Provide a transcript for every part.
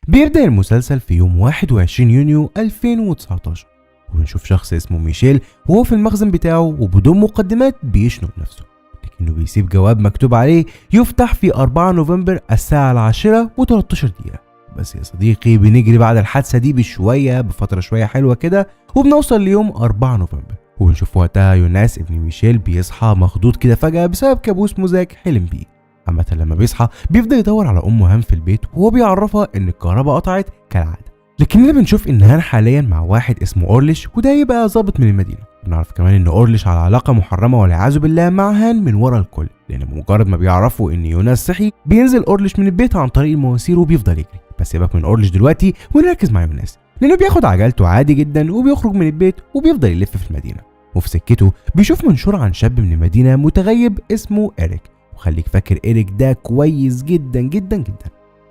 بيبدأ المسلسل في يوم 21 يونيو 2019 وبنشوف شخص اسمه ميشيل وهو في المخزن بتاعه وبدون مقدمات بيشنق نفسه، لكنه بيسيب جواب مكتوب عليه يفتح في 4 نوفمبر الساعة 10:13 دقيقة. بس يا صديقي بنجري بعد الحادثة دي بفترة شوية حلوة كده وبنوصل ليوم 4 نوفمبر وبنشوف وقتها يوناس ابن ميشيل بيصحى مخضوض كده فجأة بسبب كابوس مزعج حلم بيه. عامة لما بيصحى بيفضل يدور على أمه هان في البيت وهو بيعرفها إن الكهرباء قطعت كالعادة، لكننا بنشوف إن هان حاليا مع واحد اسمه أورليش وده يبقى ظابط من المدينة. بنعرف كمان إن أورليش على علاقة محرمة والعياذ بالله مع هان من ورا الكل، لأن بمجرد ما بيعرفوا إن يوناس صحي بينزل أورليش من البيت عن طريق المواسير وبيفضل يجري. بس سيبك من أورليش دلوقتي ونركز مع يوناس، لأنه بياخد عجلته عادي جدا وبيخرج من البيت وبيفضل يلف في المدينة. وفي سكته بيشوف منشور عن شاب من المدينة متغيب اسمه إريك، وخليك فاكر إريك ده كويس جدا جدا جدا.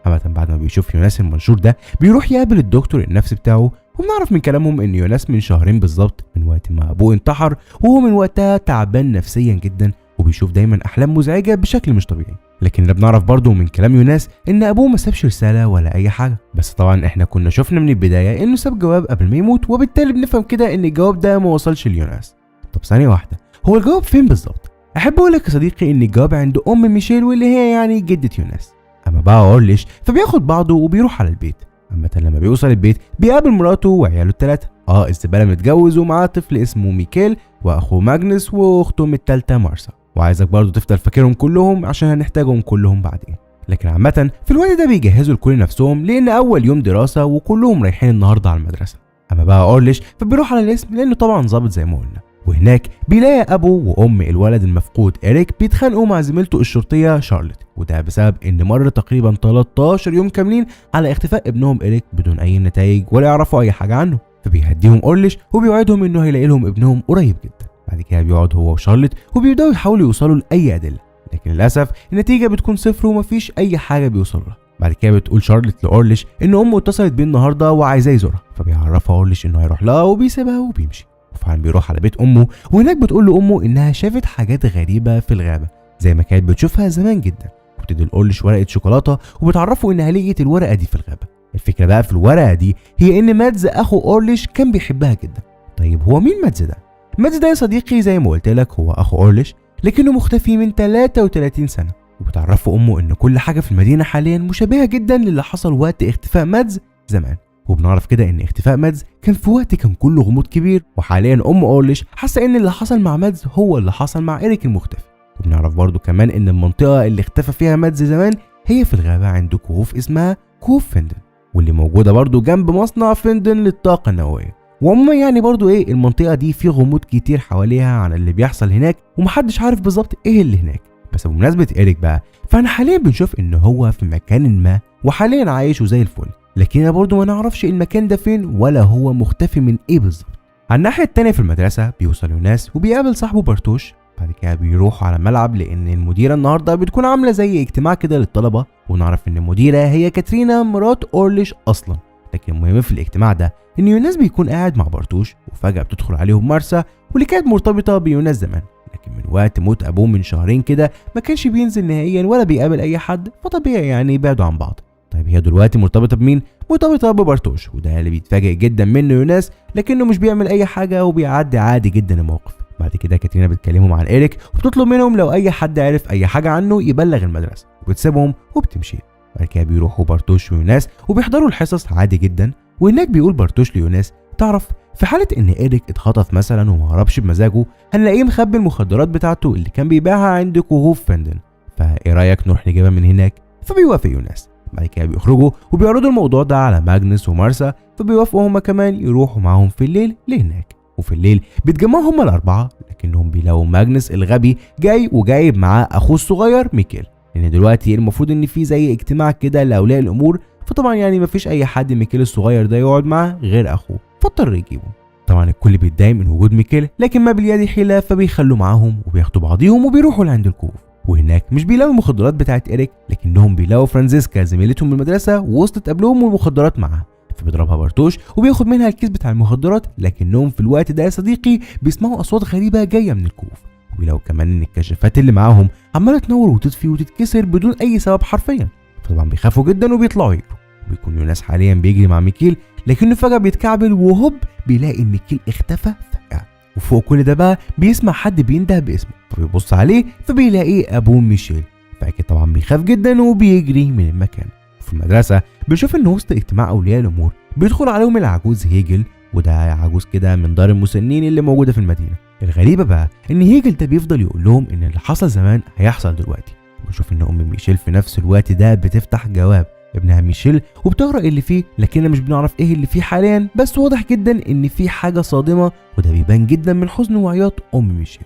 عامة بعد ما بيشوف يوناس المنشور ده بيروح يقابل الدكتور النفسي بتاعه، وبنعرف من كلامهم ان يوناس من شهرين بالظبط من وقت ما ابوه انتحر وهو من وقتها تعبان نفسيا جدا وبيشوف دايما احلام مزعجه بشكل مش طبيعي. لكننا بنعرف برضه من كلام يوناس ان ابوه ما سابش رساله ولا اي حاجه، بس طبعا احنا كنا شفنا من البدايه انه ساب جواب قبل ما يموت، وبالتالي بنفهم كده ان الجواب ده ما وصلش ليوناس. طب ثانيه واحده، هو الجواب فين بالظبط؟ احب اقول لك يا صديقي ان الجواب عند ام ميشيل واللي هي يعني جده يوناس. اما بقى أورليش فبياخد بعضه وبيروح على البيت. عامة لما بيوصل البيت بيقابل مراته وعياله الثلاثه. الزباله متجوز ومعاه طفل اسمه ميكيل واخوه ماجنس واختهم الثالثه مارسا، وعايزك برضه تفضل فاكرهم كلهم عشان هنحتاجهم كلهم بعدين. لكن عامة في الوقت ده بيجهزوا لكل نفسهم لان اول يوم دراسه وكلهم رايحين النهارده على المدرسه. اما بقى أورليش فبيروح على الاسم لانه طبعا ظابط زي ما قلنا، وهناك بيلاقي ابو وام الولد المفقود إريك بيتخانقوا مع زميلته الشرطيه شارلوت، وده بسبب ان مر تقريبا 13 يوم كاملين على اختفاء ابنهم إريك بدون اي نتائج ولا يعرفوا اي حاجه عنه. فبيهديهم أورليش وبيوعدهم انه هيلاقي لهم ابنهم قريب جدا. بعد كده بيقعد هو وشارلوت وبيبداوا يحاولوا يوصلوا لاي ادله، لكن للاسف النتيجه بتكون صفر ومفيش اي حاجه بيوصلوا لها. بعد كده بتقول شارلوت لأورليش ان امه اتصلت بيه النهارده وعايزاه يزورها، فبيعرفها أورليش انه هيروح لها وبيسيبها وبيمشي. وفعلا بيروح على بيت امه، وهناك بتقول له امه انها شافت حاجات غريبه في الغابه زي ما كانت بتشوفها زمان جدا، وبتدي لأورليش ورقه شوكولاته وبتعرفه انها لقيت الورقه دي في الغابه. الفكره بقى في الورقه دي هي ان مادز اخو أورليش كان بيحبها جدا. طيب هو مين مادز ده؟ مادز ده يا صديقي زي ما قلت لك هو اخو أورليش، لكنه مختفي من 33 سنه، وبتعرفه امه ان كل حاجه في المدينه حاليا مشابهه جدا للي حصل وقت اختفاء مادز زمان. وبنعرف كده ان اختفاء مادز كان في وقت كان كله غموض كبير، وحاليا ام أورليش حاسه ان اللي حصل مع مادز هو اللي حصل مع إريك المختفي. وبنعرف برضو كمان ان المنطقه اللي اختفى فيها مادز زمان هي في الغابه عند كهوف اسمها كهوف فندن، واللي موجوده برضو جنب مصنع فندن للطاقه النوويه. وعموما يعني برضو المنطقه دي في غموض كتير حواليها عن اللي بيحصل هناك ومحدش عارف بالظبط ايه اللي هناك. بس بمناسبه إريك بقى فاحنا حاليا بنشوف ان هو في مكان ما وحاليا عايش وزي الفل، لكن برضه ما نعرفش المكان ده فين ولا هو مختفي من ايه بالظبط. على الناحيه التانيه في المدرسه بيوصل يوناس وبيقابل صاحبه بارتوش. بعد كده بيروحوا على ملعب لان المديره النهارده بتكون عامله زي اجتماع كده للطلبه، ونعرف ان المديره هي كاترينا مرات أورليش اصلا. لكن المهم في الاجتماع ده ان يوناس بيكون قاعد مع بارتوش وفجاه بتدخل عليهم مارسا واللي كانت مرتبطه بيوناس زمان، لكن من وقت موت ابوه من شهرين كده ما كانش بينزل نهائيا ولا بيقابل اي حد، فطبيعي يعني يبعدوا عن بعض. طيب هي دلوقتي مرتبطه بمين؟ مرتبطه ببارتوش، وده اللي بيتفاجئ جدا منه يوناس، لكنه مش بيعمل اي حاجه وبيعدي عادي جدا الموقف. بعد كده كاترينا بتكلمهم عن إريك وبتطلب منهم لو اي حد عرف اي حاجه عنه يبلغ المدرسه، وبتسيبهم وبتمشي. بعد كده بيروحوا بارتوش ويوناس وبيحضروا الحصص عادي جدا، وهناك بيقول بارتوش ليوناس تعرف في حاله ان إريك اتخطف مثلا وما هربش بمزاجه هنلاقيه مخبي المخدرات بتاعته اللي كان بيبيعها عند كهوف فندن، فايه رايك نروح نجيبها من هناك؟ فبيوافق يوناس. بعد كده بيخرجوا وبيعرضوا الموضوع ده على ماجنس ومارسا، فبيوافقوا هما كمان يروحوا معاهم في الليل لهناك. وفي الليل بيتجمعوا هما الاربعه، لكنهم بيلاقوا ماجنس الغبي جاي وجايب معاه اخوه الصغير ميكيل، لان دلوقتي المفروض ان في زي اجتماع كده لاولياء الامور، فطبعا يعني مفيش اي حد ميكيل الصغير ده يقعد معاه غير اخوه، فاضطر يجيبه. طبعا الكل بيتضايق من وجود ميكيل، لكن ما باليد حيله فبيخلوا معاهم وبياخدوا بعضيهم وبيروحوا لعند الكهوف. وهناك مش بيلاقوا المخدرات بتاعت إريك، لكنهم بيلاقوا فرانزيسكا زميلتهم بالمدرسه ووصلت قبلهم والمخدرات معاها، فبيضربها بارتوش وبياخد منها الكيس بتاع المخدرات. لكنهم في الوقت ده يا صديقي بيسمعوا اصوات غريبه جايه من الكهوف، وبيلاقوا كمان ان الكشافات اللي معاهم عماله تنور وتطفي وتتكسر بدون اي سبب حرفيا، فطبعا بيخافوا جدا وبيطلعوا يجروا. وبيكون يوناس حاليا بيجري مع ميكيل، لكنه فجأة بيتكعبل وهوب بيلاقي ان ميكيل اختفى فجأة. وفوق كل ده بقى بيسمع حد بينده باسمه، فبيبص عليه فبيلاقيه ابوه ميشيل، فاكيد طبعا بيخاف جدا وبيجري من المكان. في المدرسة بيشوف ان وسط اجتماع اولياء الامور بيدخل عليهم العجوز هيجل، وده عجوز كده من دار المسنين اللي موجودة في المدينة. الغريبة بقى ان هيجل ده بيفضل يقول لهم ان اللي حصل زمان هيحصل دلوقتي. بنشوف ان ام ميشيل في نفس الوقت ده بتفتح جواب ابنها ميشيل وبتقرا اللي فيه، لكننا مش بنعرف ايه اللي فيه حاليا، بس واضح جدا ان في حاجه صادمه، وده بيبان جدا من حزن وعياط ام ميشيل.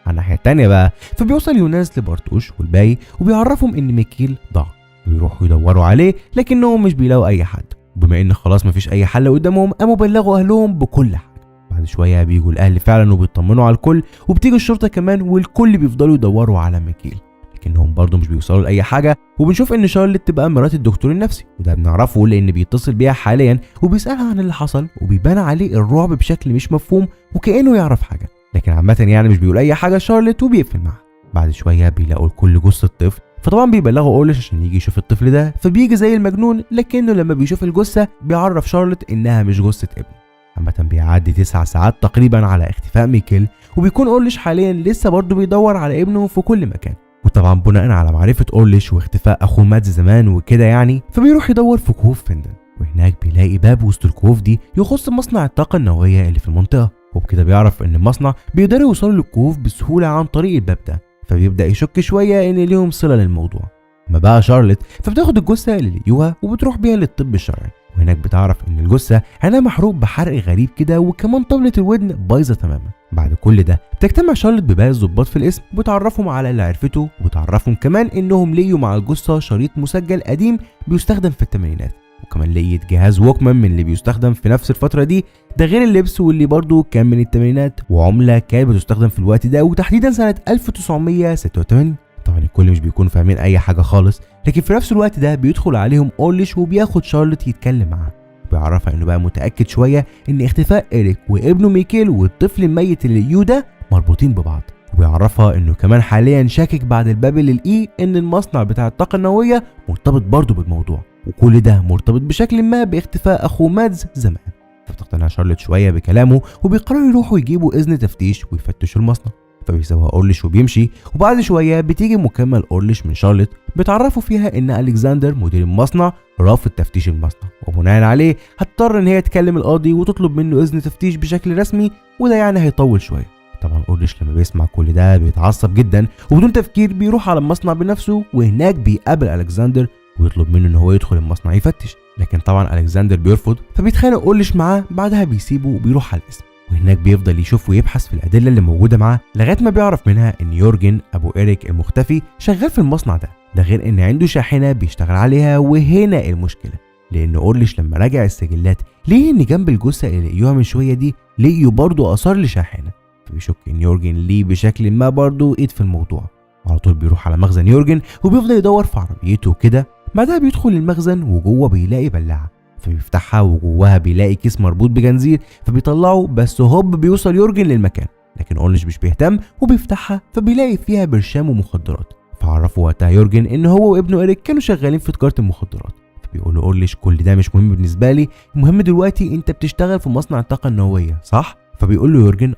على الناحيه التانيه بقى فبيوصل يوناس لبارتوش والباقي وبيعرفهم ان ميكيل ضاع، ويروحوا يدوروا عليه لكنهم مش بيلاقوا اي حد. وبما ان خلاص مفيش اي حل قدامهم قاموا بلغوا اهلهم بكل حاجه. بعد شويه بيجوا الاهل فعلا وبيطمنوا على الكل، وبتيجي الشرطه كمان، والكل بيفضلوا يدوروا على ميكيل، لكنهم برضه مش بيوصلوا لاي حاجه. وبنشوف ان شارلوت تبقى مرات الدكتور النفسي، وده بنعرفه لان بيتصل بيها حاليا وبيسالها عن اللي حصل، وبيبان عليه الرعب بشكل مش مفهوم وكانه يعرف حاجه، لكن عامه يعني مش بيقول اي حاجه شارلوت وبيقفل معاها. بعد شويه بيلاقوا الكل جثه طفل، فطبعا بيبلغوا اورليش عشان يجي يشوف الطفل ده، فبيجي زي المجنون، لكنه لما بيشوف الجثه بيعرف شارلوت انها مش جثه ابنه. عامة بيعدي 9 ساعات تقريبا على اختفاء ميكيل، وبيكون اورليش حاليا لسه برضه بيدور على ابنه في كل مكان. وطبعا بناء على معرفة اورليش واختفاء اخوه مادز زمان وكده يعني، فبيروح يدور في كهوف فندن، وهناك بيلاقي باب وسط الكهوف دي يخص مصنع الطاقة النووية اللي في المنطقة، وبكده بيعرف ان المصنع بيقدروا يوصلوا للكهوف بسهولة عن طريق الباب ده، فبيبدأ يشك شوية ان ليهم صلة للموضوع. اما بقى شارلوت فبتاخد الجثة اللي لقيوها وبتروح بيها للطب الشرعي، وهناك بتعرف ان الجثة عينها محروق بحرق غريب كده، وكمان طبلة الودن بايظة تماما. بعد كل ده بتجتمع شارلوت بباقي الضباط في القسم وبتعرفهم على اللي عرفته، وبتعرفهم كمان انهم لقيوا مع الجثة شريط مسجل قديم بيستخدم في الثمانينات، وكمان لقيت جهاز ووكمان من اللي بيستخدم في نفس الفترة دي، ده غير اللبس واللي برضه كان من الثمانينات، وعملة كانت بتستخدم في الوقت ده وتحديدا سنة 1986. طبعا الكل مش بيكونوا فاهمين اي حاجه خالص، لكن في نفس الوقت ده بيدخل عليهم اورليش وبياخد شارلوت يتكلم معاها، وبيعرفها انه بقى متاكد شويه ان اختفاء إريك وابنه ميكيل والطفل الميت اللي لقيوه ده مربوطين ببعض، وبيعرفها انه كمان حاليا شاكك بعد الباب اللي لقيه ان المصنع بتاع الطاقه النوويه مرتبط برضه بالموضوع، وكل ده مرتبط بشكل ما باختفاء اخوه مادز زمان. فبتقتنع شارلوت شويه بكلامه، وبيقرروا يروحوا يجيبوا اذن تفتيش ويفتشوا المصنع، فبيسيبها اورليش وبيمشي. وبعد شويه بتيجي مكالمه لاورليش من شارلوت بتعرفه فيها ان الكسندر مدير المصنع رافض تفتيش المصنع، وبناء عليه هتضطر ان هي تكلم القاضي وتطلب منه اذن تفتيش بشكل رسمي، وده يعني هيطول شويه. طبعا اورليش لما بيسمع كل ده بيتعصب جدا، وبدون تفكير بيروح على المصنع بنفسه، وهناك بيقابل الكسندر ويطلب منه ان هو يدخل المصنع يفتش، لكن طبعا الكسندر بيرفض، فبيتخانق اورليش معاه. بعدها بيسيبه وبيروح على القسم، وهناك بيفضل يشوف ويبحث في الأدلة اللي موجودة معاه لغاية ما بيعرف منها إن يورجن أبو إريك المختفي شغال في المصنع ده غير إن عنده شاحنة بيشتغل عليها. وهنا المشكلة، لأن أورليش لما راجع السجلات ليه إن جنب الجثة اللي لقيوها من شوية دي لقيوا برضه آثار لشاحنة، فبيشك إن يورجن ليه بشكل ما برضه إيد في الموضوع، وعلى طول بيروح على مخزن يورجن وبيفضل يدور في عربيته وكده. بعدها بيدخل المخزن وجوه بيلاقي بلاعة، فبيفتحها وجواها بيلاقي كيس مربوط بجنزير، فبيطلعه بس هوب بيوصل يورجن للمكان، لكن اورليش مش بيهتم وبيفتحها فبيلاقي فيها برشام ومخدرات. فعرفوا وقتها يورجن ان هو وابنه إريك كانوا شغالين في تجارة المخدرات، فبيقول له اورليش كل ده مش مهم بالنسبة لي، المهم دلوقتي انت بتشتغل في مصنع الطاقة النووية صح؟ فبيقول له يورجن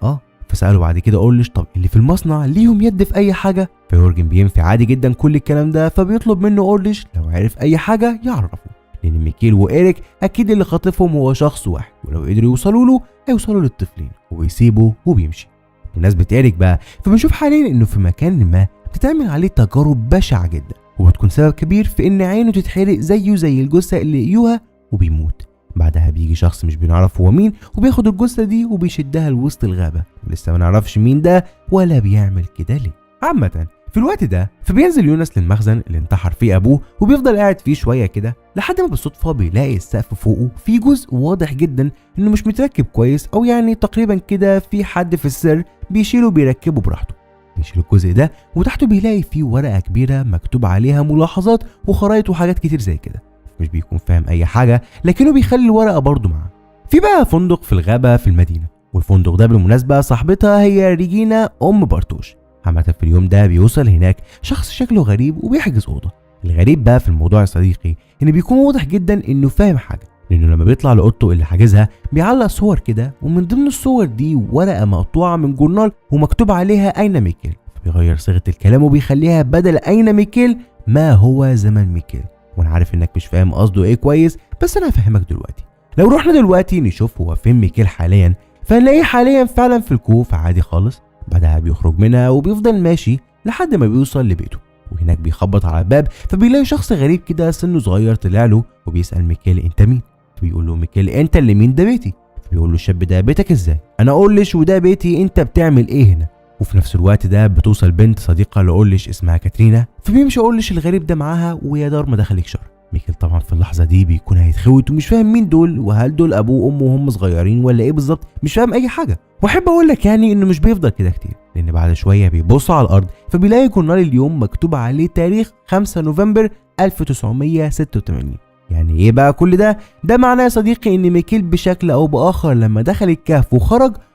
فسأله بعد كده اورليش طب اللي في المصنع ليهم يد في اي حاجة؟ فيورجن بينفي عادي جدا كل الكلام ده، فبيطلب منه اورليش لو عرف اي حاجة يعرفه، لان ميكيل وإريك اكيد اللي خاطفهم هو شخص واحد، ولو قدروا يوصلوا له هيوصلوا للطفلين، وبيسيبه وبيمشي. بمناسبة إريك بقى فبنشوف حاليا انه في مكان ما بتتعمل عليه تجارب بشعة جدا، وبتكون سبب كبير في ان عينه تتحرق زيه زي الجثة اللي لقيوها وبيموت. بعدها بيجي شخص مش بنعرف هو مين وبياخد الجثة دي وبيشدها لوسط الغابة، ولسه ما نعرفش مين ده ولا بيعمل كده ليه. عامة في الوقت ده فبينزل يوناس للمخزن اللي انتحر فيه ابوه، وبيفضل قاعد فيه شويه كده لحد ما بالصدفه بيلاقي السقف فوقه في جزء واضح جدا انه مش متركب كويس، او يعني تقريبا كده في حد في السر بيشيله وبيركبه براحته. بيشيل الجزء ده وتحته بيلاقي فيه ورقه كبيره مكتوب عليها ملاحظات وخرائط وحاجات كتير زي كده، مش بيكون فاهم اي حاجه لكنه بيخلي الورقه برضه معاه. في بقى فندق في الغابه في المدينه، والفندق ده بالمناسبه صاحبتها هي ريجينا ام بارتوش. عامة في اليوم ده بيوصل هناك شخص شكله غريب وبيحجز أوضة، الغريب بقى في الموضوع يا صديقي ان بيكون واضح جدا انه فاهم حاجه، لانه لما بيطلع لاوضته اللي حاجزها بيعلق صور كده، ومن ضمن الصور دي ورقه مقطوعه من جورنال ومكتوب عليها اين ميكيل. بيغير صيغه الكلام وبيخليها بدل اين ميكيل ما هو زمن ميكيل. وانا عارف انك مش فاهم قصده ايه كويس، بس انا هفهمك دلوقتي. لو رحنا دلوقتي نشوف هو فين ميكيل حاليا، فنلاقيه حاليا فعلا في الكوف عادي خالص. بعدها بيخرج منها وبيفضل ماشي لحد ما بيوصل لبيته، وهناك بيخبط على الباب، فبيلاقي شخص غريب كده سنه صغير طلع له وبيسأل ميكيل انت مين؟ فبيقول له ميكيل انت اللي مين؟ ده بيتي. فبيقول له الشاب ده بيتك ازاي؟ انا اقولش وده بيتي، انت بتعمل ايه هنا؟ وفي نفس الوقت ده بتوصل بنت صديقه لاولش اسمها كاترينا، فبيمشي اولش الغريب ده معاها ويا دار ما دخلك شر. ميكيل طبعا في اللحظه دي بيكون هيتخوت ومش فاهم مين دول، وهل دول ابوه وامه وهم صغيرين ولا ايه بالظبط، مش فاهم اي حاجه. واحب اقول لك يعني انه مش بيفضل كده كتير، لان بعد شويه بيبص على الارض فبيلاقي جورنال اليوم مكتوب عليه تاريخ 5 نوفمبر 1986. يعني ايه بقى كل ده؟ ده معناه يا صديقي ان ميكيل بشكل او باخر لما دخل الكهف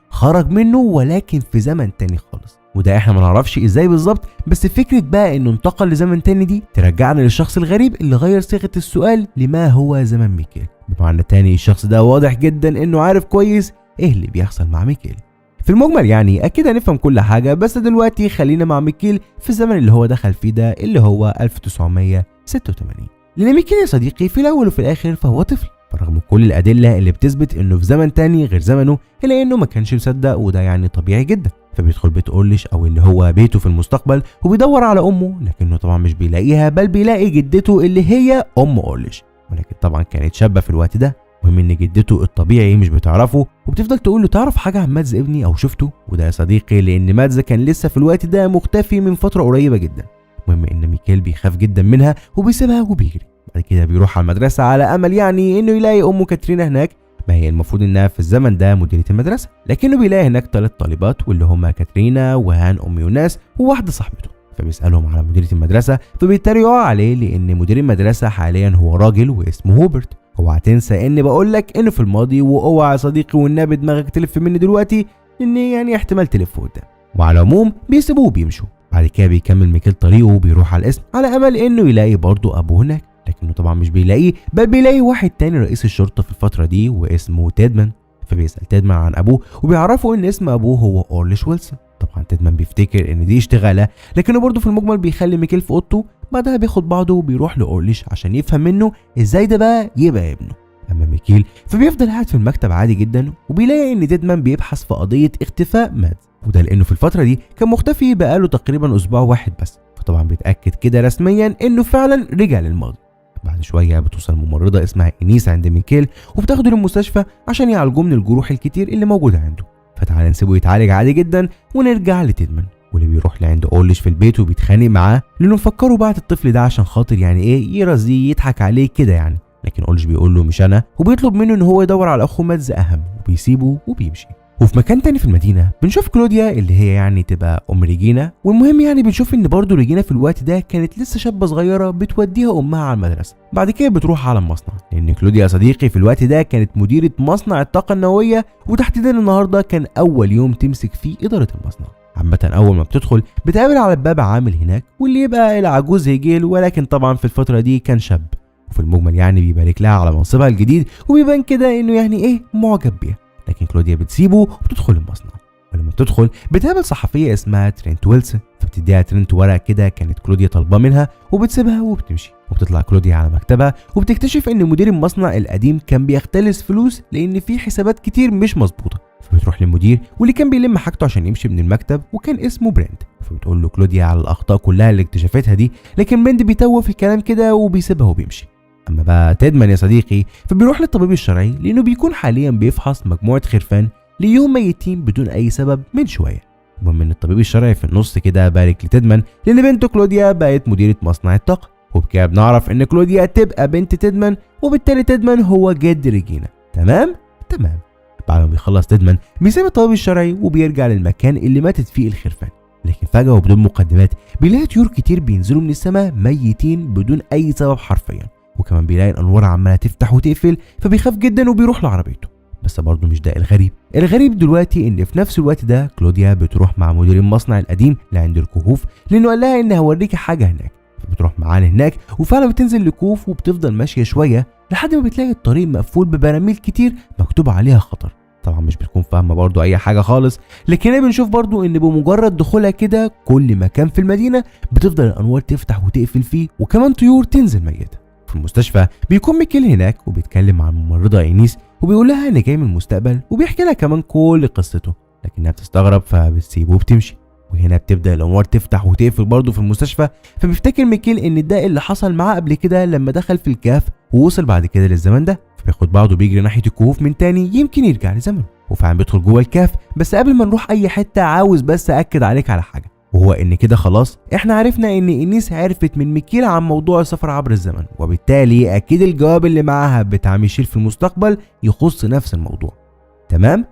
خرج منه، ولكن في زمن تاني خالص. وده احنا ما نعرفش ازاي بالظبط، بس فكره بقى انه انتقل لزمن تاني دي ترجعنا للشخص الغريب اللي غير صيغه السؤال لما هو زمن ميكيل. بمعنى تاني الشخص ده واضح جدا انه عارف كويس ايه اللي بيحصل مع ميكيل. في المجمل يعني اكيد هنفهم كل حاجه، بس دلوقتي خلينا مع ميكيل في الزمن اللي هو دخل فيه ده اللي هو 1986. لان ميكيل يا صديقي في الاول وفي الاخر فهو طفل، فرغم كل الادله اللي بتثبت انه في زمن تاني غير زمنه الا انه ما كانش مصدق، وده يعني طبيعي جدا. فبيدخل بيت اولش او اللي هو بيته في المستقبل وبيدور على امه، لكنه طبعا مش بيلاقيها، بل بيلاقي جدته اللي هي ام اولش، ولكن طبعا كانت شابه في الوقت ده. المهم ان جدته الطبيعي مش بتعرفه، وبتفضل تقول له تعرف حاجه عن مادز ابني او شفته؟ وده يا صديقي لان مادز كان لسه في الوقت ده مختفي من فتره قريبه جدا. المهم ان ميكيل بيخاف جدا منها وبيسيبها وبيجري. بعد كده بيروح على المدرسه على امل يعني انه يلاقي امه كاترينا هناك، ما هي المفروض انها في الزمن ده مديرة المدرسة، لكنه بيلاقي هناك 3 طالبات واللي هما كاترينا وهان ام يوناس وواحدة صاحبته. فبيسألهم على مديرة المدرسة، فبيتريقوا عليه لان مدير المدرسة حاليا هو راجل واسمه هوبرت. اوعى تنسى اني بقول لك انه في الماضي، واوعى يا صديقي والنبي دماغك تلف مني دلوقتي، لان يعني احتمال تلف قدام. وعلى العموم بيسيبوه وبيمشوا. بعد كده بيكمل ميكيل طريقه وبيروح على القسم على امل انه يلاقي برضه ابوه هناك، لكنه طبعا مش بيلاقيه، بل بيلاقي واحد تاني رئيس الشرطه في الفتره دي واسمه تيدمان. فبيسال تيدمان عن ابوه وبيعرفوا ان اسم ابوه هو اورليش ويلسون. طبعا تيدمان بيفتكر ان دي اشتغاله، لكنه برضه في المجمل بيخلي ميكيل في اوضته. بعدها بياخد بعضه وبيروح لاورليش عشان يفهم منه ازاي ده بقى يبقى ابنه. اما ميكيل فبيفضل قاعد في المكتب عادي جدا، وبيلاقي ان تيدمان بيبحث في قضيه اختفاء مادز، وده لانه في الفتره دي كان مختفي بقاله تقريبا اسبوع واحد بس. فطبعا بيتاكد كده رسميا انه فعلا رجع للماضي. بعد شويه بتوصل ممرضه اسمها انيس عند ميكيل وبتاخده للمستشفى عشان يعالجوه من الجروح الكتير اللي موجوده عنده. فتعالى نسيبه يتعالج عادي جدا ونرجع لتيدمان، واللي بيروح لعند اولش في البيت وبيتخانق معاه لانه مفكره بعت الطفل ده عشان خاطر يعني ايه يرضيه يضحك عليه كده يعني. لكن اولش بيقول له مش انا، وبيطلب منه ان هو يدور على اخوه مادز اهم، وبيسيبه وبيمشي. وفي مكان تاني في المدينه بنشوف كلوديا اللي هي يعني تبقى ام ريجينا. والمهم يعني بنشوف ان برضه ريجينا في الوقت ده كانت لسه شابه صغيره بتوديها امها على المدرسه. بعد كده بتروح على المصنع، لان كلوديا يا صديقي في الوقت ده كانت مديره مصنع الطاقه النوويه، وتحديدا النهارده كان اول يوم تمسك فيه اداره المصنع. عامه اول ما بتدخل بتقابل على الباب عامل هناك واللي يبقى العجوز هيجيل، ولكن طبعا في الفتره دي كان شاب. وفي المجمل يعني بيبارك لها على منصبها الجديد، وبيبان كده انه يعني ايه معجب بيها. لكن كلوديا بتسيبه وبتدخل المصنع، ولما بتدخل بتقابل صحفيه اسمها ترينت ويلسون. فبتديها ترينت ورقه كده كانت كلوديا طالباه منها، وبتسيبها وبتمشي. وبتطلع كلوديا على مكتبها وبتكتشف ان مدير المصنع القديم كان بيختلس فلوس لان في حسابات كتير مش مظبوطه. فبتروح للمدير واللي كان بيلم حاجته عشان يمشي من المكتب، وكان اسمه بريند. فبتقول له كلوديا على الاخطاء كلها اللي اكتشفتها دي، لكن بريند بيتوه في الكلام كده وبيسيبها وبيمشي. اما بقى تيدمان يا صديقي فبيروح للطبيب الشرعي لانه بيكون حاليا بيفحص مجموعه خرفان ليوم ميتين بدون اي سبب من شويه. المهم ان الطبيب الشرعي في النص كده بارك لتيدمان لان بنته كلوديا بقت مديره مصنع الطاقه، وبكده بنعرف ان كلوديا تبقى بنت تيدمان، وبالتالي تيدمان هو جد ريجينا. تمام. بعد ما بيخلص تيدمان بيسيب الطبيب الشرعي وبيرجع للمكان اللي ماتت فيه الخرفان، لكن فجاه وبدون مقدمات بيلاقي طيور كتير بينزلوا من السماء ميتين بدون اي سبب حرفيا، وكمان بيلاقي الانوار عماله تفتح وتقفل. فبيخاف جدا وبيروح لعربيته. بس برضه مش ده الغريب دلوقتي ان في نفس الوقت ده كلوديا بتروح مع مدير المصنع القديم لعند الكهوف لانه قال لها ان هوريكي حاجه هناك. بتروح معاه هناك وفعلا بتنزل لكوف وبتفضل ماشيه شويه لحد ما بتلاقي الطريق مقفول ببراميل كتير مكتوب عليها خطر. طبعا مش بتكون فاهمه برضو اي حاجه خالص، لكن هنا بنشوف برضو ان بمجرد دخولها كده كل مكان في المدينه بتفضل الانوار تفتح وتقفل فيه، وكمان طيور تنزل ميته. في المستشفى بيكون ميكيل هناك وبيتكلم مع الممرضه اينيس وبيقول لها ان جاي من المستقبل وبيحكي لها كمان كل قصته، لكنها بتستغرب فبتسيبه وبتمشي. وهنا بتبدا الانوار تفتح وتقفل برضه في المستشفى، فبيفتكر ميكيل ان ده اللي حصل معاه قبل كده لما دخل في الكهف ووصل بعد كده للزمن ده، فبياخد بعضه بيجري ناحيه الكهوف من تاني يمكن يرجع لزمنه. وفعلا بيدخل جوه الكهف، بس قبل ما نروح اي حته عاوز بس اكد عليك على حاجه، وهو ان كده خلاص احنا عرفنا ان اينيس عرفت من ميكيل عن موضوع السفر عبر الزمن، وبالتالي اكيد الجواب اللي معاها بتاع ميشيل في المستقبل يخص نفس الموضوع. تمام.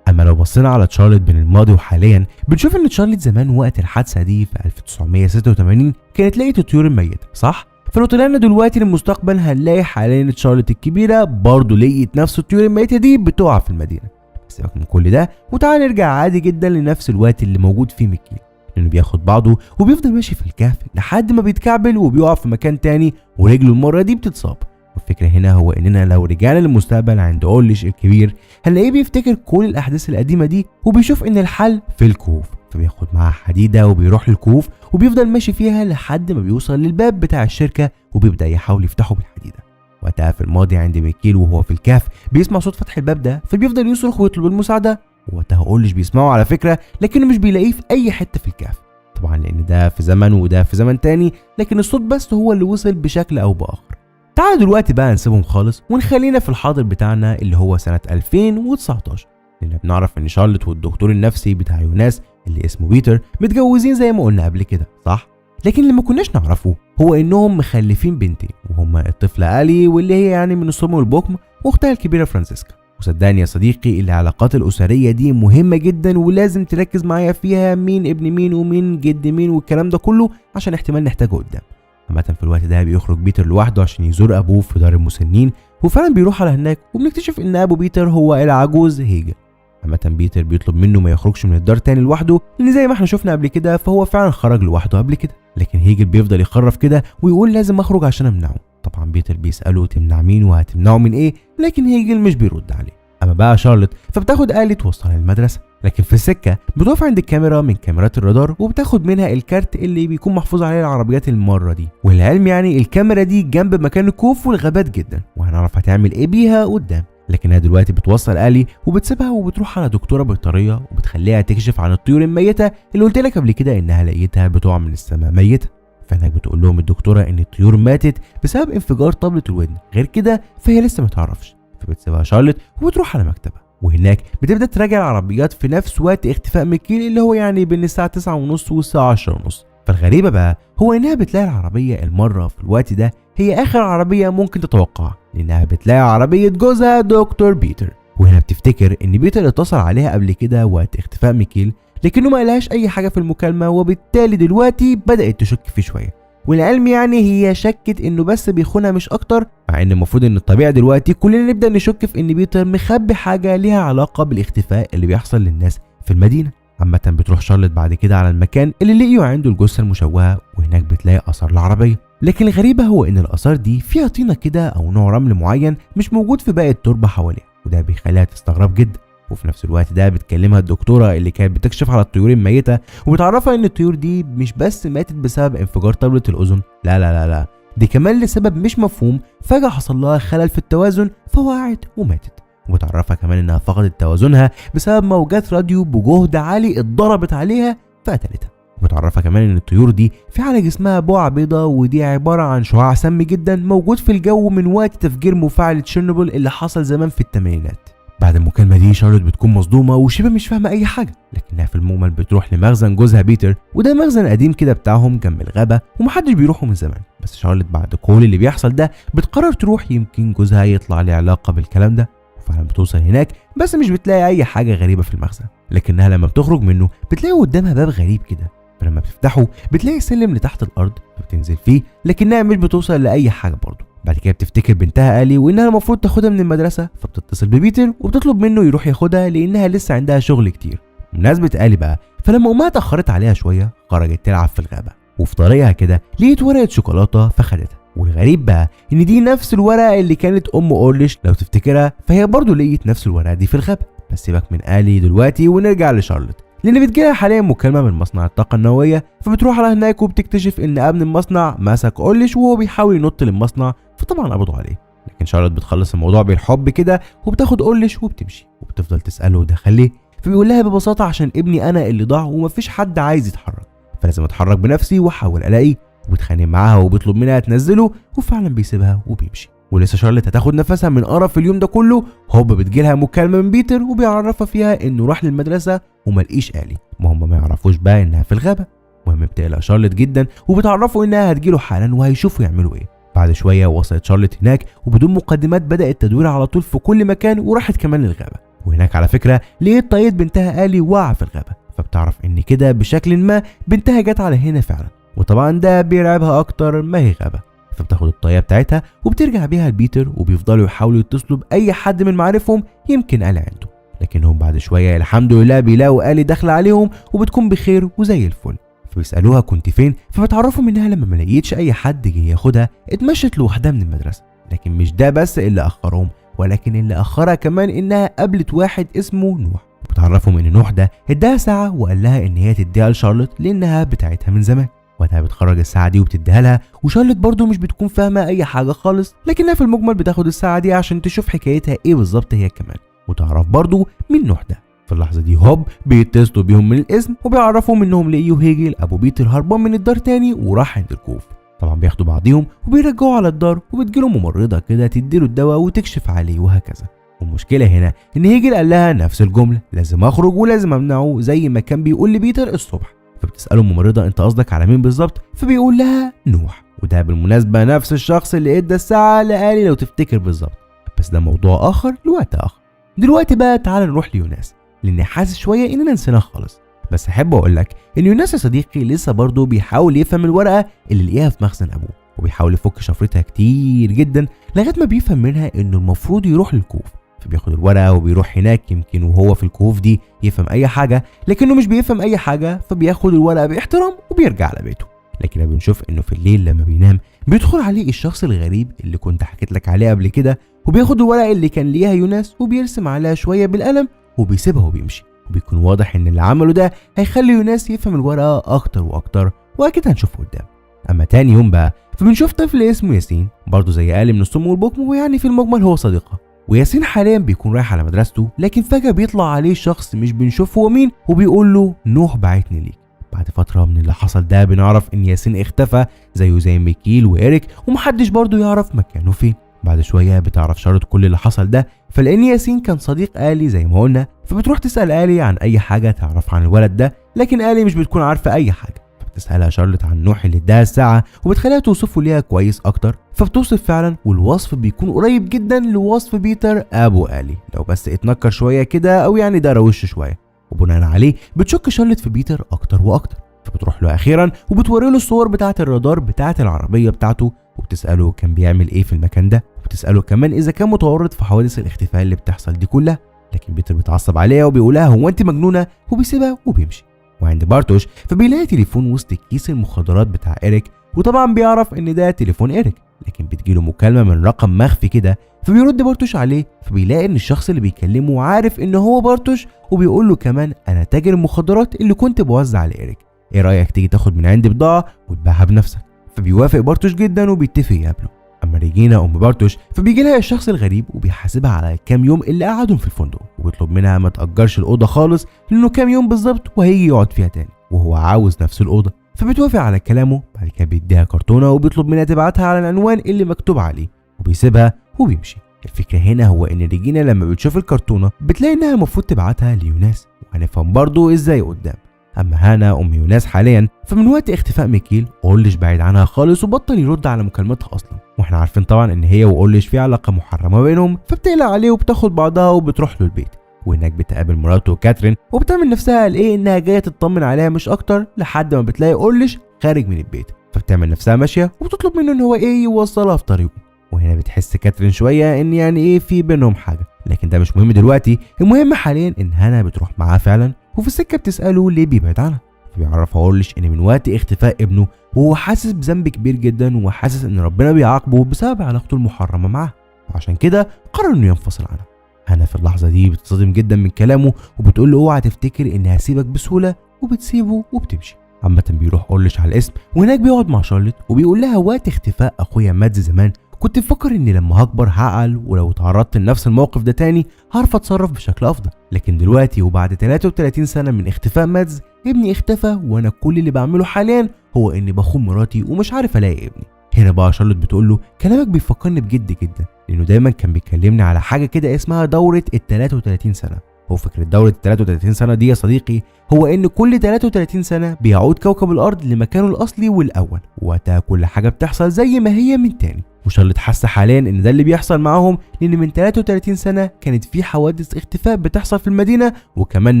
اما لو بصينا على تشارلوت بين الماضي وحاليا بنشوف ان تشارلوت زمان وقت الحادثه دي في 1986 كانت لقيت الطيور الميته، صح؟ فلو طلعنا دلوقتي للمستقبل هنلاقي حاليا تشارلوت الكبيره برضه لقيت نفس الطيور الميته دي بتقع في المدينه. سيبك من كل ده وتعالى نرجع عادي جدا لنفس الوقت اللي موجود فيه ميكيل، لانه بياخد بعضه وبيفضل ماشي في الكهف لحد ما بيتكعبل وبيقع في مكان تاني ورجله المره دي بتتصاب. والفكره هنا هو اننا لو رجعنا للمستقبل عند اولش الكبير هنلاقيه بيفتكر كل الاحداث القديمه دي وبيشوف ان الحل في الكهوف، فبياخد معاه حديده وبيروح للكهوف وبيفضل ماشي فيها لحد ما بيوصل للباب بتاع الشركه وبيبدا يحاول يفتحه بالحديده. وقتها في الماضي عند ميكيل وهو في الكهف بيسمع صوت فتح الباب ده، فبيفضل يصرخ ويطلب المساعده، ووقتها اولش بيسمعه على فكره لكنه مش بيلاقيه في اي حته في الكهف، طبعا لان ده في زمن وده في زمن تاني، لكن الصوت بس هو اللي وصل بشكل او باخر. تعالوا دلوقتي بقى نسيبهم خالص ونخلينا في الحاضر بتاعنا اللي هو سنة 2019، لأن بنعرف إن شارلوت والدكتور النفسي بتاع يوناس اللي اسمه بيتر متجوزين زي ما قلنا قبل كده، صح؟ لكن اللي ما كناش نعرفه هو إنهم مخلفين بنتين، وهما الطفلة آلي واللي هي يعني من الصم والبكم، وأختها الكبيرة فرانسيسكا. وصدقني يا صديقي العلاقات الأسرية دي مهمة جدا ولازم تركز معايا فيها، مين ابن مين ومين جد مين والكلام ده كله عشان احتمال نحتاجه قدام. عامة في الوقت ده بيخرج بيتر لوحده عشان يزور ابوه في دار المسنين، وفعلا بيروح على هناك وبنكتشف ان ابو بيتر هو العجوز هيجل. عامة بيتر بيطلب منه ما يخرجش من الدار تاني لوحده، لان زي ما احنا شفنا قبل كده فهو فعلا خرج لوحده قبل كده، لكن هيجل بيفضل يخرف كده ويقول لازم اخرج عشان امنعه. طبعا بيتر بيساله تمنع مين وهتمنعه من ايه، لكن هيجل مش بيرد عليه. اما بقى شارلوت فبتاخد آلي توصلها للمدرسه، لكن في السكه بتقف عند الكاميرا من كاميرات الرادار وبتاخد منها الكارت اللي بيكون محفوظ عليه العربيات المره دي، والعلم يعني الكاميرا دي جنب مكان الكوف والغابات جدا، وهنعرف هتعمل ايه بيها قدام. لكنها دلوقتي بتوصل آلي وبتسيبها وبتروح على دكتوره بيطريه وبتخليها تكشف عن الطيور الميته اللي قلت لك قبل كده انها لقيتها بتقع من السماء ميته. فهناك بتقول لهم الدكتوره ان الطيور ماتت بسبب انفجار طبله الودن، غير كده فهي لسه ما تعرفش. فبتسيبها شارلوت وبتروح على مكتبها، وهناك بتبدا تراجع العربيات في نفس وقت اختفاء ميكيل اللي هو يعني بين الساعه 9:30 والساعه 10:30. فالغريبه بقى هو انها بتلاقي العربيه المره في الوقت ده هي اخر عربيه ممكن تتوقعها، لانها بتلاقي عربيه جوزها دكتور بيتر. وهنا بتفتكر ان بيتر اتصل عليها قبل كده وقت اختفاء ميكيل لكنه ما قالهاش اي حاجه في المكالمه، وبالتالي دلوقتي بدات تشك فيه شويه. والعلم يعني هي شكت انه بس بيخونها مش اكتر، مع ان المفروض ان الطبيعي دلوقتي كلنا نبدا نشك في ان بيتر مخبي حاجه ليها علاقه بالاختفاء اللي بيحصل للناس في المدينه. عامه بتروح شارلوت بعد كده على المكان اللي لقيوا عنده الجثه المشوهه، وهناك بتلاقي اثار العربيه، لكن الغريبه هو ان الاثار دي فيها طينه كده او نوع رمل معين مش موجود في باقي التربه حواليها، وده بيخليها تستغرب جدا. وفي نفس الوقت ده بتكلمها الدكتوره اللي كانت بتكشف على الطيور الميته وبتعرفها ان الطيور دي مش بس ماتت بسبب انفجار طبله الاذن، لا دي كمان لسبب مش مفهوم فجاه حصل لها خلل في التوازن فوقعت وماتت. وبتعرفها كمان انها فقدت توازنها بسبب موجات راديو بجهد عالي اتضربت عليها فقتلتها. وبتعرفها كمان ان الطيور دي في على جسمها بقع بيضاء، ودي عباره عن شعاع سامي جدا موجود في الجو من وقت تفجير مفاعل تشيرنوبل اللي حصل زمان في الثمانينات. بعد المكالمه دي شارلوت بتكون مصدومه وشبه مش فاهمه اي حاجه، لكنها في المجمل بتروح لمخزن جوزها بيتر، وده مخزن قديم كده بتاعهم جنب الغابه ومحدش بيروحه من زمان. بس شارلوت بعد كل اللي بيحصل ده بتقرر تروح، يمكن جوزها يطلع له علاقه بالكلام ده. وفعلا بتوصل هناك بس مش بتلاقي اي حاجه غريبه في المخزن، لكنها لما بتخرج منه بتلاقي قدامها باب غريب كده، فلما بتفتحه بتلاقي سلم لتحت الارض فبتنزل فيه، لكنها مش بتوصل لاي حاجه برضه. بعد كده بتفتكر بنتها آلي وانها المفروض تاخدها من المدرسه، فبتتصل ببيتر وبتطلب منه يروح ياخدها لانها لسه عندها شغل كتير. بمناسبه آلي بقى، فلما امها اتاخرت عليها شويه خرجت تلعب في الغابه، وفي طريقها كده لقيت ورقه شوكولاته فخدتها. والغريب بقى ان دي نفس الورقه اللي كانت ام اورليش لو تفتكرها، فهي برضه لقيت نفس الورقه دي في الغابه. بس سيبك من الي دلوقتي ونرجع لشارلوت، لان بتجيلها حاليا مكالمه من مصنع الطاقه النوويه، فبتروح على هناك وبتكتشف ان امن المصنع مسك اورليش وهو بيحاول ينط للمصنع، فطبعا قبضوا عليه. لكن شارلوت بتخلص الموضوع بالحب كده وبتاخد اورليش وبتمشي، وبتفضل تساله دخل ليه، فبيقول لها ببساطه عشان ابني انا اللي ضاع ومفيش حد عايز يتحرك، فلازم اتحرك بنفسي واحاول الاقيه. وبتخانق معاها وبيطلب منها تنزله، وفعلا بيسيبها وبيمشي. ولسه شارلوت هتاخد نفسها من قرف اليوم ده كله، هوب بتجيلها مكالمه من بيتر وبيعرفها فيها انه راح للمدرسه وما لقيش الي. ما هم ما يعرفوش بقى انها في الغابه. المهم بتقلق شارلوت جدا وبتعرفوا انها هتجيله حالا وهيشوفوا يعملوا ايه. بعد شويه وصلت شارلوت هناك وبدون مقدمات بدأ التدوير على طول في كل مكان، وراحت كمان للغابه. وهناك على فكره لقيت طاقية بنتها الي واقعه في الغابه، فبتعرف ان كده بشكل ما بنتها جت على هنا فعلا، وطبعا ده بيرعبها اكتر ما هي غابه. فبتاخد الطاقية بتاعتها وبترجع بيها لبيتر، وبيفضلوا يحاولوا يتصلوا باي حد من معارفهم يمكن الي عنده. لكنهم بعد شويه الحمد لله بيلاقوا الي داخله عليهم وبتكون بخير وزي الفل. فبيسالوها كنت فين، فبتعرفهم انها لما ما لقيتش اي حد جه ياخدها اتمشت لوحدها من المدرسه. لكن مش ده بس اللي اخرهم، ولكن اللي اخرها كمان انها قابلت واحد اسمه نوح. بتعرفهم ان نوح ده اداها ساعه وقال لها ان هي تديها لشارلوت لانها بتاعتها من زمان. وقتها بتخرج الساعه دي وبتديها لها، وشارلوت برضو مش بتكون فاهمه اي حاجه خالص، لكنها في المجمل بتاخد الساعه دي عشان تشوف حكايتها ايه بالظبط هي كمان، وتعرف برضو مين نوح ده. في اللحظه دي هوب بيتصلوا بيهم من الاسم وبيعرفوهم انهم لقيوا هيجل ابو بيتر هربان من الدار تاني وراح عند الكوف. طبعا بياخدوا بعضيهم وبيرجعوا على الدار، وبتجيله ممرضه كده تديله الدواء وتكشف عليه وهكذا. والمشكله هنا ان هيجل قال لها نفس الجمله، لازم اخرج ولازم امنعه زي ما كان بيقول لبيتر الصبح. فبتساله الممرضه انت قصدك على مين بالظبط، فبيقول لها نوح. وده بالمناسبه نفس الشخص اللي ادى الساعه لآلي لو تفتكر بالظبط، بس ده موضوع اخر لوقت اخر. دلوقتي بقى تعال نروح ليوناس، لاني حاسس شويه اننا نسيناه خالص. بس احب اقول لك ان يوناس يا صديقي لسه برضه بيحاول يفهم الورقه اللي لقيها في مخزن ابوه، وبيحاول يفك شفرتها كتير جدا لغايه ما بيفهم منها انه المفروض يروح للكوف. فبياخد الورقه وبيروح هناك، يمكن وهو في الكهوف دي يفهم اي حاجه، لكنه مش بيفهم اي حاجه. فبياخد الورقه باحترام وبيرجع لبيته. لكن بنشوف انه في الليل لما بينام بيدخل عليه الشخص الغريب اللي كنت حكيت لك عليه قبل كده، وبياخد الورقه اللي كان ليها يوناس وبيرسم عليها شويه بالقلم وبيسيبها وبيمشي. وبيكون واضح ان اللي عمله ده هيخلي يوناس يفهم الورقه اكتر واكتر، واكيد هنشوفه قدام. اما تاني يوم بقى فبنشوف طفل اسمه ياسين، برضه زي آلي من الصم والبكم، ويعني في المجمل هو صديقها. وياسين حاليا بيكون رايح على مدرسته، لكن فجأة بيطلع عليه شخص مش بنشوف هو مين، وبيقول له نوح بعتني ليك. بعد فترة من اللي حصل ده بنعرف ان ياسين اختفى زيه زي ميكيل وإيريك، ومحدش برضه يعرف مكانه فين. بعد شوية بتعرف شارلوت كل اللي حصل ده، فلان ياسين كان صديق آلي زي ما قلنا، فبتروح تسأل آلي عن اي حاجة تعرف عن الولد ده، لكن آلي مش بتكون عارفة اي حاجة. بتسألها شارلوت عن نوح اللي اداها الساعة، وبتخليها توصفه ليها كويس اكتر، فبتوصف فعلا، والوصف بيكون قريب جدا لوصف بيتر ابو آلي، لو بس اتنكر شوية كده او يعني دار وشه شوية. وبناء عليه بتشك شارلوت في بيتر اكتر واكتر، فبتروح له اخيرا وبتوري له الصور بتاعة الرادار بتاعة العربية بتاعته، وبتسأله كان بيعمل ايه في المكان ده، وبتسأله كمان اذا كان متورط في حوادث الاختفاء اللي بتحصل دي كلها. لكن بيتر بيتعصب عليها وبيقولها هو انت مجنونة، وبيسيبها وبيمشي. وعند بارتوش فبيلاقي تليفون وسط كيس المخدرات بتاع إيريك، وطبعا بيعرف ان ده تليفون إيريك، لكن بتجيله مكالمة من رقم مخفي كده، فبيرد بارتوش عليه، فبيلاقي ان الشخص اللي بيكلمه عارف ان هو بارتوش، وبيقول له كمان انا تاجر المخدرات اللي كنت بوزع لإيريك، ايه رأيك تيجي تاخد من عندي بضاعة وتبيعها بنفسك؟ فبيوافق بارتوش جدا وبيتفق يقابله. اما ريجينا ام بارتوش فبيجي لها الشخص الغريب وبيحاسبها على الكام يوم اللي قعدهم في الفندق، وبيطلب منها ما تأجرش الأوضة خالص لأنه كام يوم بالظبط وهيجي يقعد فيها تاني، وهو عاوز نفس الأوضة. فبتوافق على كلامه. بعد كده بيديها كرتونة وبيطلب منها تبعتها على العنوان اللي مكتوب عليه، وبيسيبها وبيمشي. الفكرة هنا هو ان ريجينا لما بتشوف الكرتونة بتلاقي انها المفروض تبعتها ليوناس، وهنفهم برضه ازاي قدام. اما هانا ام يوناس حاليا فمن وقت اختفاء ميكيل اورليش بعيد عنها خالص وبطل يرد على مكالماتها اصلا، واحنا عارفين طبعا ان هي واورليش في علاقه محرمه بينهم. فبتقلق عليه وبتاخد بعضها وبتروح له البيت، وهناك بتقابل مراته كاترين وبتعمل نفسها ايه انها جايه تطمن عليها مش اكتر، لحد ما بتلاقي اورليش خارج من البيت، فبتعمل نفسها ماشيه وبتطلب منه ان هو ايه يوصلها في طريقه. وهنا بتحس كاترين شويه ان يعني ايه في بينهم حاجه، لكن ده مش مهم دلوقتي. المهم حاليا ان هانا بتروح معاه فعلا، وفي السكه بتساله ليه بيبعد عنها، فبيعرفها اورليش ان من وقت اختفاء ابنه وهو حاسس بذنب كبير جدا وحاسس ان ربنا بيعاقبه بسبب علاقته المحرمه معاه، وعشان كده قرر انه ينفصل عنها. هنا في اللحظه دي بتصدم جدا من كلامه وبتقول له اوعى تفتكر اني هسيبك بسهوله، وبتسيبه وبتمشي. عامه بيروح اورليش على القسم وهناك بيقعد مع شارلوت وبيقول لها وقت اختفاء اخويا مادز زمان كنت بفكر اني لما هكبر هعقل ولو تعرضت لنفس الموقف ده تاني هعرف اتصرف بشكل افضل، لكن دلوقتي وبعد 33 سنه من اختفاء مادز ابني اختفى وانا كل اللي بعمله حاليا هو اني بخون مراتي ومش عارف الاقي ابني. هنا بقى شارلوت بتقول له كلامك بيفكرني بجد جدا، لانه دايما كان بيكلمني على حاجه كده اسمها دوره ال 33 سنه. هو فكره دوره ال 33 سنه دي يا صديقي هو ان كل 33 سنه بيعود كوكب الارض لمكانه الاصلي والاول، وقتها كل حاجه بتحصل زي ما هي من تاني. وشارلوت حاسه حاليا ان ده اللي بيحصل معاهم، لان من 33 سنه كانت في حوادث اختفاء بتحصل في المدينه وكمان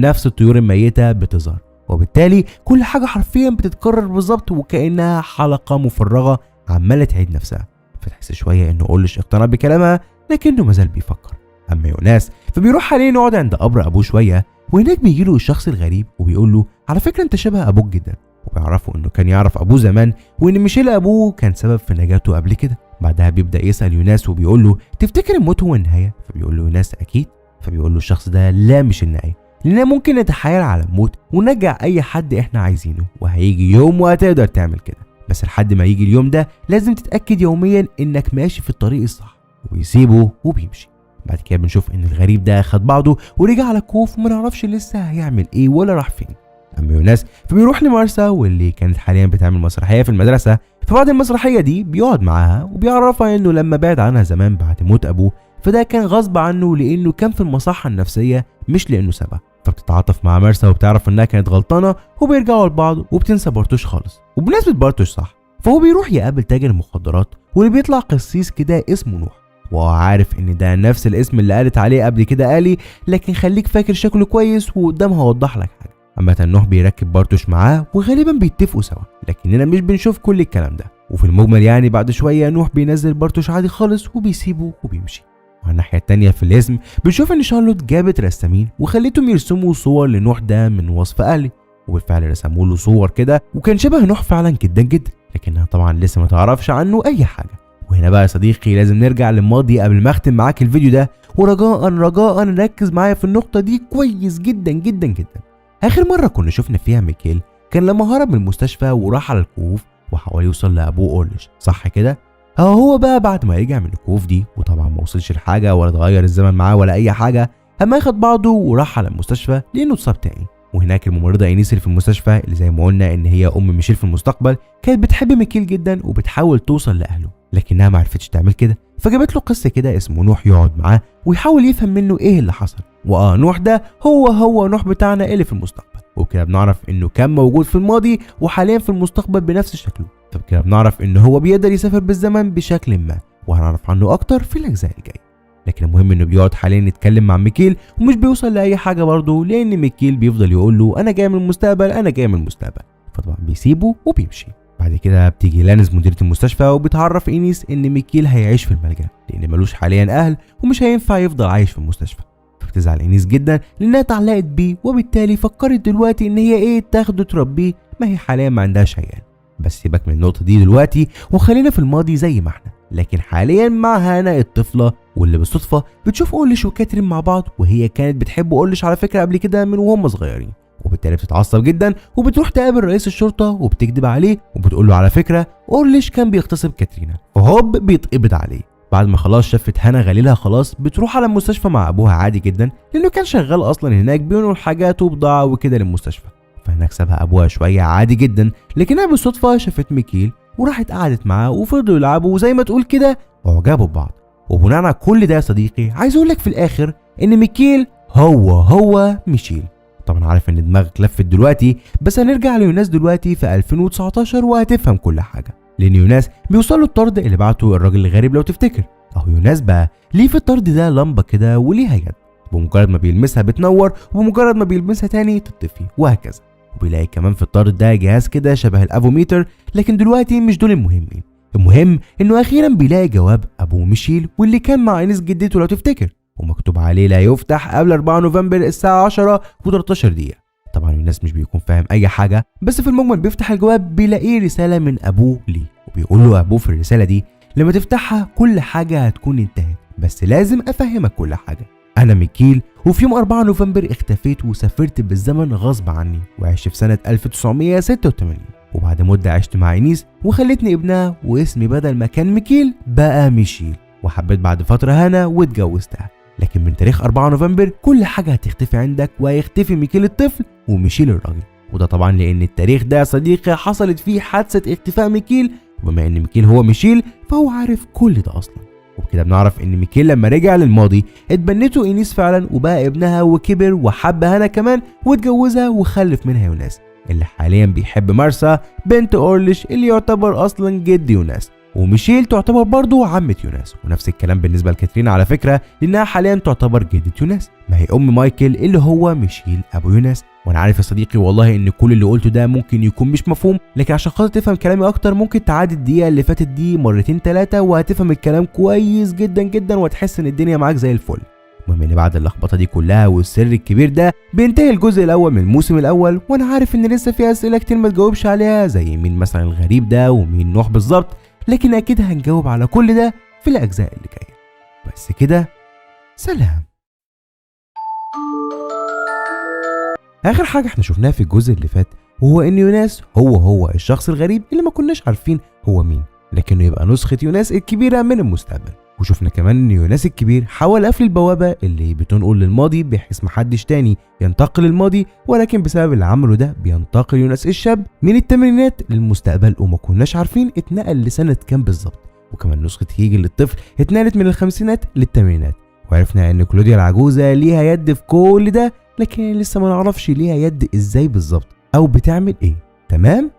نفس الطيور الميته بتظهر، وبالتالي كل حاجه حرفيا بتتكرر بالظبط وكانها حلقه مفرغه عماله تعيد نفسها. فتحس شويه انه اورليش اقتنع بكلامها لكنه مازال بيفكر. اما يوناس فبيروح حاليا يقعد عند قبر ابوه شويه، وهناك بيجي له الشخص الغريب وبيقول له على فكره انت شبه ابوك جدا، وبيعرفوا انه كان يعرف ابوه زمان وان ميشيل ابوه كان سبب في نجاته قبل كده. بعدها بيبدا يسال يوناس وبيقول له تفتكر الموت هو النهايه؟ فبيقول له يوناس اكيد. فبيقول له الشخص ده لا مش النهايه، لاننا ممكن نتحايل على الموت ونرجع اي حد احنا عايزينه، وهيجي يوم وهتقدر تعمل كده، بس لحد ما يجي اليوم ده لازم تتاكد يوميا انك ماشي في الطريق الصح. وبيسيبه وبيمشي. بعد كده بنشوف ان الغريب ده خد بعضه ورجع على الكوف وما نعرفش لسه هيعمل ايه ولا راح فين. اما يوناس فبيروح لمارسا واللي كانت حاليا بتعمل مسرحيه في المدرسه، فبعد المسرحيه دي بيقعد معاها وبيعرفها انه لما بعد عنها زمان بعد موت ابوه فده كان غصب عنه لانه كان في المصحه النفسيه مش لانه سابها. فبتتعاطف مع مارسا وبتعرف انها كانت غلطانه وبيرجعوا لبعض وبتنسى بارتوش خالص. وبمناسبه بارتوش صح، فهو بيروح يقابل تاجر المخدرات واللي بيطلع قسيس كده اسمه نوح، وهو عارف ان ده نفس الاسم اللي قالت عليه قبل كده آلي، لكن خليك فاكر شكله كويس وقدام هوضح لك حاجه. اما نوح بيركب بارتوش معاه وغالبا بيتفقوا سوا، لكننا مش بنشوف كل الكلام ده. وفي المجمل يعني بعد شويه نوح بينزل بارتوش عادي خالص وبيسيبه وبيمشي. وعلى الناحيه التانيه في الاسم بنشوف ان شارلوت جابت رسامين وخليتهم يرسموا صور لنوح ده من وصف آلي، وبالفعل رسموا له صور كده وكان شبه نوح فعلا جدا جدا، لكنها طبعا لسه ما تعرفش عنه اي حاجه. وهنا بقى يا صديقي لازم نرجع للماضي قبل ما اختم معاك الفيديو ده، ورجاء ركز معايا في النقطه دي كويس جدا جدا جدا. اخر مره كنا شفنا فيها ميكيل كان لما هرب من المستشفى وراح على الكهوف وحاول يوصل لابوه اورليش، صح كده؟ هو بقى بعد ما رجع من الكهوف دي وطبعا ما وصلش لحاجه ولا اتغير الزمن معاه ولا اي حاجه، اما اخد بعضه وراح على المستشفى لانه اتصاب تاني. وهناك الممرضه اينيس اللي في المستشفى اللي زي ما قلنا ان هي ام ميشيل في المستقبل كانت بتحب ميكيل جدا وبتحاول توصل لاهله، لكنها ما عرفتش تعمل كده، فجابت له قصه كده اسمه نوح يقعد معاه ويحاول يفهم منه ايه اللي حصل. نوح ده هو نوح بتاعنا اللي في المستقبل، وبكده بنعرف انه كان موجود في الماضي وحاليا في المستقبل بنفس شكله. فبكده بنعرف انه هو بيقدر يسافر بالزمن بشكل ما، وهنعرف عنه اكتر في الاجزاء الجايه. لكن المهم انه بيقعد حاليا يتكلم مع ميكيل ومش بيوصل لاي حاجه برضه، لان ميكيل بيفضل يقول له انا جاي من المستقبل انا جاي من المستقبل، فطبعا بيسيبه وبيمشي. بعد كده بتيجي لانز مديرة المستشفى وبتعرف اينيس ان ميكيل هيعيش في الملجأ لان ملوش حاليا اهل ومش هينفع يفضل عايش في المستشفى. فبتزعل اينيس جدا لانها اتعلقت بيه، وبالتالي فكرت دلوقتي ان هي ايه تاخده تربيه، ما هي حاليا ما عندهاش عيال. بس سيبك من النقطه دي دلوقتي وخلينا في الماضي زي ما احنا. لكن حاليا مع هانا الطفله واللي بالصدفه بتشوف اورليش وكاترين مع بعض، وهي كانت بتحب اورليش على فكره قبل كده من وهم صغيرين، وبالتالي بتتعصب جدا وبتروح تقابل رئيس الشرطه وبتكذب عليه وبتقول له على فكره اورليش كان بيغتصب كاترينا، فهوب بيتقبض عليه. بعد ما خلاص شافت هانا غليلها خلاص بتروح على المستشفى مع ابوها عادي جدا لانه كان شغال اصلا هناك بينقل حاجات وبضاعه وكده للمستشفى. فهناك سابها ابوها شويه عادي جدا، لكنها بالصدفه شافت ميكيل وراحت قعدت معاه وفضلوا يلعبوا وزي ما تقول كده اعجبوا ببعض. وبناء على كل ده يا صديقي عايز اقول لك في الاخر ان ميكيل هو ميشيل. طبعا عارف ان دماغك لفت دلوقتي، بس هنرجع ليوناس دلوقتي في 2019 وهتفهم كل حاجه، لان يوناس بيوصل له الطرد اللي بعته الراجل الغريب لو تفتكر. يوناس بقى ليه في الطرد ده لمبه كده وليها يد، بمجرد ما بيلمسها بتنور وبمجرد ما بيلمسها تاني تطفي وهكذا. وبيلاقي كمان في الطرد ده جهاز كده شبه الافوميتر، لكن دلوقتي مش دول المهمين. المهم انه اخيرا بيلاقي جواب ابو ميشيل واللي كان مع اينيس جدته لو تفتكر، ومكتوب عليه لا يفتح قبل 4 نوفمبر الساعه 10 و13 دقيقه. طبعا يوناس مش بيكون فاهم اي حاجه، بس في المجمل بيفتح الجواب بيلاقيه رساله من ابوه ليه، وبيقول له ابوه في الرساله دي لما تفتحها كل حاجه هتكون انتهت، بس لازم افهمك كل حاجه. انا ميكيل، وفي يوم 4 نوفمبر اختفيت وسافرت بالزمن غصب عني، وعشت في سنه 1986، وبعد مده عشت مع إينيس وخلتني ابنها، واسمي بدل ما كان ميكيل بقى ميشيل، وحبيت بعد فتره هنا واتجوزتها. لكن من تاريخ 4 نوفمبر كل حاجه هتختفي عندك، وهيختفي ميكيل الطفل وميشيل الراجل. وده طبعا لان التاريخ ده يا صديقي حصلت فيه حادثه اختفاء ميكيل، وبما ان ميكيل هو ميشيل فهو عارف كل ده اصلا. وبكده بنعرف ان ميكيل لما رجع للماضي اتبنته إينيس فعلا، وبقى ابنها وكبر وحب هنا كمان واتجوزها وخلف منها يوناس، اللي حاليا بيحب مارسا بنت اورليش اللي يعتبر اصلا جد يوناس، وميشيل تعتبر برضو عمة يوناس. ونفس الكلام بالنسبة لكاترين على فكرة، لانها حاليا تعتبر جدة يوناس، ما هي ام مايكل اللي هو ميشيل ابو يوناس. وانا عارف يا صديقي والله ان كل اللي قلته ده ممكن يكون مش مفهوم، لكن عشان خاطر تفهم كلامي اكتر ممكن تعادي الدقيقة اللي فاتت دي مرتين 3 وهتفهم الكلام كويس جدا جدا، وتحس ان الدنيا معاك زي الفل. المهم ان بعد اللخبطه دي كلها والسر الكبير ده بينتهي الجزء الاول من الموسم الاول، وانا عارف ان لسه في اسئله كتير ما تجاوبش عليها، زي مين مثلا الغريب ده ومين نوح بالظبط، لكن اكيد هنجاوب على كل ده في الاجزاء اللي جايه. بس كده، سلام. اخر حاجه احنا شفناها في الجزء اللي فات وهو ان يوناس هو الشخص الغريب اللي ما كناش عارفين هو مين، لكنه يبقى نسخه يوناس الكبيره من المستقبل. وشفنا كمان ان يوناس الكبير حاول قفل البوابه اللي بتنقل للماضي بحيث محدش تاني ينتقل للماضي، ولكن بسبب اللي عمله ده بينتقل يوناس الشاب من الثمانينات للمستقبل، وما كناش عارفين اتنقل لسنه كام بالظبط. وكمان نسخه هيجل للطفل اتنقلت من الخمسينات للثمانينات، وعرفنا ان كلوديا العجوزه ليها يد في كل ده، لكن لسه ما نعرفش ليها يد ازاي بالظبط او بتعمل ايه. تمام.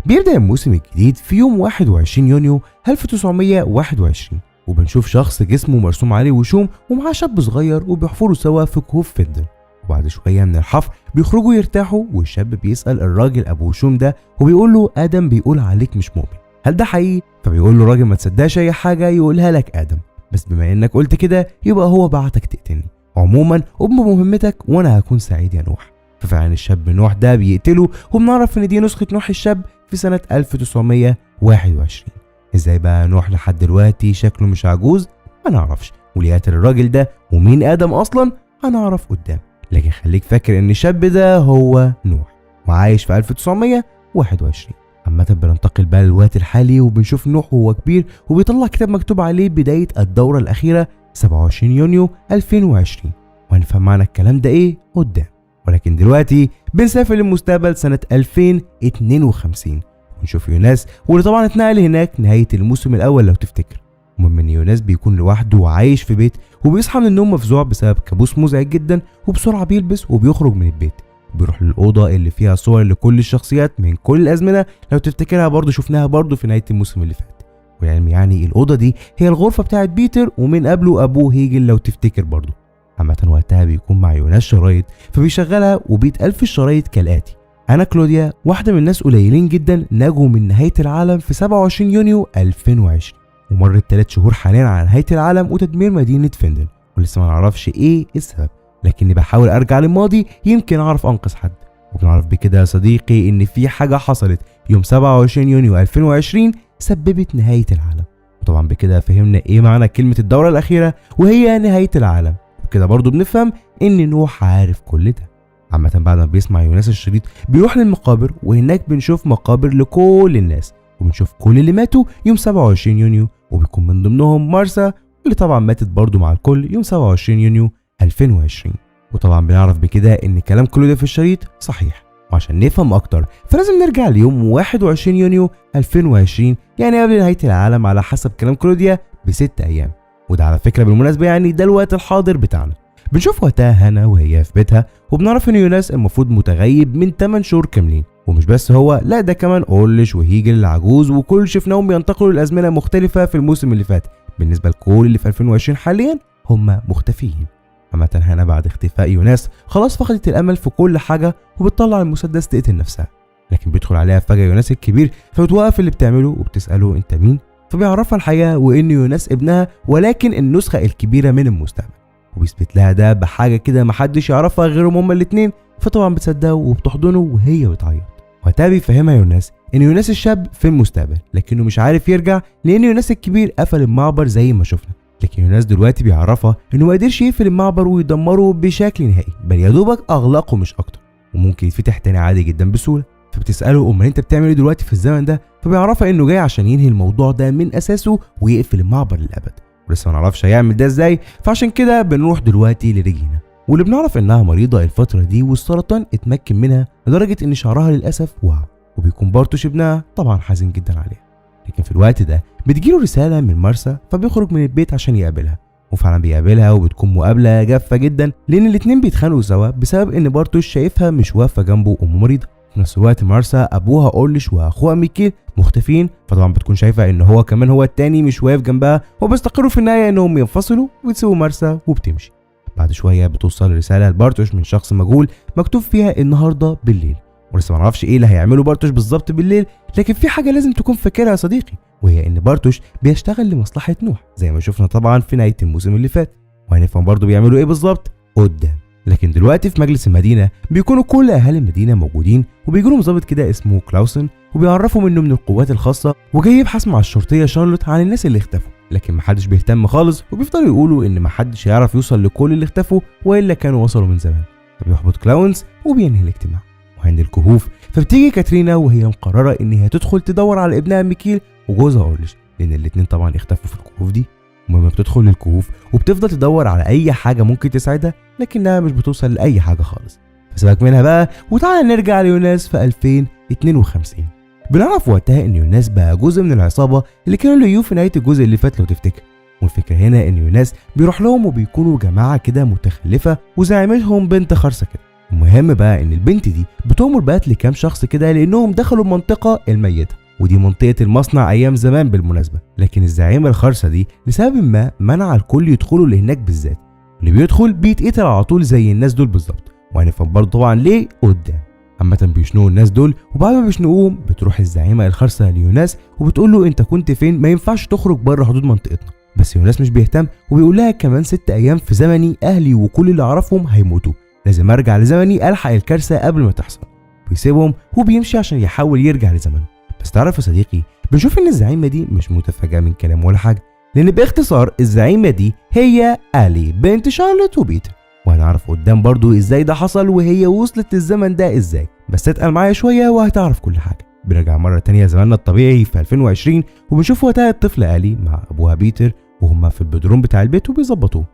بيبدأ الموسم الجديد في يوم 21 يونيو 1921، وبنشوف شخص جسمه مرسوم عليه وشوم ومعاه شاب صغير وبيحفروا سوا في كهوف فندل. وبعد شوية من الحفر بيخرجوا يرتاحوا، والشاب بيسأل الراجل أبو وشوم ده وبيقول له آدم بيقول عليك مش مؤمن، هل ده حقيقي؟ فبيقول له الراجل ما تصدقش أي حاجة يقولها لك آدم، بس بما إنك قلت كده يبقى هو بعتك تقتلني، عموما قم بمهمتك وأنا هكون سعيد يا نوح. ففعلا الشاب نوح ده بيقتله، وبنعرف إن دي نسخة نوح الشاب في سنة 1921. ازاي بقى نوح لحد دلوقتي شكله مش عجوز؟ ما نعرفش، واللي قتل الراجل ده ومين آدم أصلا هنعرف قدام، لكن خليك فاكر إن الشاب ده هو نوح وعايش في 1921. عامة بننتقل بقى للوقت الحالي، وبنشوف نوح وهو كبير وبيطلع كتاب مكتوب عليه بداية الدورة الأخيرة 27 يونيو 2020، وهنفهم معنى الكلام ده إيه قدام. ولكن دلوقتي بنسافر للمستقبل سنة 2052 ونشوف يوناس، واللي طبعا اتنقل هناك نهاية الموسم الأول لو تفتكر. المهم إن يوناس بيكون لوحده وعايش في بيت، وبيصحى من النوم مفزوع بسبب كابوس مزعج جدا، وبسرعة بيلبس وبيخرج من البيت وبيروح للأوضة اللي فيها صور لكل الشخصيات من كل الأزمنة لو تفتكرها، برضه شفناها برضه في نهاية الموسم اللي فات. يعني الأوضة دي هي الغرفة بتاعت بيتر، ومن قبله أبوه هيجل لو تفتكر برضه. عامة وقتها بيكون مع يوناس شرايط فبيشغلها، وبيتقال في الشرايط كالآتي: أنا كلوديا واحدة من الناس قليلين جدا نجوا من نهاية العالم في 27 يونيو 2020، ومرت 3 شهور حاليا على نهاية العالم وتدمير مدينة فندل، ولسه ما نعرفش إيه السبب، لكني بحاول أرجع للماضي يمكن أعرف أنقذ حد. وبنعرف بكده يا صديقي إن في حاجة حصلت يوم 27 يونيو 2020 سببت نهاية العالم، وطبعا بكده فهمنا إيه معنى كلمة الدورة الأخيرة وهي نهاية العالم. وكده برضو بنفهم إن نوح عارف كل ده. عامة بعد ما بيسمع يوناس الشريط بيروح للمقابر، وهناك بنشوف مقابر لكل الناس، وبنشوف كل اللي ماتوا يوم 27 يونيو، وبيكون من ضمنهم مارسا اللي طبعا ماتت برضو مع الكل يوم 27 يونيو 2020. وطبعا بنعرف بكده ان كلام كل ده في الشريط صحيح. وعشان نفهم اكتر فلازم نرجع ليوم 21 يونيو 2020، يعني قبل نهاية العالم على حسب كلام كلوديا ب6 ايام. وده على فكرة بالمناسبة يعني ده الوقت الحاضر بتاعنا. بنشوف وقتها هنا وهي في بيتها، وبنعرف ان يوناس المفروض متغيب من 8 شهور كاملين، ومش بس هو لا ده كمان اورليش وهيجل العجوز وكل شفناهم بينتقلوا لازمنه مختلفه في الموسم اللي فات. بالنسبه لكل اللي في 2020 حاليا هم مختفيين. عامة هنا بعد اختفاء يوناس خلاص فقدت الامل في كل حاجه، وبتطلع المسدس تقتل نفسها، لكن بيدخل عليها فجاه يوناس الكبير فبتوقف اللي بتعمله وبتساله انت مين، فبيعرفها الحقيقه وان يوناس ابنها ولكن النسخه الكبيره من المستقبل، وبيثبت لها ده بحاجه كده محدش يعرفها غيرهم هما الاثنين، فطبعا بتصدقه وبتحضنه وهي بتعيط. وقتها بيفهمها يوناس ان يوناس الشاب في المستقبل لكنه مش عارف يرجع لان يوناس الكبير قفل المعبر زي ما شفنا. لكن يوناس دلوقتي بيعرفها انه ما قدرش يقفل المعبر ويدمره بشكل نهائي، بل يا دوبك اغلقه مش اكتر، وممكن يتفتح تاني عادي جدا بسهوله. فبتساله امال انت بتعمل ايه دلوقتي في الزمن ده؟ فبيعرفها انه جاي عشان ينهي الموضوع ده من اساسه ويقفل المعبر للابد، ولسه ما نعرفش هيعمل ده ازاي. فعشان كده بنروح دلوقتي لريجينا، واللي بنعرف انها مريضه الفتره دي والسرطان اتمكن منها لدرجه ان شعرها للاسف وقع، وبيكون بارتوش ابنها طبعا حزين جدا عليها. لكن في الوقت ده بتجيله رساله من مارسا، فبيخرج من البيت عشان يقابلها، وفعلا بيقابلها وبتكون مقابله جافه جدا لان الاتنين بيتخانقوا سوا بسبب ان بارتوش شايفها مش واقفه جنبه وامه مريضه. في نفس الوقت مارسا ابوها اورليش واخوها ميكيل مختفين، فطبعا بتكون شايفه ان هو كمان هو التاني مش واقف جنبها، وبيستقروا في النهايه انهم ينفصلوا وتسيبوا مارسا وبتمشي. بعد شويه بتوصل رساله لبارتوش من شخص مجهول مكتوب فيها النهارده بالليل، ولسه ما نعرفش ايه اللي هيعمله بارتوش بالظبط بالليل، لكن في حاجه لازم تكون فاكرها يا صديقي، وهي ان بارتوش بيشتغل لمصلحه نوح زي ما شفنا طبعا في نهايه الموسم اللي فات، وهنفهم برضه بيعملوا ايه بالظبط قدام. لكن دلوقتي في مجلس المدينه بيكونوا كل اهالي المدينه موجودين، وبيجي لهم ضابط كده اسمه كلاوسن وبيعرفهم انه من القوات الخاصه وجاي يبحث مع الشرطيه شارلوت عن الناس اللي اختفوا، لكن محدش بيهتم خالص، وبيفضلوا يقولوا ان محدش هيعرف يوصل لكل اللي اختفوا والا كانوا وصلوا من زمان. فبيحبط كلاونز وبينهي الاجتماع. وعند الكهوف فبتيجي كاترينا وهي مقرره ان هي تدخل تدور على ابنها ميكيل وجوزها اورليش، لان الاتنين طبعا اختفوا في الكهوف دي. المهم بتدخل للكهوف وبتفضل تدور على اي حاجه ممكن تساعدها، لكنها مش بتوصل لاي حاجه خالص. فسيبك منها بقى وتعالى نرجع ليوناس في 2052. بنعرف وقتها ان يوناس بقى جزء من العصابه اللي كانوا ليو في نهايه الجزء اللي فات لو تفتكر. والفكره هنا ان يوناس بيروح لهم وبيكونوا جماعه كده متخلفه وزعيمتهم بنت خرصه كده. المهم بقى ان البنت دي بتؤمر بقتل كام شخص كده لانهم دخلوا المنطقه الميته، ودي منطقه المصنع ايام زمان بالمناسبه، لكن الزعيمه الخرصه دي لسبب ما منع الكل يدخلوا لهناك بالذات، واللي بيدخل بيتقتل على طول زي الناس دول بالظبط، وهنفهم برضه طبعا ليه قدام. عامة بيشنقوا الناس دول، وبعد ما بيشنقوهم بتروح الزعيمه الخرصه ليوناس وبتقول له انت كنت فين؟ ما ينفعش تخرج بره حدود منطقتنا. بس يوناس مش بيهتم وبيقول لها كمان 6 ايام في زمني اهلي وكل اللي اعرفهم هيموتوا، لازم ارجع لزمني الحق الكارثه قبل ما تحصل. بيسيبهم وبيمشي عشان يحاول يرجع لزمنه. بس تعرف يا صديقي بنشوف ان الزعيمه دي مش متفاجئه من كلام ولا حاجه، لان باختصار الزعيمه دي هي آلي بنت شارلوت وبيتر، وهنعرف قدام برضو ازاي ده حصل وهي وصلت للزمن ده ازاي. بس اتقل معايا شويه وهتعرف كل حاجه. بنرجع مره تانية زماننا الطبيعي في 2020، وبنشوف وقتها الطفل آلي مع ابوها بيتر وهما في البدروم بتاع البيت وبيظبطوه.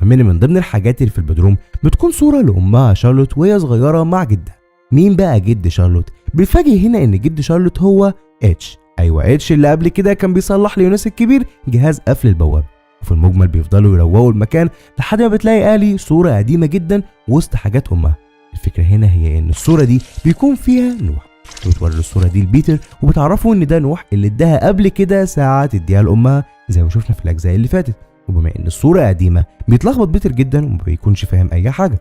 من ضمن الحاجات اللي في البدروم بتكون صوره لامها شارلوت وهي صغيره مع جدها. مين بقى جد شارلوت؟ بنفاجئ هنا ان جد شارلوت هو اتش، ايوه اتش اللي قبل كده كان بيصلح ليوناس الكبير جهاز قفل البوابه. وفي المجمل بيفضلوا يروقوا المكان لحد ما بتلاقي آلي صوره قديمه جدا وسط حاجات امها. الفكره هنا هي ان الصوره دي بيكون فيها نوح، وبتوري الصوره دي لبيتر وبتعرفوا ان ده نوح اللي اداها قبل كده ساعه تديها لامها زي ما شفنا في الاجزاء اللي فاتت. وبما ان الصوره قديمه بيتلخبط بيتر جدا وما بيكونش فاهم اي حاجه،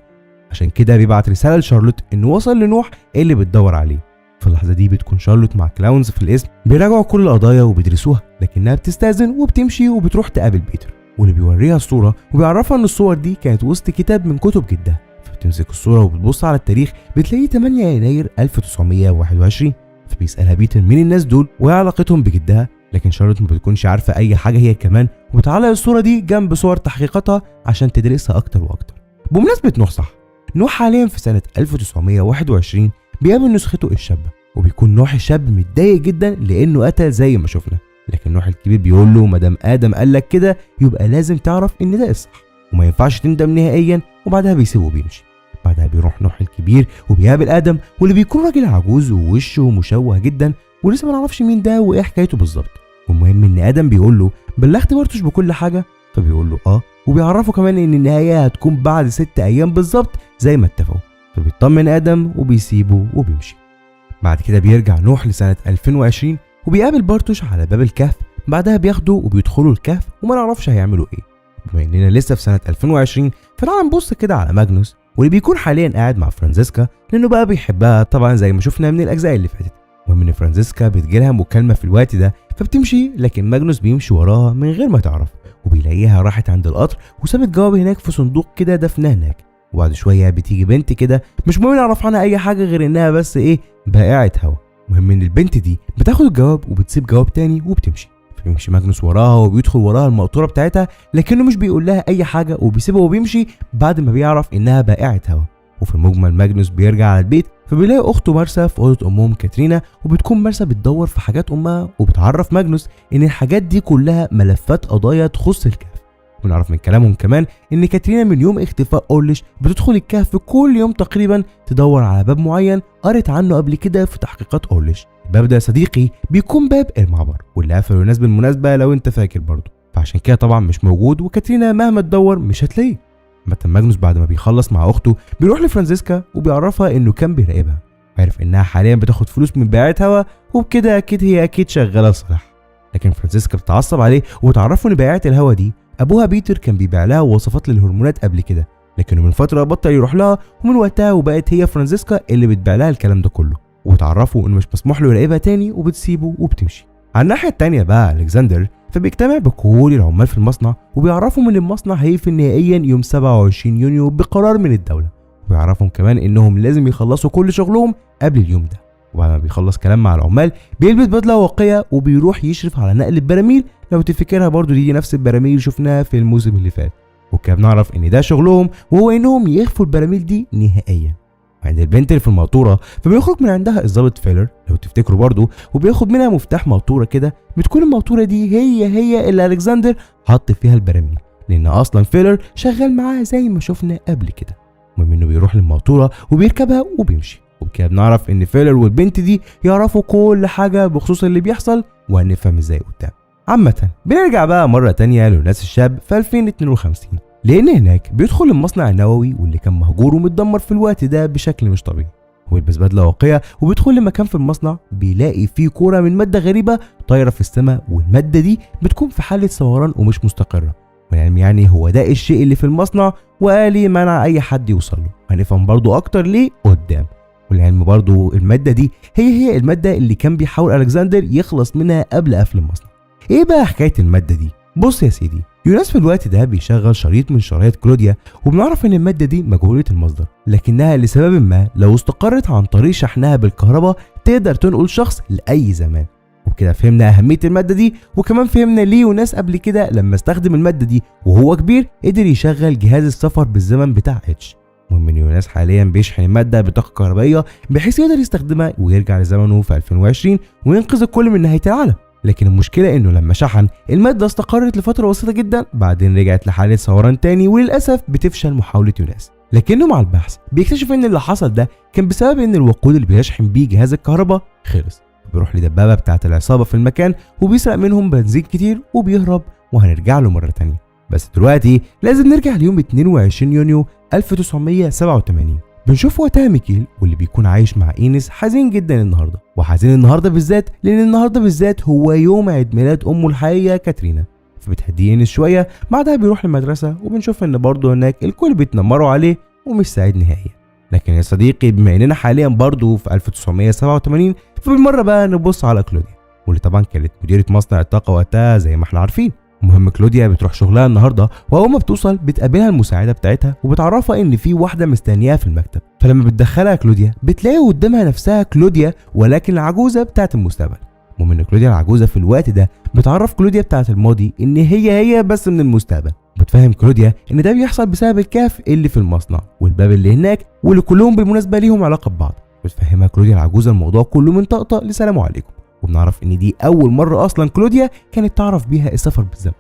عشان كده بيبعت رساله لشارلوت انه وصل لنوح اللي بتدور عليه. في اللحظه دي بتكون شارلوت مع كلاونز في القسم بيراجعوا كل القضايا وبيدرسوها، لكنها بتستاذن وبتمشي وبتروح تقابل بيتر واللي بيوريها الصوره وبيعرفها ان الصور دي كانت وسط كتاب من كتب جدها. فبتمسك الصوره وبتبص على التاريخ بتلاقيه 8 يناير 1921. فبيسالها بيتر مين الناس دول وايه علاقتهم بجدها، لكن شارلوت ما بتكونش عارفه اي حاجه هي كمان، وبتعلق الصوره دي جنب صور تحقيقاتها عشان تدرسها اكتر واكتر. بمناسبه نوح، صح، نوح حاليا في سنه 1921 بيقابل نسخته الشابه، وبيكون نوح الشاب متضايق جدا لانه قتل زي ما شفنا، لكن نوح الكبير بيقول له ما دام ادم قال لك كده يبقى لازم تعرف ان ده الصح وما ينفعش تندم نهائيا، وبعدها بيسيبه وبيمشي. بعدها بيروح نوح الكبير وبيقابل ادم واللي بيكون راجل عجوز ووشه مشوه جدا ولسه ما نعرفش مين ده وايه حكايته بالظبط. والمهم ان ادم بيقول له بلغت بارتوش بكل حاجه؟ فبيقول له اه، وبيعرفه كمان ان النهايه هتكون بعد 6 ايام بالظبط زي ما اتفقوا. فبيطمن ادم وبيسيبه وبيمشي. بعد كده بيرجع نوح لسنه 2020 وبيقابل بارتوش على باب الكهف. بعدها بياخدوا وبيدخلوا الكهف وما نعرفش هيعملوا ايه. بما اننا لسه في سنه 2020 فتعالى نبص كده على ماجنوس واللي بيكون حاليا قاعد مع فرانزيسكا لانه بقى بيحبها طبعا زي ما شفنا من الاجزاء اللي فاتت. المهم ان فرانزيسكا بتجيلها مكالمه في الوقت ده فبتمشي، لكن ماجنوس بيمشي وراها من غير ما تعرف، وبيلاقيها راحت عند القطر وسابت جواب هناك في صندوق كده دفناه هناك. وبعد شويه بتيجي بنت كده مش مهم نعرف عنها اي حاجه غير انها بس بائعه هوا. المهم ان البنت دي بتاخد الجواب وبتسيب جواب تاني وبتمشي. فبيمشي ماجنوس وراها وبيدخل وراها المقطوره بتاعتها، لكنه مش بيقول لها اي حاجه وبيسيبها وبيمشي بعد ما بيعرف انها بائعه هوا. وفي المجمل ماجنوس بيرجع على البيت، فبيلاقي اخته مارسا في اوضه امهم كاترينا، وبتكون مارسا بتدور في حاجات امها وبتعرف ماجنوس ان الحاجات دي كلها ملفات قضايا تخص الكهف. بنعرف من كلامهم كمان ان كاترينا من يوم اختفاء اورليش بتدخل الكهف كل يوم تقريبا تدور على باب معين قرت عنه قبل كده في تحقيقات اورليش. الباب ده يا صديقي بيكون باب المعبر، واللي قفله الناس بالمناسبه لو انت فاكر برضه، فعشان كده طبعا مش موجود، وكاترينا مهما تدور مش هتلاقيه. مثلا ماجنوس بعد ما بيخلص مع اخته بيروح لفرانزيسكا وبيعرفها انه كان بيراقبها، عارف انها حاليا بتاخد فلوس من بيعات هوا، وبكده اكيد هي شغاله لصالحها. لكن فرانزيسكا بتتعصب عليه وتعرفه ان بيعات الهوا دي ابوها بيتر كان بيبيع لها وصفات للهرمونات قبل كده، لكنه من فتره بطل يروح لها، ومن وقتها وبقت هي فرانزيسكا اللي بتبيع لها الكلام ده كله، وتعرفه انه مش مسموح له يراقبها تاني وبتسيبه وبتمشي. على الناحيه التانيه بقى الكسندر فبيجتمع بكل العمال في المصنع، وبيعرفهم ان المصنع هيقفل نهائيا يوم 27 يونيو بقرار من الدوله، وبيعرفهم كمان انهم لازم يخلصوا كل شغلهم قبل اليوم ده. وبعد ما بيخلص كلام مع العمال بيلبس بدله واقيه وبيروح يشرف على نقل البراميل، لو تفتكرها برضو دي نفس البراميل اللي شفناها في الموسم اللي فات، وكده بنعرف ان ده شغلهم، وهو انهم يخفوا البراميل دي نهائيا. عند البنت اللي في المقطوره فبيخرج من عندها الضابط فيلر لو تفتكروا برضو، وبياخد منها مفتاح مقطوره كده، بتكون المقطوره دي هي اللي الكسندر حط فيها البراميل، لان اصلا فيلر شغال معاها زي ما شفنا قبل كده. المهم انه بيروح للمقطوره وبيركبها وبيمشي، وبكده بنعرف ان فيلر والبنت دي يعرفوا كل حاجه بخصوص اللي بيحصل، وهنفهم ازاي قدام. عامه بنرجع بقى مره تانية لناس الشاب في 2052، لان هناك بيدخل المصنع النووي واللي كان مهجور ومتدمر في الوقت ده بشكل مش طبيعي، ويلبس بدله واقيه وبيدخل لمكان في المصنع بيلاقي فيه كوره من ماده غريبه طايره في السماء، والماده دي بتكون في حاله ثوران ومش مستقره، يعني هو ده الشيء اللي في المصنع وآلي منع اي حد يوصل له. هنفهم برضو اكتر ليه قدام. والعلم برضو الماده دي هي الماده اللي كان بيحاول الكسندر يخلص منها قبل قفل المصنع. ايه بقى حكايه الماده دي؟ بص يا سيدي، يوناس في الوقت ده بيشغل شريط من شرايط كلوديا، وبنعرف ان الماده دي مجهوله المصدر، لكنها لسبب ما لو استقرت عن طريق شحنها بالكهرباء تقدر تنقل شخص لاي زمان. وبكده فهمنا اهميه الماده دي، وكمان فهمنا ليه يوناس قبل كده لما استخدم الماده دي وهو كبير قدر يشغل جهاز السفر بالزمن بتاع اتش. المهم ان يوناس حاليا بيشحن الماده بطاقه كهربائيه بحيث يقدر يستخدمها ويرجع لزمنه في 2020 وينقذ الكل من نهايه العالم. لكن المشكله انه لما شحن الماده استقرت لفتره بسيطه جدا، بعدين رجعت لحاله ثوران تاني، وللاسف بتفشل محاوله يوناس. لكنه مع البحث بيكتشف ان اللي حصل ده كان بسبب ان الوقود اللي بيشحن بيه جهاز الكهرباء خلص. بيروح لدبابه بتاعه العصابه في المكان وبيسرق منهم بنزين كتير وبيهرب، وهنرجع له مره تانيه. بس دلوقتي لازم نرجع ليوم 22 يونيو 1987. بنشوف وقتها ميكيل واللي بيكون عايش مع اينس حزين جدا النهارده، وحزين النهارده بالذات لان النهارده بالذات هو يوم عيد ميلاد امه الحقيقيه كاترينا. فبتهديه اينس شويه، بعدها بيروح المدرسه وبنشوف ان برضه هناك الكل بيتنمروا عليه ومش سعيد نهائيا. لكن يا صديقي بما اننا حاليا برضه في 1987 فبالمره بقى نبص على كلوديا، واللي طبعا كانت مديره مصنع الطاقه وقتها زي ما احنا عارفين. المهم كلوديا بتروح شغلها النهارده، واول ما بتوصل بتقابلها المساعده بتاعتها وبتعرفها ان في واحده مستنياها في المكتب. فلما بتدخلها كلوديا بتلاقي قدامها نفسها كلوديا ولكن العجوزه بتاعت المستقبل. المهم ان كلوديا العجوزه في الوقت ده بتعرف كلوديا بتاعت الماضي ان هي بس من المستقبل، بتفهم كلوديا ان ده بيحصل بسبب الكهف اللي في المصنع والباب اللي هناك واللي كلهم بالمناسبه ليهم علاقه ببعض. بتفهمها كلوديا العجوزه الموضوع كله من طقطق لسلام عليكم، وبنعرف ان دي اول مره اصلا كلوديا كانت تعرف بيها السفر بالزمن.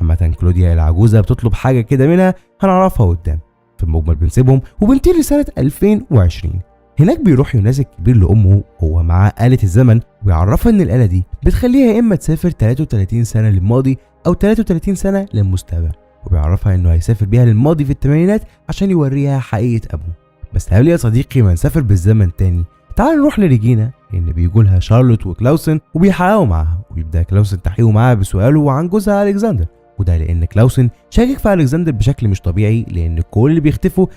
عامة كلوديا العجوزة بتطلب حاجة كده منها هنعرفها قدام. في المجمل بنسيبهم وبنطير لسنة 2020. هناك بيروح يوناس الكبير لأمه وهو معاه آلة الزمن، ويعرفها إن الآلة دي بتخليها يا إما تسافر 33 سنة للماضي أو 33 سنة للمستقبل، وبيعرفها إنه هيسافر بيها للماضي في الثمانينات عشان يوريها حقيقة أبوه. بس قبل يا صديقي ما نسافر بالزمن تاني تعال نروح لريجينا، لأن بيجولها شارلوت وكلاوسن وبيحققوا معاها، ويبدأ كلاوسن تحقيقه معاها بسؤاله عن جوزها ألكسندر، وده لان كلاوسن شاكك في الكسندر بشكل مش طبيعي، لان كل اللي بيختفوا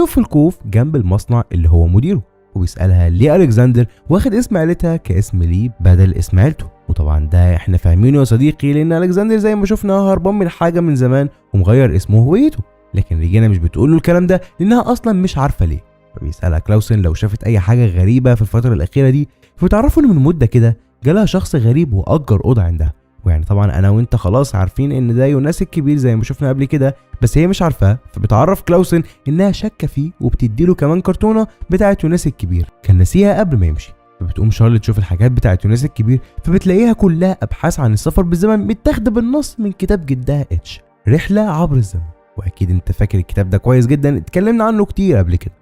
في الكوف جنب المصنع اللي هو مديره. وبيسالها ليه الكسندر واخد اسم عيلتها كاسم ليه بدل اسم عيلته، وطبعا ده احنا فاهمينه يا صديقي لان الكسندر زي ما شفنا هربان من حاجه من زمان ومغير اسمه وهويته. لكن ريجينا مش بتقول له الكلام ده لانها اصلا مش عارفه ليه. فبيسالها كلاوسن لو شافت اي حاجه غريبه في الفتره الاخيره دي، فبتعرفوا ان من مده كده جالها شخص غريب واجر اوضه عندها. ويعني طبعا انا وانت خلاص عارفين ان ده يوناس الكبير زي ما شفنا قبل كده، بس هي مش عارفاه. فبتعرف كلاوسن انها شاكه فيه وبتديله كمان كرتونه بتاعه يوناس الكبير كان ناسيها قبل ما يمشي. فبتقوم شارلوت تشوف الحاجات بتاعه يوناس الكبير، فبتلاقيها كلها ابحاث عن السفر بالزمن متاخده بالنص من كتاب جدها اتش، رحله عبر الزمن. واكيد انت فاكر الكتاب ده كويس جدا، اتكلمنا عنه كتير قبل كده.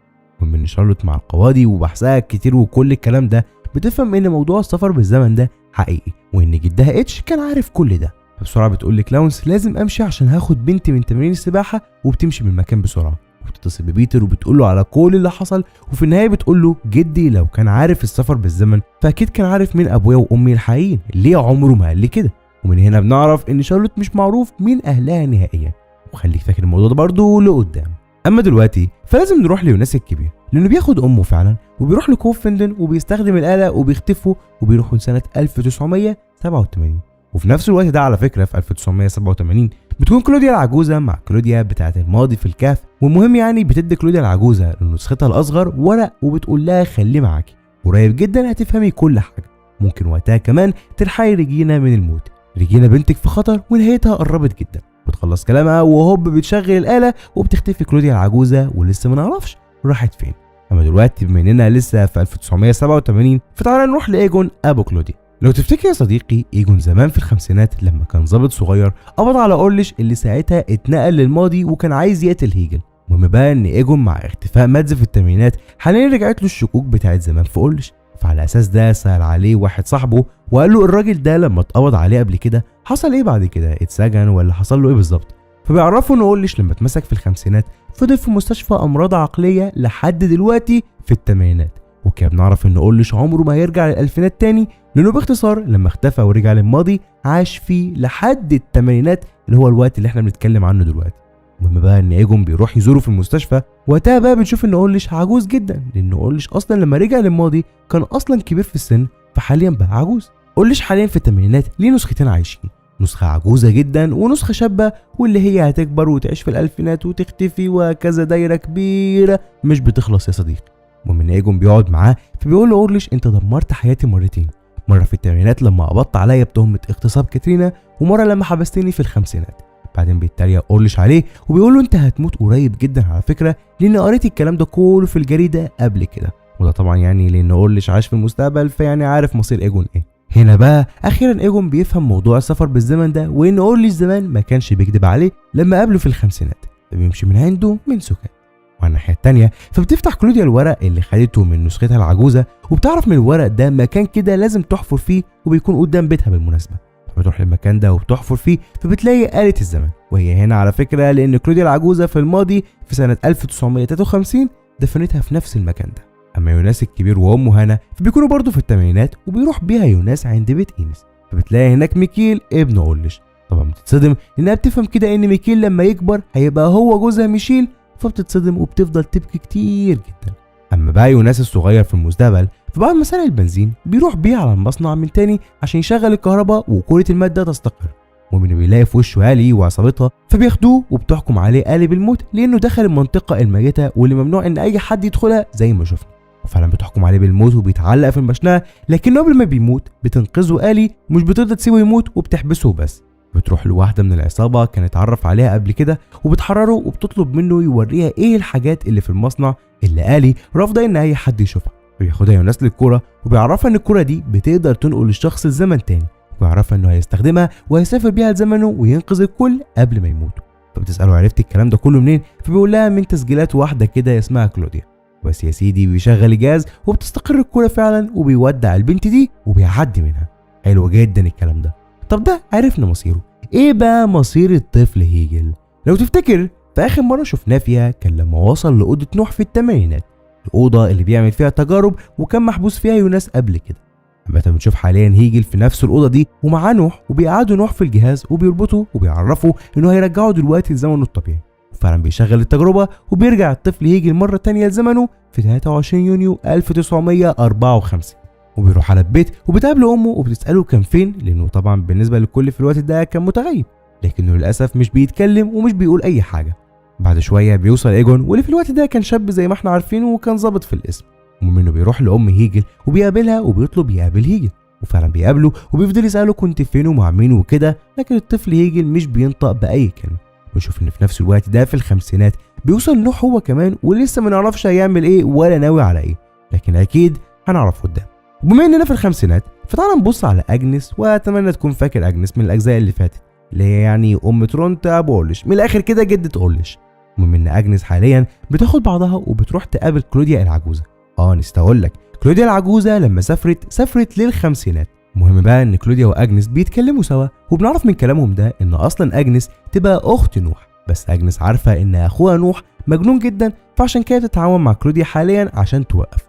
ومن ان شارلوت مع القواضي وبحثها كتير وكل الكلام ده، بتفهم ان موضوع السفر بالزمن ده حقيقي، وان جدها اتش كان عارف كل ده. فبسرعه بتقول لكلاونس لازم امشي عشان هاخد بنتي من تمرين السباحه، وبتمشي من المكان بسرعه. وبتتصل ببيتر وبتقول له على كل اللي حصل، وفي النهايه بتقول له جدي لو كان عارف السفر بالزمن فاكيد كان عارف مين ابويا وامي الحقيقيين، ليه عمره ما قال لي كده. ومن هنا بنعرف ان شارلوت مش معروف مين اهلها نهائيا، وخليك فاكر الموضوع ده برضه لقدام. اما دلوقتي فلازم نروح ليوناس الكبير لانه بياخد امه فعلا، وبيروح لكوف فندن وبيستخدم الاله وبيختفوا وبيروحوا لسنه 1987. وفي نفس الوقت ده على فكره في 1987 بتكون كلوديا العجوزه مع كلوديا بتاعه الماضي في الكهف. والمهم يعني بتدي كلوديا العجوزه لنسختها الاصغر ورق، وبتقول لها خليه معاكي، قريب جدا هتفهمي كل حاجه، ممكن وقتها كمان تلحقي ريجينا من الموت. ريجينا بنتك في خطر ونهايتها قربت جدا. بتخلص كلامها وهوب بتشغل الاله وبتختفي كلوديا العجوزه، ولسه ما نعرفش راحت فين. اما دلوقتي بما اننا لسه في 1987 فتعالى نروح لايجون ابو كلوديا. لو تفتكر يا صديقي، ايجون زمان في الخمسينات لما كان ضابط صغير قبض على اورليش اللي ساعتها اتنقل للماضي وكان عايز يقتل هيجل. المهم بقى ان ايجون مع اختفاء مادز في الثمانينات حاليا رجعت له الشكوك بتاعت زمان في اورليش. فعلى اساس ده سأل عليه واحد صاحبه وقال له الراجل ده لما اتقبض عليه قبل كده حصل ايه بعد كده، اتسجن ولا حصل له ايه بالظبط. فبيعرفوا ان اورليش لما اتمسك في الخمسينات فضل في مستشفى امراض عقليه لحد دلوقتي في الثمانينات. وكده بنعرف ان اورليش عمره ما هيرجع للالفينات تاني، لانه باختصار لما اختفى ورجع للماضي عاش فيه لحد الثمانينات اللي هو الوقت اللي احنا بنتكلم عنه دلوقتي. المهم بقى ان ايجون بيروح يزوره في المستشفى، وقتها بقى بنشوف ان اورليش عجوز جدا، لان اورليش اصلا لما رجع للماضي كان اصلا كبير في السن، فحاليا بقى عجوز. اورليش حاليا في الثمانينات ليه نسختين عايشين، نسخه عجوزه جدا ونسخه شابه، واللي هي هتكبر وتعيش في الالفينات وتختفي، وهكذا دايره كبيره مش بتخلص يا صديقي. المهم ان ايجون بيقعد معاه فبيقول له اورليش انت دمرت حياتي مرتين، مره في الثمانينات لما قبضت عليا بتهمه اغتصاب كاترينا، ومره لما حبستني في الخمسينات. بعدين بيتريق اورليش عليه وبيقول له انت هتموت قريب جدا على فكره، لان قريت الكلام ده كله في الجريده قبل كده. وده طبعا يعني لان اورليش عاش في المستقبل، فيعني عارف مصير ايجون ايه. هنا بقى اخيرا ايجون بيفهم موضوع السفر بالزمن ده، وان اورليش زمان ما كانش بيكذب عليه لما قابله في الخمسينات، فبيمشي من عنده من سكات. وعلى الناحيه الثانيه فبتفتح كلوديا الورق اللي خدته من نسختها العجوزه، وبتعرف من الورق ده مكان كده لازم تحفر فيه، وبيكون قدام بيتها بالمناسبه. فبتروح للمكان ده وبتحفر فيه، فبتلاقي آلة الزمن. وهي هنا على فكره لان كلوديا العجوزه في الماضي في سنه 1953 دفنتها في نفس المكان ده. اما يوناس الكبير وامه هانا فبيكونوا برضه في الثمانينات، وبيروح بيها يوناس عند بيت اينس، فبتلاقي هناك ميكيل ابن اورليش. طبعا بتتصدم لانها بتفهم كده ان ميكيل لما يكبر هيبقى هو جوزها ميشيل، فبتتصدم وبتفضل تبكي كتير جدا. اما بقى يوناس الصغير في المستقبل فبعد ما سرق البنزين بيروح بيه على المصنع من تاني عشان يشغل الكهرباء وكرة المادة تستقر. ومن بيلاقي في وشه آلي وعصابتها فبياخدوه وبتحكم عليه آلي بالموت لانه دخل المنطقة الميتة واللي ممنوع ان اي حد يدخلها زي ما شفنا. وفعلا بتحكم عليه بالموت وبيتعلق في المشنقة، لكنه قبل ما بيموت بتنقذه آلي، مش بترضى تسيبه يموت وبتحبسه بس. بتروح لواحدة من العصابة كان اتعرف عليها قبل كده وبتحرره، وبتطلب منه يوريها ايه الحاجات اللي في المصنع اللي آلي رافضة ان اي حد يشوفها. بياخدها يوناس للكرة وبيعرفها ان الكرة دي بتقدر تنقل الشخص الزمن تاني، وبيعرفها انه هيستخدمها وهيسافر بيها لزمنه وينقذ الكل قبل ما يموتوا. فبتسأله عرفت الكلام ده كله منين، فبيقول لها من تسجيلات واحدة كده اسمها كلوديا. بس يا سيدي بيشغل الجهاز وبتستقر الكرة فعلا، وبيودع البنت دي وبيعدي منها. حلو جدا الكلام ده. طب ده عرفنا مصيره، ايه بقى مصير الطفل هيجل؟ لو تفتكر في اخر مرة شفناه فيها كان لما وصل لأوضة نوح في الثمانينات، الأوضة اللي بيعمل فيها تجارب وكان محبوس فيها يوناس قبل كده. اما بنشوف حاليا هيجل في نفس الأوضة دي ومعاه نوح، وبيقعدوا نوح في الجهاز وبيربطوا وبيعرفوا انه هيرجعوا دلوقتي لزمنه الطبيعي. وفعلا بيشغل التجربة وبيرجع الطفل هيجل مرة تانية لزمنه في 23 يونيو 1954. وبيروح على البيت وبتقابل امه وبتساله كان فين، لانه طبعا بالنسبه للكل في الوقت ده كان متغيب، لكنه للاسف مش بيتكلم ومش بيقول اي حاجه. بعد شويه بيوصل ايجون، واللي في الوقت ده كان شاب زي ما احنا عارفين وكان ظابط في الاسم. المهم انه بيروح لام هيجل وبيقابلها وبيطلب يقابل هيجل، وفعلا بيقابله وبيفضل يساله كنت فين ومع مين وكده، لكن الطفل هيجل مش بينطق باي كلمه. ونشوف ان في نفس الوقت ده في الخمسينات بيوصل نوح هو كمان، ولسه ما نعرفش هيعمل ايه ولا ناوي على ايه، لكن اكيد هنعرف قدام. وبما اننا في الخمسينات فتعالى نبص على اجنس، واتمنى تكون فاكر اجنس من الاجزاء اللي فاتت، اللي هي يعني ام ترونتا ابو اورليش، من الاخر كده جده اورليش. المهم ان اجنس حاليا بتاخد بعضها وبتروح تقابل كلوديا العجوزه. نسيت اقول لك، كلوديا العجوزه لما سافرت للخمسينات. المهم بقى ان كلوديا واجنس بيتكلموا سوا، وبنعرف من كلامهم ده ان اصلا اجنس تبقى اخت نوح، بس اجنس عارفه ان اخوها نوح مجنون جدا، فعشان كده بتتعاون مع كلوديا حاليا عشان توقف.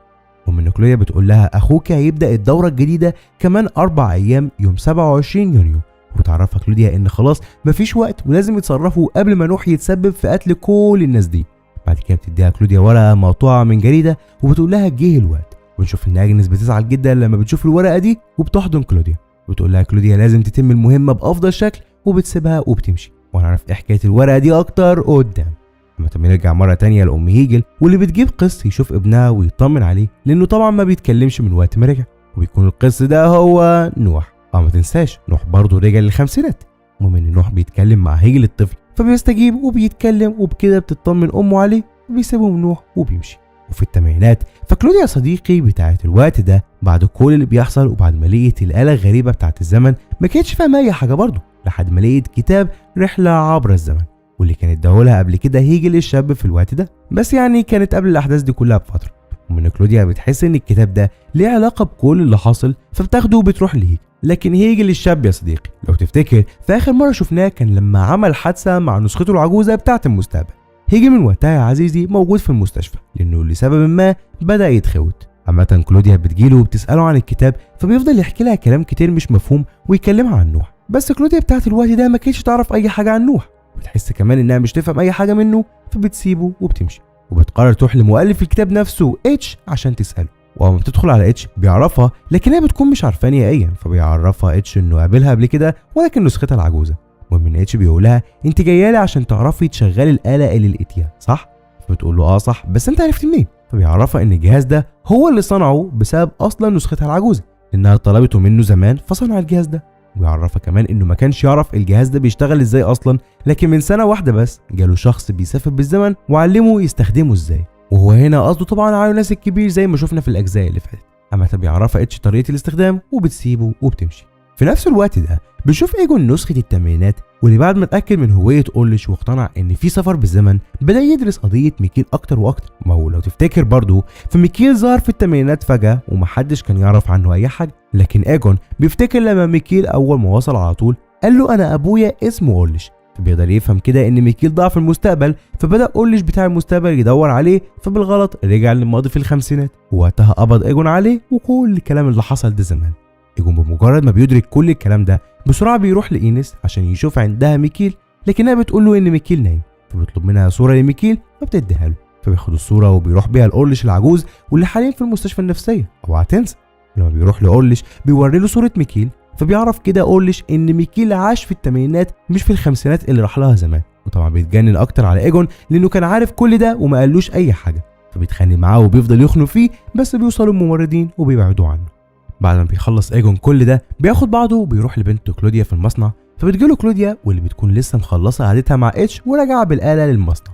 المهم ان كلوديا بتقول لها اخوك هيبدا الدوره الجديده كمان 4 ايام يوم 27 يونيو، وتعرفها كلوديا ان خلاص مفيش وقت ولازم يتصرفوا قبل ما نوح يتسبب في قتل كل الناس دي. بعد كده بتديها كلوديا ورقه مقطوعه من جريده وبتقول لها جه الوقت. ونشوف ان اجنس بتزعل جدا لما بتشوف الورقه دي وبتحضن كلوديا، وبتقول لها كلوديا لازم تتم المهمه بافضل شكل، وبتسيبها وبتمشي. وهنعرف ايه حكايه الورقه دي اكتر قدام. اما بنرجع مره تانية لام هيجل، واللي بتجيب قس يشوف ابنها ويطمن عليه، لانه طبعا ما بيتكلمش من وقت ما رجع، وبيكون القس ده هو نوح. ما تنساش نوح برضه رجع للخمسينات. المهم ان نوح بيتكلم مع هيجل الطفل، فبيستجيب وبيتكلم، وبكده بتطمن امه عليه، وبيسيبهم نوح وبيمشي. وفي الثمانينات فكلوديا يا صديقي بتاعت الوقت ده بعد كل اللي بيحصل، وبعد ما لقيت الآلة الغريبة بتاعت الزمن، ما كانتش فاهمة أي حاجة برضه، لحد ما لقيت كتاب رحلة عبر الزمن، واللي كان اداهولها قبل كده هيجل الشاب في الوقت ده، بس يعني كانت قبل الأحداث دي كلها بفترة. ومن كلوديا بتحس إن الكتاب ده ليه علاقة بكل اللي حاصل، فبتاخده وبتروح لهيجل. لكن هيجل الشاب يا صديقي لو تفتكر في آخر مرة شفناه كان لما عمل حادثة مع نسخته العجوزة بتاعت المستقبل. هيجل من وقتها يا عزيزي موجود في المستشفى، لانه لسبب ما بدأ يتخوت. عامة كلوديا بتجيله وبتسأله عن الكتاب، فبيفضل يحكي لها كلام كتير مش مفهوم ويكلمها عن نوح، بس كلوديا بتاعت الوقت ده ما كانتش تعرف اي حاجة عن نوح، وبتحس كمان انها مش تفهم اي حاجة منه، فبتسيبه وبتمشي. وبتقرر تروح لمؤلف الكتاب نفسه اتش عشان تسأله. وأول ما بتدخل على اتش بيعرفها، لكنها بتكون مش عارفاه نهائيا، فبيعرفها اتش انه قابلها قبل كده ولكن نسختها العجوزة. المهم ان اتش بيقول لها انت جايه لي عشان تعرفي تشغلي الآلة اللي لقيتيها صح؟ فبتقول له صح، بس انت عرفت منين؟ فبيعرفها ان الجهاز ده هو اللي صنعه بسبب اصلا نسختها العجوزة، لانها طلبته منه زمان فصنع الجهاز ده. ويعرفها كمان انه ما كانش يعرف الجهاز ده بيشتغل ازاي اصلا، لكن من سنة واحدة بس جاله شخص بيسافر بالزمن وعلمه يستخدمه ازاي، وهو هنا قصده طبعا على يوناس الكبير زي ما شفنا في الاجزاء اللي فاتت. اما بيعرفها اتش طريقة الاستخدام وبتسيبه وبتمشي. في نفس الوقت ده بنشوف ايجون نسخة الثمانينات، واللي بعد ما اتأكد من هوية اورليش واقتنع ان في سفر بالزمن بدأ يدرس قضية ميكيل اكتر واكتر. ما هو لو تفتكر برضه فميكيل ظهر في الثمانينات فجأة ومحدش كان يعرف عنه اي حاجة، لكن ايجون بيفتكر لما ميكيل اول ما وصل على طول قال له انا ابويا اسمه اورليش، فبيقدر يفهم كده ان ميكيل ضاع في المستقبل، فبدأ اورليش بتاع المستقبل يدور عليه، فبالغلط رجع للماضي في الخمسينات، ووقتها قبض ايجون عليه وكل الكلام اللي حصل ده زمان. ايجون بمجرد ما بيدرك كل الكلام ده بسرعه بيروح لاينس عشان يشوف عندها ميكيل، لكنها بتقول له ان ميكيل نايم، فبيطلب منها صوره لميكيل فبتديها له، فبياخد الصوره وبيروح بيها لاورليش العجوز واللي حاليا في المستشفى النفسيه. اوعى تنسى لما بيروح لاورليش بيوري له صوره ميكيل، فبيعرف كده اورليش ان ميكيل عاش في الثمانينات مش في الخمسينات اللي راح لها زمان. وطبعا بيتجنن اكتر على ايجون لانه كان عارف كل ده وما قالوش اي حاجه، فبيتخانق معاه وبيفضل يخنق فيه، بس بيوصلوا الممرضين وبيبعدوا عنه. بعد ما بيخلص ايجون كل ده بياخد بعضه وبيروح لبنته كلوديا في المصنع، فبتجيله كلوديا واللي بتكون لسه مخلصه قعدتها مع اتش وراجعه بالاله للمصنع.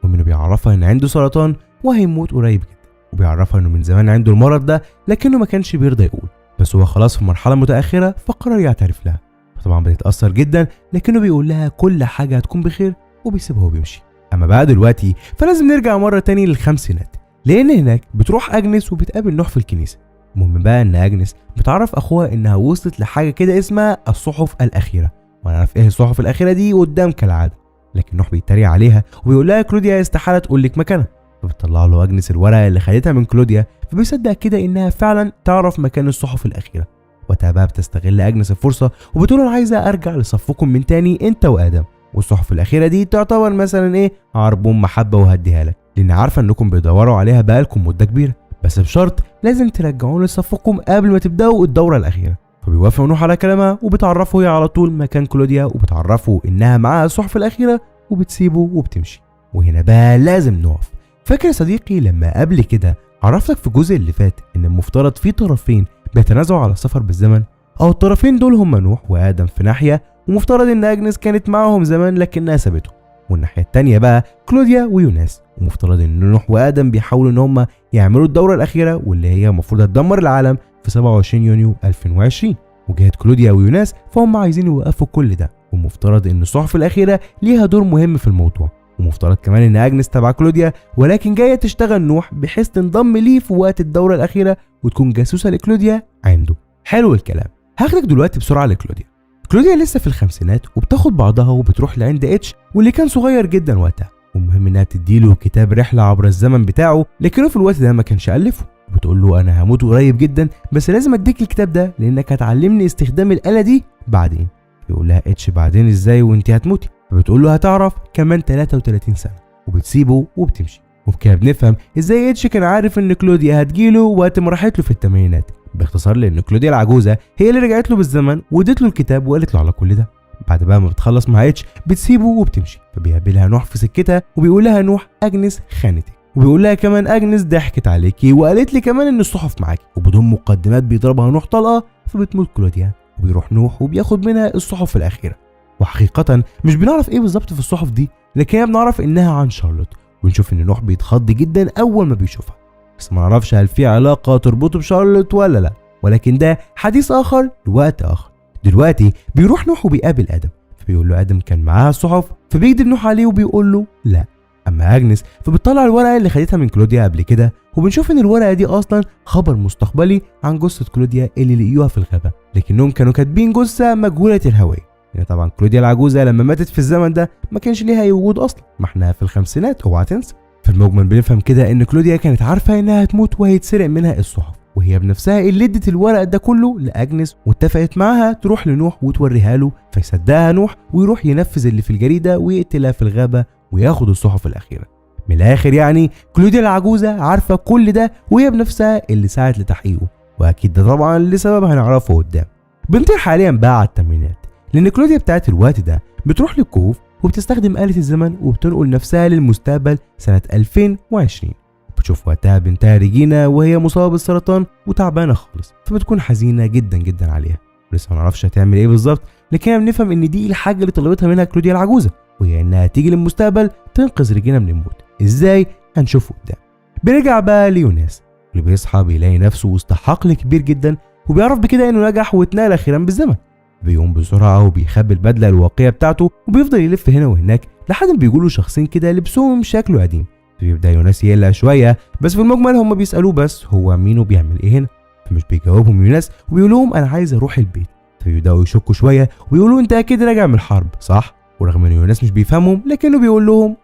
ومنه بيعرفها ان عنده سرطان وهيموت قريب جدا، وبيعرفها انه من زمان عنده المرض ده لكنه ما كانش بيرضى يقول، بس هو خلاص في مرحله متاخره فقرر يعترف لها. فطبعا بتتاثر جدا لكنه بيقول لها كل حاجه هتكون بخير وبيسيبها وبيمشي. اما بقى دلوقتي فلازم نرجع مره تاني للخمسينات، لان هناك بتروح اجنس وبتقابل نوح في الكنيسه. المهم بقى ان اجنس بتعرف اخوها انها وصلت لحاجه كده اسمها الصحف الاخيره، وهنعرف ايه الصحف الاخيره دي قدام كالعاده، لكن نوح بيتريق عليها وبيقول لها كلوديا استحاله تقول لك مكانها، فبتطلع له اجنس الورقه اللي خدتها من كلوديا، فبيصدق كده انها فعلا تعرف مكان الصحف الاخيره. وقتها بقى بتستغل اجنس الفرصه وبتقول انا عايزه ارجع لصفكم من تاني انت وادم، والصحف الاخيره دي تعتبر مثلا ايه عربون محبه وهديها لك، لان عارفه انكم بتدوروا عليها بقالكم مده كبيره، بس بشرط لازم ترجعون لصفكم قبل ما تبداوا الدوره الاخيره. فبيوافق نوح على كلامها وبتعرفه هي على طول مكان كلوديا، وبتعرفه انها معاها الصحف الاخيره وبتسيبه وبتمشي. وهنا بقى لازم نقف. فاكر يا صديقي لما قبل كده عرفتك في الجزء اللي فات ان المفترض في طرفين بيتنازعوا على السفر بالزمن؟ الطرفين دول هم نوح وادم في ناحيه، ومفترض ان اجنس كانت معاهم زمان لكنها سابته، والناحيه التانيه بقى كلوديا ويوناس، ومفترض ان نوح وادم بيحاولوا ان هم يعملوا الدوره الاخيره واللي هي المفروض هتدمر العالم في 27 يونيو 2020. وجهه كلوديا ويوناس فهم عايزين يوقفوا كل ده، والمفترض ان الصحف الاخيره ليها دور مهم في الموضوع، ومفترض كمان ان اجنس تبع كلوديا ولكن جايه تشتغل نوح بحيث تنضم ليه في وقت الدوره الاخيره وتكون جاسوسه لكلوديا عنده. حلو الكلام. هاخدك دلوقتي بسرعه لكلوديا. كلوديا لسه في الخمسينات وبتاخد بعضها وبتروح لعند اتش واللي كان صغير جدا وقتها، والمهم انها تديله كتاب رحله عبر الزمن بتاعه، لكنه في الوقت ده ما كانش الفه. بتقول له انا هموت قريب جدا بس لازم اديك الكتاب ده لانك هتعلمني استخدام الاله دي بعدين. بيقول لها اتش بعدين ازاي وانت هتموتي؟ فبتقول له هتعرف كمان 33 سنه، وبتسيبه وبتمشي. وبكده بنفهم ازاي اتش كان عارف ان كلوديا هتجيله وقت ما راحت له في الثمانينات، باختصار لان كلوديا العجوزه هي اللي رجعت له بالزمن وادت له الكتاب وقالت له على كل ده. بعد بقى ما بتخلص مع اتش بتسيبه وبتمشي، فبيقابلها نوح في سكتها وبيقول لها نوح اجنس خانتك، وبيقول لها كمان اجنس ضحكت عليكي وقالت لي كمان ان الصحف معاكي، وبدون مقدمات بيضربها نوح طلقه فبتموت كلوديا، وبيروح نوح وبياخد منها الصحف الاخيره. وحقيقه مش بنعرف ايه بالظبط في الصحف دي، لكن بنعرف انها عن شارلوت، ونشوف ان نوح بيتخض جدا اول ما بيشوفها، بس ما نعرفش هل في علاقه تربطه بشارلوت ولا لا، ولكن ده حديث اخر لوقت اخر. دلوقتي بيروح نوح وبيقابل ادم، فبيقول له ادم كان معاها الصحف، فبيكذب نوح عليه وبيقول له لا. اما اجنس فبتطلع الورقه اللي خدتها من كلوديا قبل كده، وبنشوف ان الورقه دي اصلا خبر مستقبلي عن جثه كلوديا اللي لقيوها في الغابه، لكنهم كانوا كاتبين جثه مجهوله الهويه. يعني طبعا كلوديا العجوزه لما ماتت في الزمن ده ما كانش ليها اي وجود اصلا، ما احنا في الخمسينات اوعى تنسى. في المجمل بنفهم كده ان كلوديا كانت عارفه انها هتموت وهيتسرق منها الصحف، وهي بنفسها اللي ادت الورق ده كله لاجنس، واتفقت معاها تروح لنوح وتوريها له فيصدقها نوح ويروح ينفذ اللي في الجريده ويقتلها في الغابه وياخد الصحف الاخيره. من الاخر يعني كلوديا العجوزه عارفه كل ده وهي بنفسها اللي سعت لتحقيقه، واكيد ده طبعا لسبب هنعرفه قدام. بنطير حاليا بقى على الثمانينات، لان كلوديا بتاعت الوقت ده بتروح للكهوف وبتستخدم آلة الزمن وبتنقل نفسها للمستقبل سنة 2020. بتشوف وقتها بنتها ريجينا وهي مصابة بالسرطان وتعبانة خالص، فبتكون حزينة جدا جدا عليها، ولسه ما نعرفش هتعمل ايه بالظبط، لكن بنفهم ان دي الحاجة اللي طلبتها منها كلوديا العجوزة، وهي انها تيجي للمستقبل تنقذ ريجينا من الموت. ازاي؟ هنشوفه قدام. بنرجع بقى ليوناس اللي بيصحى بيلاقي نفسه وسط حقل كبير جدا، وبيعرف بكده انه نجح واتنقل اخيرا بالزمن. بيقوم بسرعه وبيخبي البدله الواقيه بتاعته وبيفضل يلف هنا وهناك لحد ما بيجوا له شخصين كده لبسهم شكله قديم. بيبدا يوناس يقلق شويه، بس في المجمل هم بيسالوه بس هو مين وبيعمل ايه هنا، فمش بيجاوبهم يوناس وبيقول لهم انا عايز اروح البيت. فبيبداوا يشكوا شويه ويقولوا انت اكيد راجع من الحرب صح؟ ورغم ان يوناس مش بيفهمهم لكنه بيقول لهم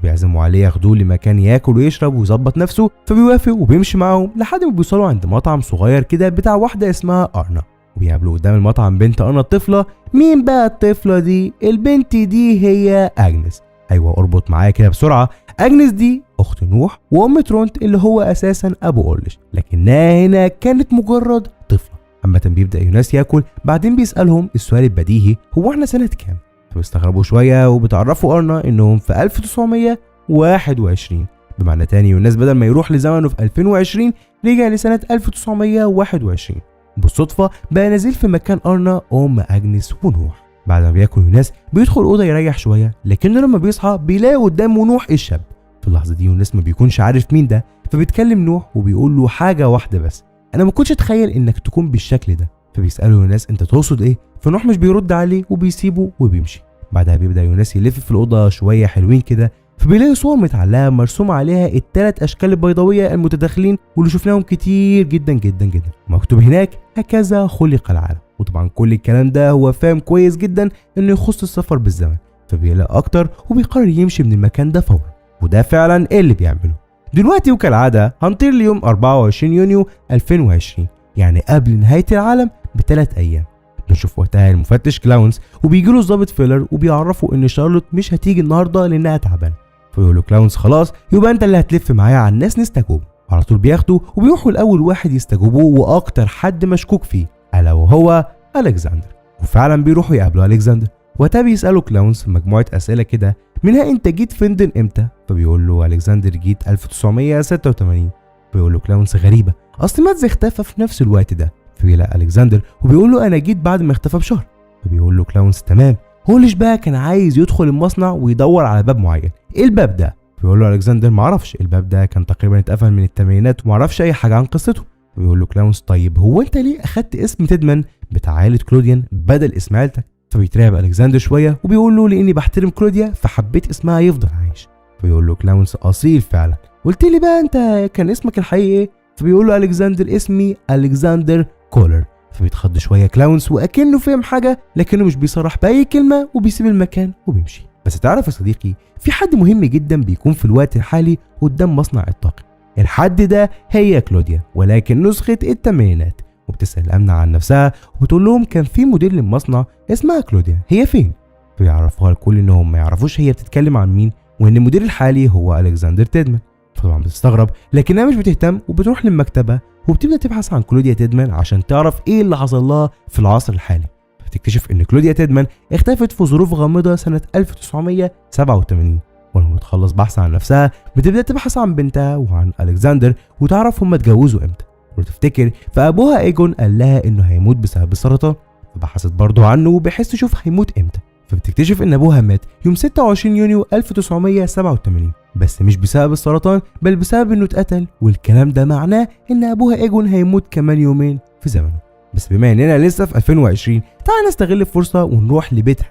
بيعزموا عليه ياخدوه لمكان ياكل ويشرب ويظبط نفسه، فبيوافق وبيمشي معاهم لحد ما بيوصلوا عند مطعم صغير كده بتاع واحده اسمها ارنا، وبيقابلوا قدام المطعم بنت ارنا الطفله. مين بقى الطفله دي؟ البنت دي هي اجنس. ايوه اربط معايا كده بسرعه، اجنس دي اخت نوح وام ترونت اللي هو اساسا ابو اورلش، لكنها هنا كانت مجرد طفله. عامه بيبدا يوناس ياكل، بعدين بيسالهم السؤال البديهي هو احنا سنه كام؟ فبيستغربوا شويه وبتعرفوا ارنا انهم في 1921، بمعنى تاني يوناس بدل ما يروح لزمنه في 2020 رجع لسنه 1921. بالصدفه بقى نازل في مكان ارنا ام اجنس ونوح. بعد ما بياكل يوناس بيدخل الاوضه يريح شويه، لكنه لما بيصحى بيلاقي قدامه نوح الشاب. في اللحظه دي يوناس ما بيكونش عارف مين ده، فبيتكلم نوح وبيقول له حاجه واحده بس، انا ما كنتش اتخيل انك تكون بالشكل ده. فبيساله يوناس انت تقصد ايه؟ فنوح مش بيرد عليه وبيسيبه وبيمشي. بعدها بيبدا يوناس يلف في الاوضه شويه حلوين كده، فبيلاقي صور متعلقه مرسوم عليها الثلاث اشكال البيضاويه المتداخلين واللي شفناهم كتير جدا جدا جدا، مكتوب هناك هكذا خلق العالم. وطبعا كل الكلام ده هو فاهم كويس جدا انه يخص السفر بالزمن، فبيقلق اكتر وبيقرر يمشي من المكان ده فورا، وده فعلا ايه اللي بيعمله. دلوقتي وكالعاده هنطير ليوم 24 يونيو 2020، يعني قبل نهايه العالم ب3 ايام. بنشوف وقتها المفتش كلاونز وبيجي له الضابط فيلر وبيعرفوا ان شارلوت مش هتيجي النهارده لانها تعبانه. فيقول له كلاونز خلاص يبقى انت اللي هتلف معايا على الناس نستجوب. على طول بياخدوا وبيروحوا لاول واحد يستجوبوه واكتر حد مشكوك فيه الا وهو الكسندر، وفعلا بيروحوا يقابلوا الكسندر وقتها بيسأله كلاونز مجموعة أسئلة كده، منها أنت جيت فندن إمتى؟ فبيقول له ألكسندر جيت 1986. بيقول له كلاونز غريبة، أصل ماتز اختفى في نفس الوقت ده. فبيلاقي ألكسندر وبيقول له أنا جيت بعد ما اختفى بشهر. فبيقول له كلاونز تمام، هو ليش بقى كان عايز يدخل المصنع ويدور على باب معين، إيه الباب ده؟ بيقول له ألكسندر معرفش، الباب ده كان تقريبا اتقفل من الثمانينات ومعرفش أي حاجة عن قصته. بيقول له كلاونز طيب هو أنت ليه أخدت اسم تيدمان بتاع عائلة كلوديان بدل اسم عيلتك؟ فبيترعب ألكسندر شوية وبيقول له لأني بحترم كلوديا فحبيت اسمها يفضل عايش. فبيقول له كلاونز أصيل فعلا، قلت لي بقى أنت كان اسمك الحقيقي إيه؟ فبيقول له ألكسندر اسمي ألكسندر كولر. فبيتخض شوية كلاونز وأكنه فهم حاجة لكنه مش بيصرح بأي كلمة وبيسيب المكان وبيمشي. بس تعرف يا صديقي في حد مهم جدا بيكون في الوقت الحالي قدام مصنع الطاقم، الحد ده هي كلوديا ولكن نسخة الثمانينات، وبتسأل الأمن عن نفسها وبتقول لهم كان في مدير للمصنع اسمها كلوديا، هي فين؟ فبيعرفوها الكل انهم ما يعرفوش هي بتتكلم عن مين وان المدير الحالي هو ألكسندر تيدمان. فطبعا بتستغرب لكنها مش بتهتم وبتروح للمكتبة وبتبدأ تبحث عن كلوديا تيدمان عشان تعرف ايه اللي حصل لها في العصر الحالي. بتكتشف ان كلوديا تيدمان اختفت في ظروف غامضة سنة 1987. ولما بتخلص بحث عن نفسها بتبدأ تبحث عن بنتها وعن ألكسندر وتعرف هما اتجوزوا امتى. وتفتكر فأبوها ايجون قال لها انه هيموت بسبب السرطان، فبحثت برضه عنه وبحيث تشوف هيموت امتى. فبتكتشف ان ابوها مات يوم 26 يونيو 1987 بس مش بسبب السرطان بل بسبب انه اتقتل، والكلام ده معناه ان ابوها ايجون هيموت كمان يومين في زمنه. بس بما اننا لسه في 2020 تعال نستغل الفرصة ونروح لبيتها.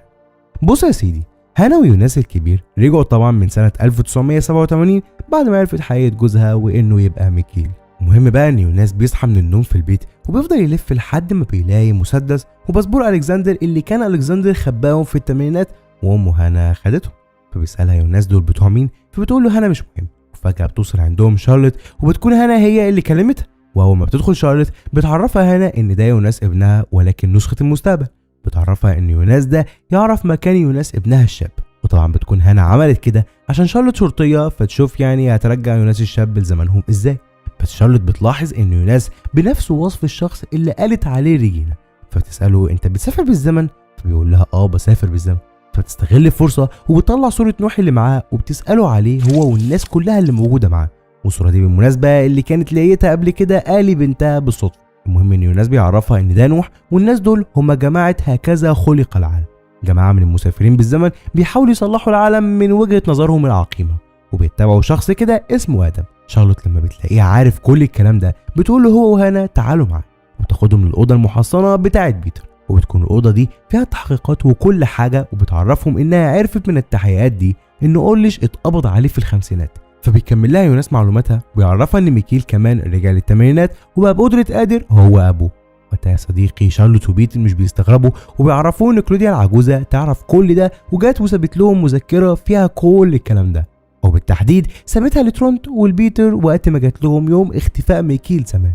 بص يا سيدي، هانا ويوناس الكبير رجعوا طبعا من سنة 1987 بعد ما عرفت حقيقة جوزها وانه يبقى ميكيل. المهم بقى ان يوناس بيصحى من النوم في البيت وبيفضل يلف لحد ما بيلاقي مسدس وباسبور ألكسندر اللي كان ألكسندر خباهم في الثمانينات وامه هانا خدته. فبيسألها يوناس دول بتوع مين؟ فبتقول له هانا مش مهم. وفجأة بتوصل عندهم شارلوت وبتكون هانا هي اللي كلمتها، واول ما بتدخل شارلوت بتعرفها هانا ان ده يوناس ابنها ولكن نسخة المستقبل. بتعرفها ان يوناس ده يعرف مكان يوناس ابنها الشاب، وطبعا بتكون هانا عملت كده عشان شارلوت شرطية فتشوف يعني هترجع يوناس الشاب لزمانهم ازاي. بس شارلوت بتلاحظ ان يوناس بنفس وصف الشخص اللي قالت عليه ريجينا، فبتسأله انت بتسافر بالزمن؟ فبيقول لها بسافر بالزمن. فبتستغل الفرصة وبتطلع صورة نوح اللي معاه وبتسأله عليه هو والناس كلها اللي موجودة معاه، والصورة دي بالمناسبة اللي كانت لقيتها قبل كده قالي بنتها بالصدفة. المهم ان يوناس بيعرفها ان ده نوح والناس دول هم جماعة هكذا خلق العالم، جماعة من المسافرين بالزمن بيحاولوا يصلحوا العالم من وجهة نظرهم العقيمة، وبيتبعوا شخص كده اسمه آدم. شارلوت لما بتلاقيه عارف كل الكلام ده بتقول له هو وهانا تعالوا معايا، وبتاخدهم للأوضة المحصنة بتاعة بيتر، وبتكون الأوضة دي فيها تحقيقات وكل حاجة، وبتعرفهم إنها عرفت من التحقيقات دي إن أوليش اتقبض عليه في الخمسينات. فبيكمل لها يوناس معلوماتها ويعرفها إن ميكيل كمان رجع للثمانينات وبقى بقدرة قادر هو أبوه. وقتها يا صديقي شارلوت وبيتر مش بيستغربوا وبيعرفوه إن كلوديا العجوزة تعرف كل ده وجات وسابت لهم مذكرة فيها كل الكلام ده، وبالتحديد سابتها لترونت والبيتر وقت ما جات لهم يوم اختفاء ميكيل زمان.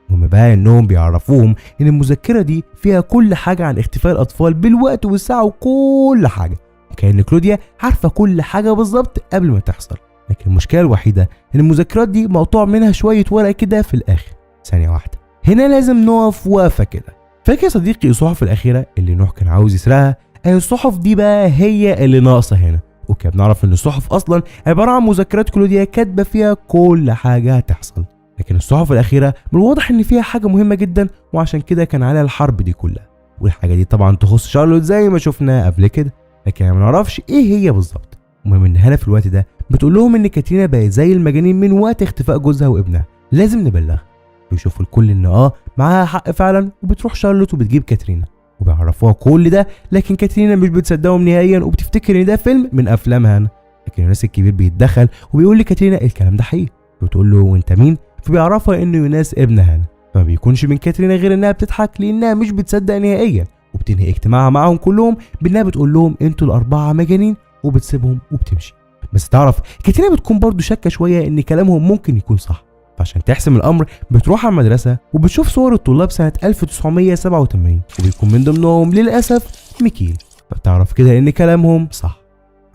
المهم بقى انهم بيعرفوهم ان المذكره دي فيها كل حاجه عن اختفاء الاطفال بالوقت والساعه وكل حاجه، وكأن كلوديا عارفه كل حاجه بالظبط قبل ما تحصل. لكن المشكله الوحيده ان المذكرات دي مقطوع منها شويه ورق كده في الاخر. ثانيه واحده، هنا لازم نقف وقفه كده. فاكر يا صديقي الصحف الاخيره اللي نوح كان عاوز يسرقها؟ الصحف دي بقى هي اللي ناقصه هنا. وكنا بنعرف ان الصحف اصلا عباره عن مذكرات كلوديا كاتبه فيها كل حاجه هتحصل، لكن الصحف الاخيره من الواضح ان فيها حاجه مهمه جدا وعشان كده كان عليها الحرب دي كلها، والحاجه دي طبعا تخص شارلوت زي ما شفنا قبل كده، لكن ما نعرفش ايه هي بالظبط. المهم ان هانا في الوقت ده بتقول لهم ان كاترينا بقت زي المجانين من وقت اختفاء جوزها وابنها، لازم نبلغها. بيشوفوا الكل ان معاها حق فعلا، وبتروح شارلوت وبتجيب كاترينا وبيعرفوها كل ده، لكن كاترينا مش بتصدقهم نهائيا وبتفتكر ان ده فيلم من افلام هانا. لكن يوناس الكبير بيتدخل وبيقول لكاترينا الكلام ده حقيقي، بتقول له وانت مين؟ فبيعرفها انه يوناس ابن هانا، فما بيكونش من كاترينا غير انها بتضحك لانها مش بتصدق نهائيا، وبتنهي اجتماعها معاهم كلهم بانها بتقول لهم انتوا الاربعه مجانين وبتسيبهم وبتمشي. بس تعرف كاترينا بتكون برضو شاكه شويه ان كلامهم ممكن يكون صح، فعشان تحسم الامر بتروح على المدرسه وبتشوف صور الطلاب سنه 1987 وبيكون من ضمنهم للاسف ميكيل، فبتعرف كده ان كلامهم صح.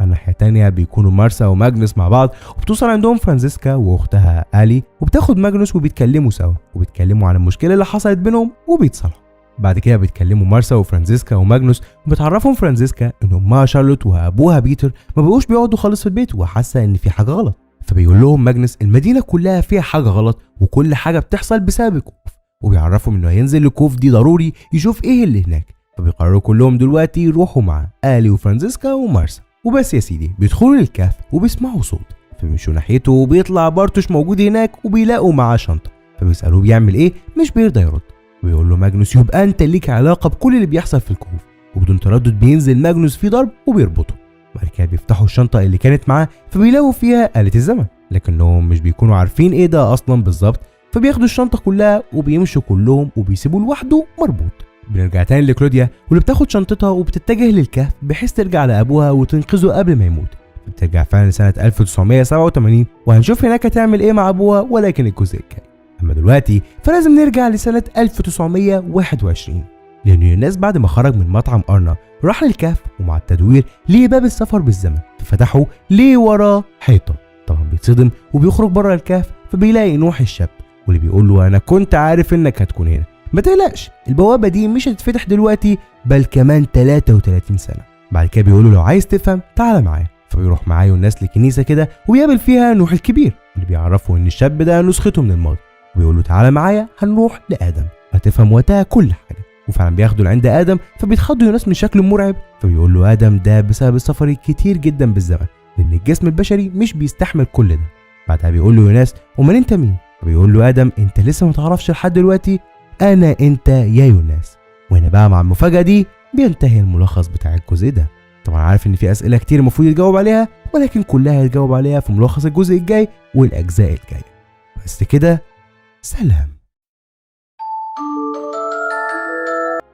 على الناحيه التانيه بيكونوا مارسا وماجنوس مع بعض، وبتوصل عندهم فرانزيسكا واختها الي وبتاخد ماجنوس وبيتكلموا سوا وبيتكلموا عن المشكله اللي حصلت بينهم وبيتصالحوا. بعد كده بيتكلموا مارسا وفرانزيسكا وماجنوس، وبتعرفهم فرانزيسكا ان امها شارلوت وابوها بيتر ما بقوش بيقعدوا خالص في البيت وحاسه ان في حاجه غلط. فبيقول لهم ماجنوس المدينه كلها فيها حاجه غلط وكل حاجه بتحصل بسبب الكوف، وبيعرفهم انه هينزل الكوف دي ضروري يشوف ايه اللي هناك. فبيقرروا كلهم دلوقتي يروحوا مع الي وفرانزيسكا ومارسا. وبس يا سيدي بيدخلوا للكهف وبيسمعوا صوت، فبيمشوا ناحيته وبيطلع بارتوش موجود هناك وبيلاقوا معاه شنطه. فبيسالوه بيعمل ايه، مش بيرضى يرد. ويقول له ماجنوس يبقى انت ليك علاقه بكل اللي بيحصل في الكهوف. وبدون تردد بينزل ماجنوس في ضرب وبيربطه. بعد كده بيفتحوا الشنطه اللي كانت معاه، فبيلاقوا فيها آلة الزمن، لكنهم مش بيكونوا عارفين ايه ده اصلا بالظبط. فبياخدوا الشنطه كلها وبيمشوا كلهم وبيسيبوا لوحده مربوط. بنرجع تاني لكلوديا واللي بتاخد شنطتها وبتتجه للكهف بحيث ترجع لابوها وتنقذه قبل ما يموت. بترجع فعلا سنه 1987 وهنشوف هناك هتعمل ايه مع ابوها، ولكن الجزء الجاي. اما دلوقتي فلازم نرجع لسنه 1921، لان يوناس بعد ما خرج من مطعم ارنا راح للكهف، ومع التدوير ليه باب السفر بالزمن ففتحه ليه وراه حيطه. طبعا بيتصدم وبيخرج بره الكهف، فبيلاقي نوح الشاب واللي بيقول له انا كنت عارف انك هتكون هنا، ما تقلقش البوابه دي مش هتتفتح دلوقتي بل كمان 33 سنه. بعد كده بيقول له لو عايز تفهم تعالى معايا. فبيروح معاه يوناس لكنيسه كده ويقابل فيها نوح الكبير اللي بيعرفه ان الشاب ده نسخته من الماضي، وبيقول له تعالى معايا هنروح لادم هتفهم وقتها كل حاجه. وفعلا بياخدوا لعند ادم، فبيتخض يوناس من شكله مرعب. فبيقول له ادم ده بسبب السفر الكتير جدا بالزمن، لان الجسم البشري مش بيستحمل كل ده. بعدها بيقول له يوناس امال انت مين؟ فبيقول له ادم انت لسه ما تعرفش لحد دلوقتي، انا انت يا يوناس. وهنا بقى مع المفاجاه دي بينتهي الملخص بتاع الجزء ده. طبعا عارف ان في اسئله كتير المفروض يتجاوب عليها، ولكن كلها هيتجاوب عليها في ملخص الجزء الجاي والاجزاء الجايه. بس كده سلام.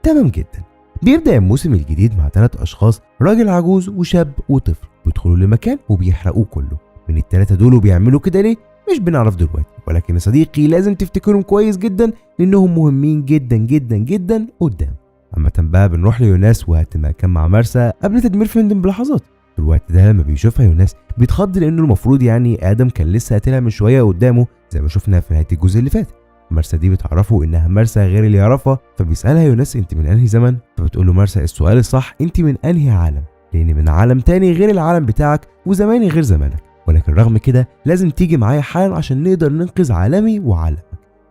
تمام جدا. بيبدأ الموسم الجديد مع 3 أشخاص، راجل عجوز وشاب وطفل، بيدخلوا لمكان وبيحرقوه كله. من ال3 دول وبيعملوا كده ليه؟ مش بنعرف دلوقتي، ولكن يا صديقي لازم تفتكرهم كويس جدا لأنهم مهمين جدا جدا جدا قدام. عامة بقى بنروح ليوناس وقت ما كان مع مارسا قبل تدمير فيندم بلحظات. في الوقت ده لما بيشوفها يوناس بيتخض لأنه المفروض يعني آدم كان لسه قاتلها من شوية قدامه زي ما شفنا في نهاية الجزء اللي فات. مارسا دي بتعرفه انها مارسا غير اللي يعرفها، فبيسالها يوناس انت من انهي زمن؟ فبتقول له مارسا السؤال الصح انت من انهي عالم، لان من عالم تاني غير العالم بتاعك وزماني غير زمانك، ولكن رغم كده لازم تيجي معايا حالا عشان نقدر ننقذ عالمي وعالمك.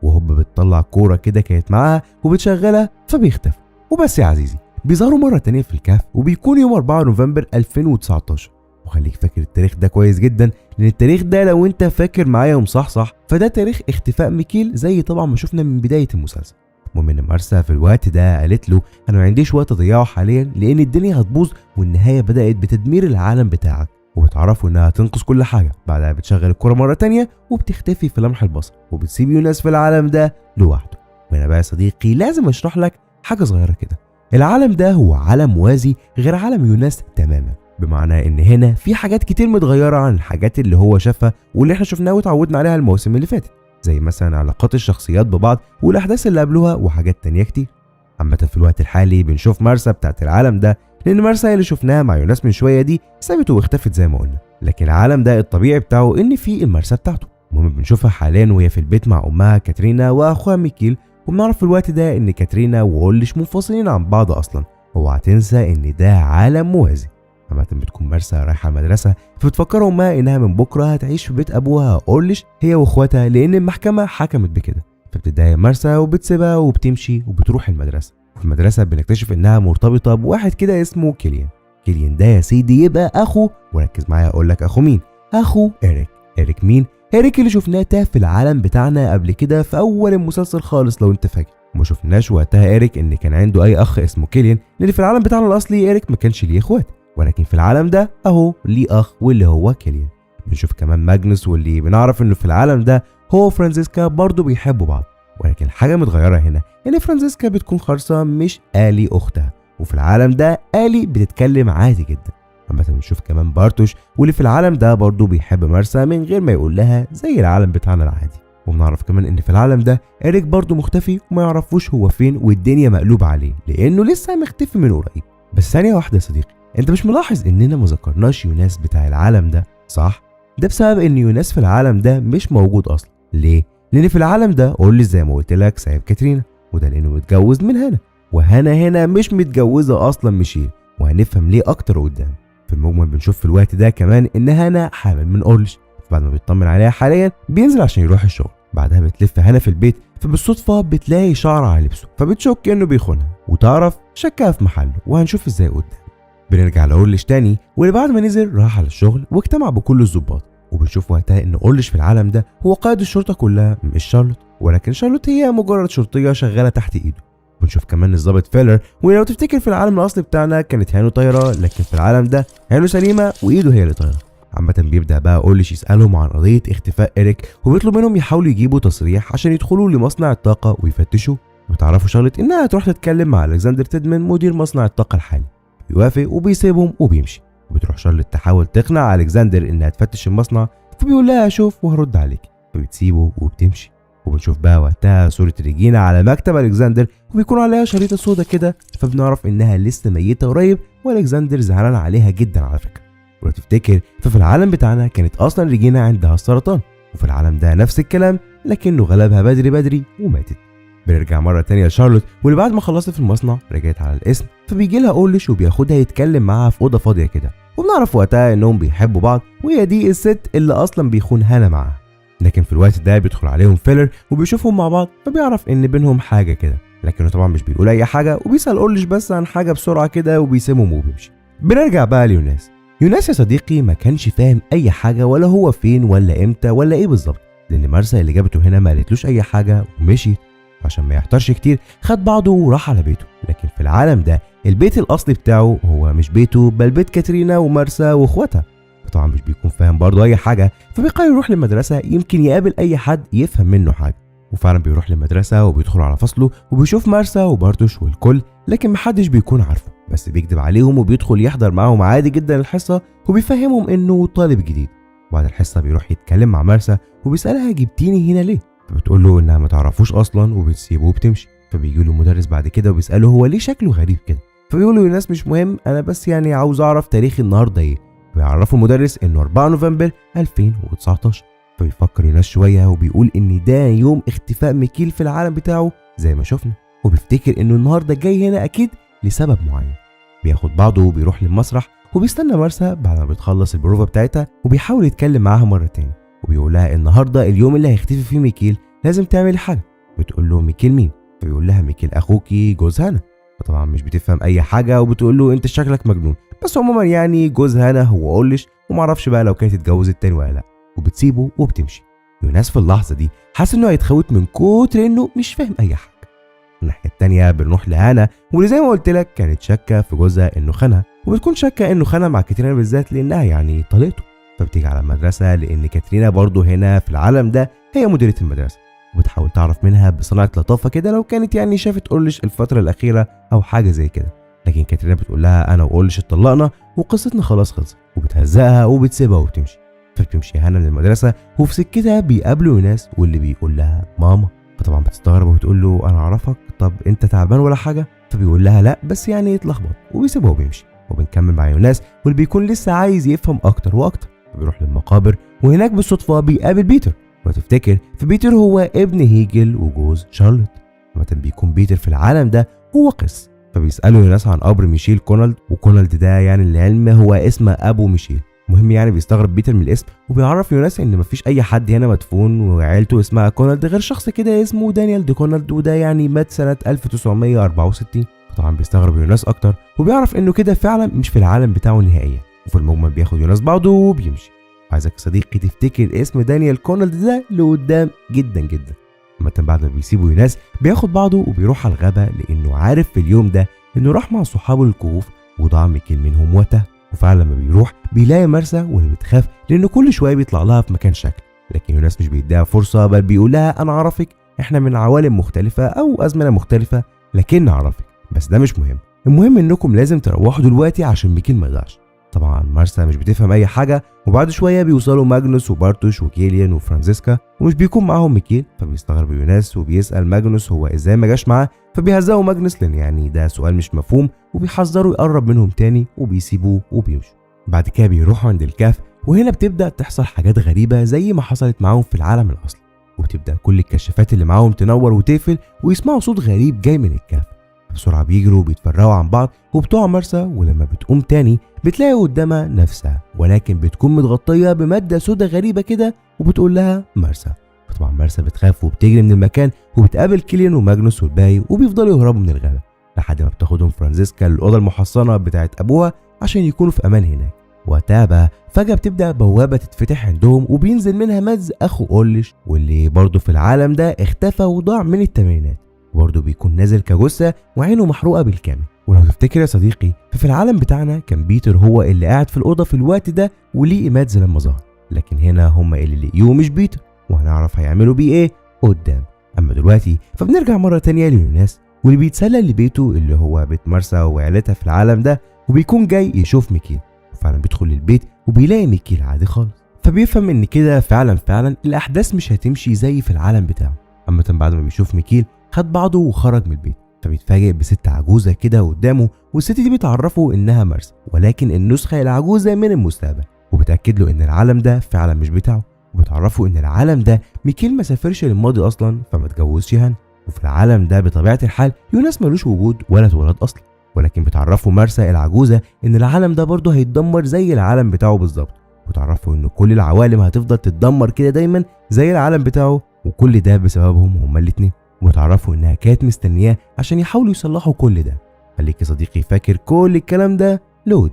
وهوب بتطلع كوره كده كانت معاها وبتشغلها فبيختفي. وبس يا عزيزي بيظهروا مره تانيه في الكهف وبيكون يوم 4 نوفمبر 2019. وخليك فاكر التاريخ ده كويس جدا، لان التاريخ ده لو انت فاكر معايا ومصحصح فده تاريخ اختفاء ميكيل زي طبعا ما شفنا من بدايه المسلسل. المهم ان مارسا في الوقت ده قالت له انا ما عنديش وقت اضيعه حاليا لان الدنيا هتبوظ والنهايه بدات بتدمير العالم بتاعك، وبتعرفوا انها هتنقذ كل حاجه. بعدها بتشغل الكره مره تانيه وبتختفي في لمح البصر وبتسيب يوناس في العالم ده لوحده. وهنا بقى يا صديقي لازم اشرح لك حاجه صغيره كده. العالم ده هو عالم موازي غير عالم يوناس تماما، بمعنى ان هنا في حاجات كتير متغيره عن الحاجات اللي هو شافها واللي احنا شفناها وتعودنا عليها المواسم اللي فاتت، زي مثلا علاقات الشخصيات ببعض والاحداث اللي قبلوها وحاجات تانية كتير. عامه في الوقت الحالي بنشوف مارسا بتاعت العالم ده، لان مارسا اللي شفناها مع يوناس من شويه دي سابت واختفت زي ما قلنا، لكن العالم ده الطبيعي بتاعه ان فيه المارسا بتاعته. المهم بنشوفها حاليا وهي في البيت مع امها كاترينا واخوها ميكيل، وبنعرف في الوقت ده ان كاترينا وأولش منفصلين عن بعض اصلا. اوعى تنسى ان ده عالم موازي. عامة بتكون مارسا رايحة المدرسة، فبتفكر امها انها من بكرة هتعيش في بيت ابوها أولش هي واخواتها لان المحكمة حكمت بكده. فبتتضايق مارسا وبتسيبها وبتمشي وبتروح المدرسة. وفي المدرسة بنكتشف انها مرتبطة بواحد كده اسمه كيليان. كيليان ده يا سيدي يبقى اخو، وركز معايا اقول لك اخو مين؟ اخو إيريك. إيريك مين؟ إيريك اللي شفناه تاه في العالم بتاعنا قبل كده في اول المسلسل خالص لو انت فاكر. وما شفناش وقتها إيريك ان كان عنده اي اخ اسمه كيليان، لان في العالم بتاعنا الاصلي إيريك ما كانش ليه اخوات، ولكن في العالم ده اهو ليه اخ واللي هو كيليان. بنشوف كمان ماجنوس واللي بنعرف انه في العالم ده هو وفرانزيسكا برضه بيحبوا بعض، ولكن حاجه متغيره هنا ان فرانزيسكا بتكون خرصه مش آلي اختها، وفي العالم ده آلي بتتكلم عادي جدا. مثلا بنشوف كمان بارتوش واللي في العالم ده برضه بيحب مارسا من غير ما يقول لها زي العالم بتاعنا العادي. وبنعرف كمان ان في العالم ده إيريك برضه مختفي وما يعرفوش هو فين والدنيا مقلوبه عليه لانه لسه مختفي من قريب. بس ثانيه واحده يا صديقي، انت مش ملاحظ اننا ما ذكرناش يوناس بتاع العالم ده صح؟ ده بسبب ان يوناس في العالم ده مش موجود اصلا. ليه؟ لان في العالم ده أولش زي ما قلت لك سايب كاترينا، وده لانه متجوز من هنا. وهنا هنا مش متجوزه اصلا ميشيل، وهنفهم ليه اكتر قدام. في المجمل بنشوف في الوقت ده كمان ان هانا حامل من اورليش، بعد ما بيطمن عليها حاليا بينزل عشان يروح الشغل. بعدها بتلف هانا في البيت، فبالصدفه بتلاقي شعر على لبسه، فبتشك انه بيخونها وتعرف شكها في محله، وهنشوف ازاي قدام. بنرجع لاورليش تاني، واللي بعد ما نزل راح على الشغل واجتمع بكل الضباط، وبنشوف وقتها ان اورليش في العالم ده هو قائد الشرطه كلها، مش شارلوت، ولكن شارلوت هي مجرد شرطيه شغاله تحت ايده. بنشوف كمان الضابط فيلر، ولو تفتكر في العالم الاصلي بتاعنا كانت عينه طايره، لكن في العالم ده عينه سليمه وايده هي اللي طايره. عامه بيبدا بقى اورليش يسالهم عن قضيه اختفاء إريك، وبيطلب منهم يحاولوا يجيبوا تصريح عشان يدخلوا لمصنع الطاقه ويفتشوا. وتعرفوا شارلوت انها هتروح تتكلم مع الكسندر تيدمان مدير مصنع الطاقه الحالي. بيوافق وبيسيبهم وبيمشي. وبتروح شارلوت تحاول تقنع الكسندر انها تفتش المصنع، فبيقول لها اشوف وهرد عليك، فبتسيبه وبتمشي. وبنشوف بقى وقتها صورة ريجينا على مكتب الكسندر، وبيكون عليها شريطة سودا كده، فبنعرف انها لسه ميتة قريب، والكسندر زعلان عليها جدا على فكرة. ولو تفتكر ففي العالم بتاعنا كانت اصلا ريجينا عندها السرطان، وفي العالم ده نفس الكلام، لكنه غلبها بدري وماتت. بنرجع مرة تانية لشارلوت، واللي بعد ما خلصت في المصنع رجعت على الاسم، فبيجي لها اورليش وبياخدها يتكلم معاها في اوضة فاضية كده، وبنعرف وقتها انهم بيحبوا بعض، وهي دي الست اللي اصلا بيخون هانا معاها. لكن في الوقت ده بيدخل عليهم فيلر وبيشوفهم مع بعض، فبيعرف ان بينهم حاجه كده، لكنه طبعا مش بيقول اي حاجه، وبيسال اورليش بس عن حاجه بسرعه كده وبيسيبهم وبيمشي. بنرجع بقى ليوناس. يوناس يا صديقي ما كانش فاهم اي حاجه، ولا هو فين ولا امتى ولا ايه بالظبط، لان مارسا اللي جابته هنا ما قالتلوش اي حاجه ومشيت. عشان ما يحتارش كتير خد بعضه وراح على بيته. لكن في العالم ده البيت الاصلي بتاعه هو مش بيته، بل بيت كاترينا ومارسا واخواتها. طبعا مش بيكون فاهم برضه اي حاجه، فبيقرر يروح للمدرسه يمكن يقابل اي حد يفهم منه حاجه. وفعلا بيروح للمدرسه وبيدخل على فصله وبيشوف مارسا وبارتوش والكل، لكن محدش بيكون عارفه، بس بيكذب عليهم وبيدخل يحضر معاهم عادي جدا الحصه، وبيفهمهم انه طالب جديد. وبعد الحصه بيروح يتكلم مع مارسا وبيسالها جبتيني هنا ليه، فبتقول له انها ما تعرفوش اصلا وبتسيبه وبتمشي. فبيجي له مدرس بعد كده وبيساله هو ليه شكله غريب كده، فبيقول له الناس مش مهم، انا بس يعني عاوز اعرف تاريخ النهارده ايه. بيعرفوا المدرس انه 4 نوفمبر 2019. فبيفكر يوناس شويه وبيقول ان ده يوم اختفاء ميكيل في العالم بتاعه زي ما شفنا، وبيفتكر انه النهارده جاي هنا اكيد لسبب معين. بياخد بعضه وبيروح للمسرح، وبيستنى مارسا بعد ما بتخلص البروفه بتاعتها، وبيحاول يتكلم معاها مره تاني، وبيقول لها النهارده اليوم اللي هيختفي فيه ميكيل، لازم تعمل حاجه. بتقول له ميكيل مين؟ فبيقول لها ميكيل اخوكي جوز هانا. فطبعا مش بتفهم اي حاجه، وبتقول له انت شكلك مجنون، بس عموما يعني جوز هانا هو اورليش، ومعرفش بقى لو كانت اتجوزت تاني ولا لا. وبتسيبه وبتمشي. يوناس في اللحظه دي حاسس انه هيتخوت من كتر انه مش فاهم اي حاجه. الناحيه التانيه بنروح لهانا، واللي زي ما قلت لك كانت شاكه في جوزها انه خانها، وبتكون شاكه انه خانها مع كاترينا بالذات لانها يعني طليقته. فبتيجي على المدرسه لان كاترينا برضه هنا في العالم ده هي مديره المدرسه، وبتحاول تعرف منها بصنعه لطافه كده لو كانت يعني شافت اورليش الفتره الاخيره او حاجه زي كده. لكن كاترينا بتقول لها انا واورليش اتطلقنا وقصتنا خلاص خلصت، وبتهزقها وبتسيبها وبتمشي. فبتمشي هانا من المدرسه، وفي سكتها بيقابلوا ناس واللي بيقول لها ماما. فطبعا بتستغرب وبتقول له انا اعرفك، طب انت تعبان ولا حاجه؟ فبيقول لها لا بس يعني اتلخبط، وبيسيبها وبيمشي. وبنكمل مع يوناس واللي بيكون لسه عايز يفهم اكتر واكتر، فبيروح للمقابر، وهناك بالصدفه بيقابل بيتر. وتفتكر فبيتر هو ابن هيجل وجوز شارلوت. مثلا بيكون بيتر في العالم ده هو قس. فبيسالوا يوناس عن قبر ميشيل كونالد، وكونالد ده يعني للعلم هو اسم ابو ميشيل. المهم يعني بيستغرب بيتر من الاسم، وبيعرف يوناس ان مفيش اي حد هنا مدفون وعيلته اسمها كونالد غير شخص كده اسمه دانيال دي كونالد، وده يعني مات سنه 1964. طبعا بيستغرب يوناس اكتر، وبيعرف انه كده فعلا مش في العالم بتاعه نهائيا. وفي المجمل بياخد يوناس بعضه وبيمشي. عايزك يا صديقي تفتكر اسم دانيال كونالد ده لقدام جدا جدا. مثلا بعد ما بيسيبوا يوناس بياخد بعضه وبيروح على الغابه، لانه عارف في اليوم ده انه راح مع صحابه للكهوف وضاع ميكيل منهم وقتها. وفعلا لما بيروح بيلاقي مارسا واللي بتخاف لانه كل شويه بيطلع لها في مكان شكل، لكن يوناس مش بيديها فرصه، بل بيقول لها انا اعرفك، احنا من عوالم مختلفه او ازمنه مختلفه، لكن اعرفك، بس ده مش مهم، المهم انكم لازم تروحوا دلوقتي عشان ميكيل ما يضيعش. طبعا مارسا مش بتفهم اي حاجه، وبعد شويه بيوصلوا ماجنوس وبارتوش وكيليان وفرانزيسكا، ومش بيكون معاهم ميكيل. فبيستغرب يوناس وبيسال ماجنوس هو ازاي ما جاش معاه، فبيهزقوا ماجنوس لان يعني ده سؤال مش مفهوم، وبيحذروا يقرب منهم تاني وبيسيبوه وبيمشوا. بعد كده بيروحوا عند الكهف، وهنا بتبدا تحصل حاجات غريبه زي ما حصلت معاهم في العالم الاصلي، وبتبدا كل الكشافات اللي معاهم تنور وتقفل، ويسمعوا صوت غريب جاي من الكهف. بسرعة بيجروا وبيتفرقوا عن بعض وبتوع مرسى، ولما بتقوم تاني بتلاقي قدامها نفسها ولكن بتكون متغطية بمادة سودا غريبة كده وبتقول لها مرسى. فطبعا مرسى بتخاف وبتجري من المكان وبتقابل كيليان وماجنوس والباقي وبيفضلوا يهربوا من الغابة لحد ما بتاخدهم فرانزيسكا للأوضة المحصنة بتاعت أبوها عشان يكونوا في أمان هناك. وقتها بقى فجأة بتبدأ بوابة تتفتح عندهم وبينزل منها مادز أخو أولش واللي برضه في العالم ده اختفى وضاع من الثمانينات، وبرضه بيكون نازل كجثة وعينه محروقة بالكامل. ولو تفتكر يا صديقي ففي العالم بتاعنا كان بيتر هو اللي قاعد في الأوضة في الوقت ده وليه مادز لما ظهر، لكن هنا هم اللي لقيوه مش بيتر، وهنعرف هيعملوا بيه ايه قدام. اما دلوقتي فبنرجع مرة تانية ليوناس واللي بيتسلل لبيته اللي هو بيت مرسى وعيلتها في العالم ده، وبيكون جاي يشوف ميكيل، وفعلا بيدخل البيت وبيلاقي ميكيل عادي خالص، فبيفهم ان كده فعلا الاحداث مش هتمشي زي في العالم بتاعه. اما بعد ما بيشوف ميكيل خد بعضه وخرج من البيت، فبيتفاجئ بست عجوزة كده قدامه، والست دي بتعرفه انها مرسى ولكن النسخة العجوزة من المستقبل، وبتأكد له ان العالم ده فعلا مش بتاعه، وبتعرفه ان العالم ده ميكيل ما سافرش للماضي اصلا فما اتجوزش هنا، وفي العالم ده بطبيعة الحال يوناس ملوش وجود ولا اتولد اصلا. ولكن بتعرفه مرسى العجوزة ان العالم ده برضه هيتدمر زي العالم بتاعه بالظبط، وتعرفه ان كل العوالم هتفضل تتدمر كده دايما زي العالم بتاعه، وكل ده بسببهم هما الاتنين، وتعرفه انها كانت مستنياه عشان يحاولوا يصلحوا كل ده. خليك يا صديقي فاكر كل الكلام ده لود.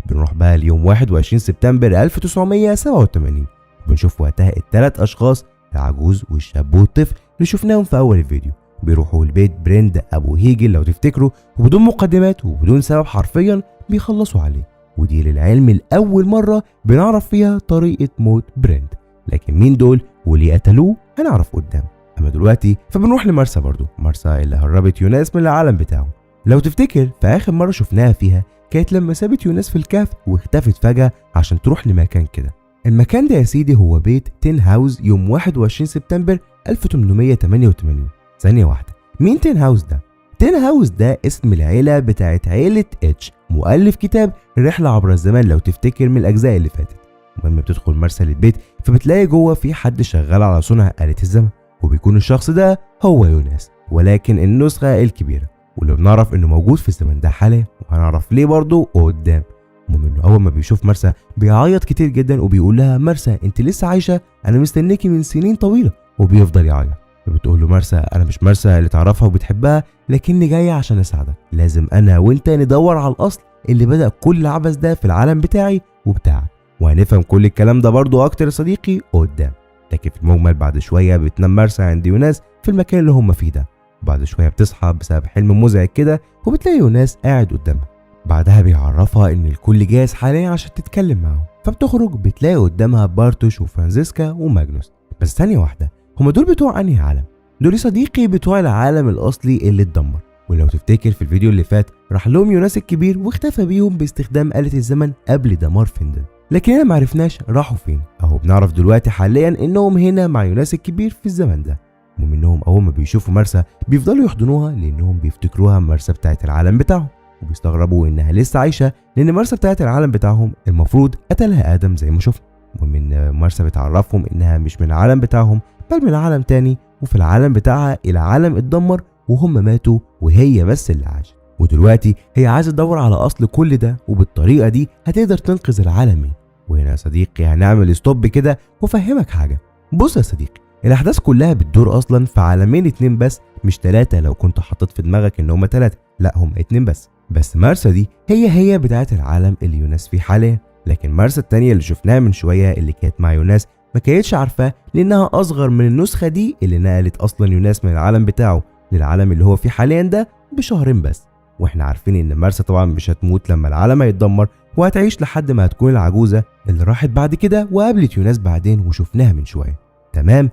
بنروح بقى ليوم 21 سبتمبر 1987، وبنشوف وقتها الثلاث اشخاص العجوز والشاب والطفل اللي شفناهم في اول الفيديو بيروحوا البيت بريند ابو هيجل لو تفتكروا، وبدون مقدمات وبدون سبب حرفيا بيخلصوا عليه. ودي للعلم الاول مره بنعرف فيها طريقه موت بريند، لكن مين دول وليه قتلوه هنعرف قدام. اما دلوقتي فبنروح لمرسى، برضو مرسى اللي هربت يوناس من العالم بتاعه. لو تفتكر في اخر مره شفناها فيها كانت لما سابت يوناس في الكهف واختفت فجاه عشان تروح لمكان كده. المكان ده يا سيدي هو بيت تين هاوس يوم 21 سبتمبر 1888. ثانيه واحده، مين تين هاوس ده؟ تين هاوس ده اسم العيله بتاعت عيله اتش، مؤلف كتاب رحله عبر الزمان لو تفتكر من الاجزاء اللي فاتت. المهم بتدخل مرسى للبيت فبتلاقي جوه في حد شغال على صنع آلة الزمن، وبيكون الشخص ده هو يوناس ولكن النسخه الكبيره، واللي بنعرف انه موجود في الزمن ده حاليا، وهنعرف ليه برضه قدام. المهم انه اول ما بيشوف مرسى بيعيط كتير جدا وبيقول لها مرسى انت لسه عايشه، انا مستنيكي من سنين طويله، وبيفضل يعيط. فبتقول له مرسى انا مش مرسى اللي تعرفها وبتحبها، لكني جايه عشان اساعدك، لازم انا وانت ندور على الاصل اللي بدأ كل العبث ده في العالم بتاعي وبتاعك، وهنفهم كل الكلام ده برضه اكتر يا صديقي قدام. لكن في المجمل بعد شويه بتنام مرسى عند يوناس في المكان اللي هم فيه ده، وبعد شويه بتصحى بسبب حلم مزعج كده وبتلاقي يوناس قاعد قدامها. بعدها بيعرفها ان الكل جاهز حاليا عشان تتكلم معاهم، فبتخرج بتلاقي قدامها بارتوش وفرانزيسكا وماجنوس. بس ثانيه واحده، هما دول بتوع انهي عالم؟ دول يا صديقي بتوع العالم الاصلي اللي اتدمر، ولو تفتكر في الفيديو اللي فات راح لهم يوناس الكبير واختفى بيهم باستخدام آلة الزمن قبل دمار فندل، لكن انا معرفناش راحوا فين. اهو بنعرف دلوقتي حاليا انهم هنا مع يوناس الكبير في الزمن ده. المهم انهم اول ما بيشوفوا مرسى بيفضلوا يحضنوها لانهم بيفتكروها مرسى بتاعت العالم بتاعهم، وبيستغربوا انها لسه عايشه لان مرسى بتاعت العالم بتاعهم المفروض قتلها ادم زي ما شفنا. المهم ان مرسى بتعرفهم انها مش من العالم بتاعهم بل من عالم تاني، وفي العالم بتاعها العالم اتدمر وهم ماتوا وهي بس اللي عاشت، ودلوقتي هي عايزه تدور على اصل كل ده، وبالطريقه دي هتقدر تنقذ العالم. وهنا يا صديقي هنعمل ستوب كده وافهمك حاجه. بص يا صديقي، الاحداث كلها بتدور اصلا في عالمين اتنين بس، مش تلاتة لو كنت حطيت في دماغك ان هما تلاتة، لا هما اتنين بس مرسى دي هي بتاعت العالم اللي يوناس فيه حاليا، لكن مرسى التانية اللي شفناها من شويه اللي كانت مع يوناس ما كانتش عارفاه لانها اصغر من النسخه دي اللي نقلت اصلا يوناس من العالم بتاعه للعالم اللي هو فيه حاليا ده بشهرين بس. واحنا عارفين ان مرسى طبعا مش هتموت لما العالم هيتدمر، وهتعيش لحد ما هتكون العجوزه اللي راحت بعد كده وقابلت يوناس بعدين وشفناها من شويه. تمام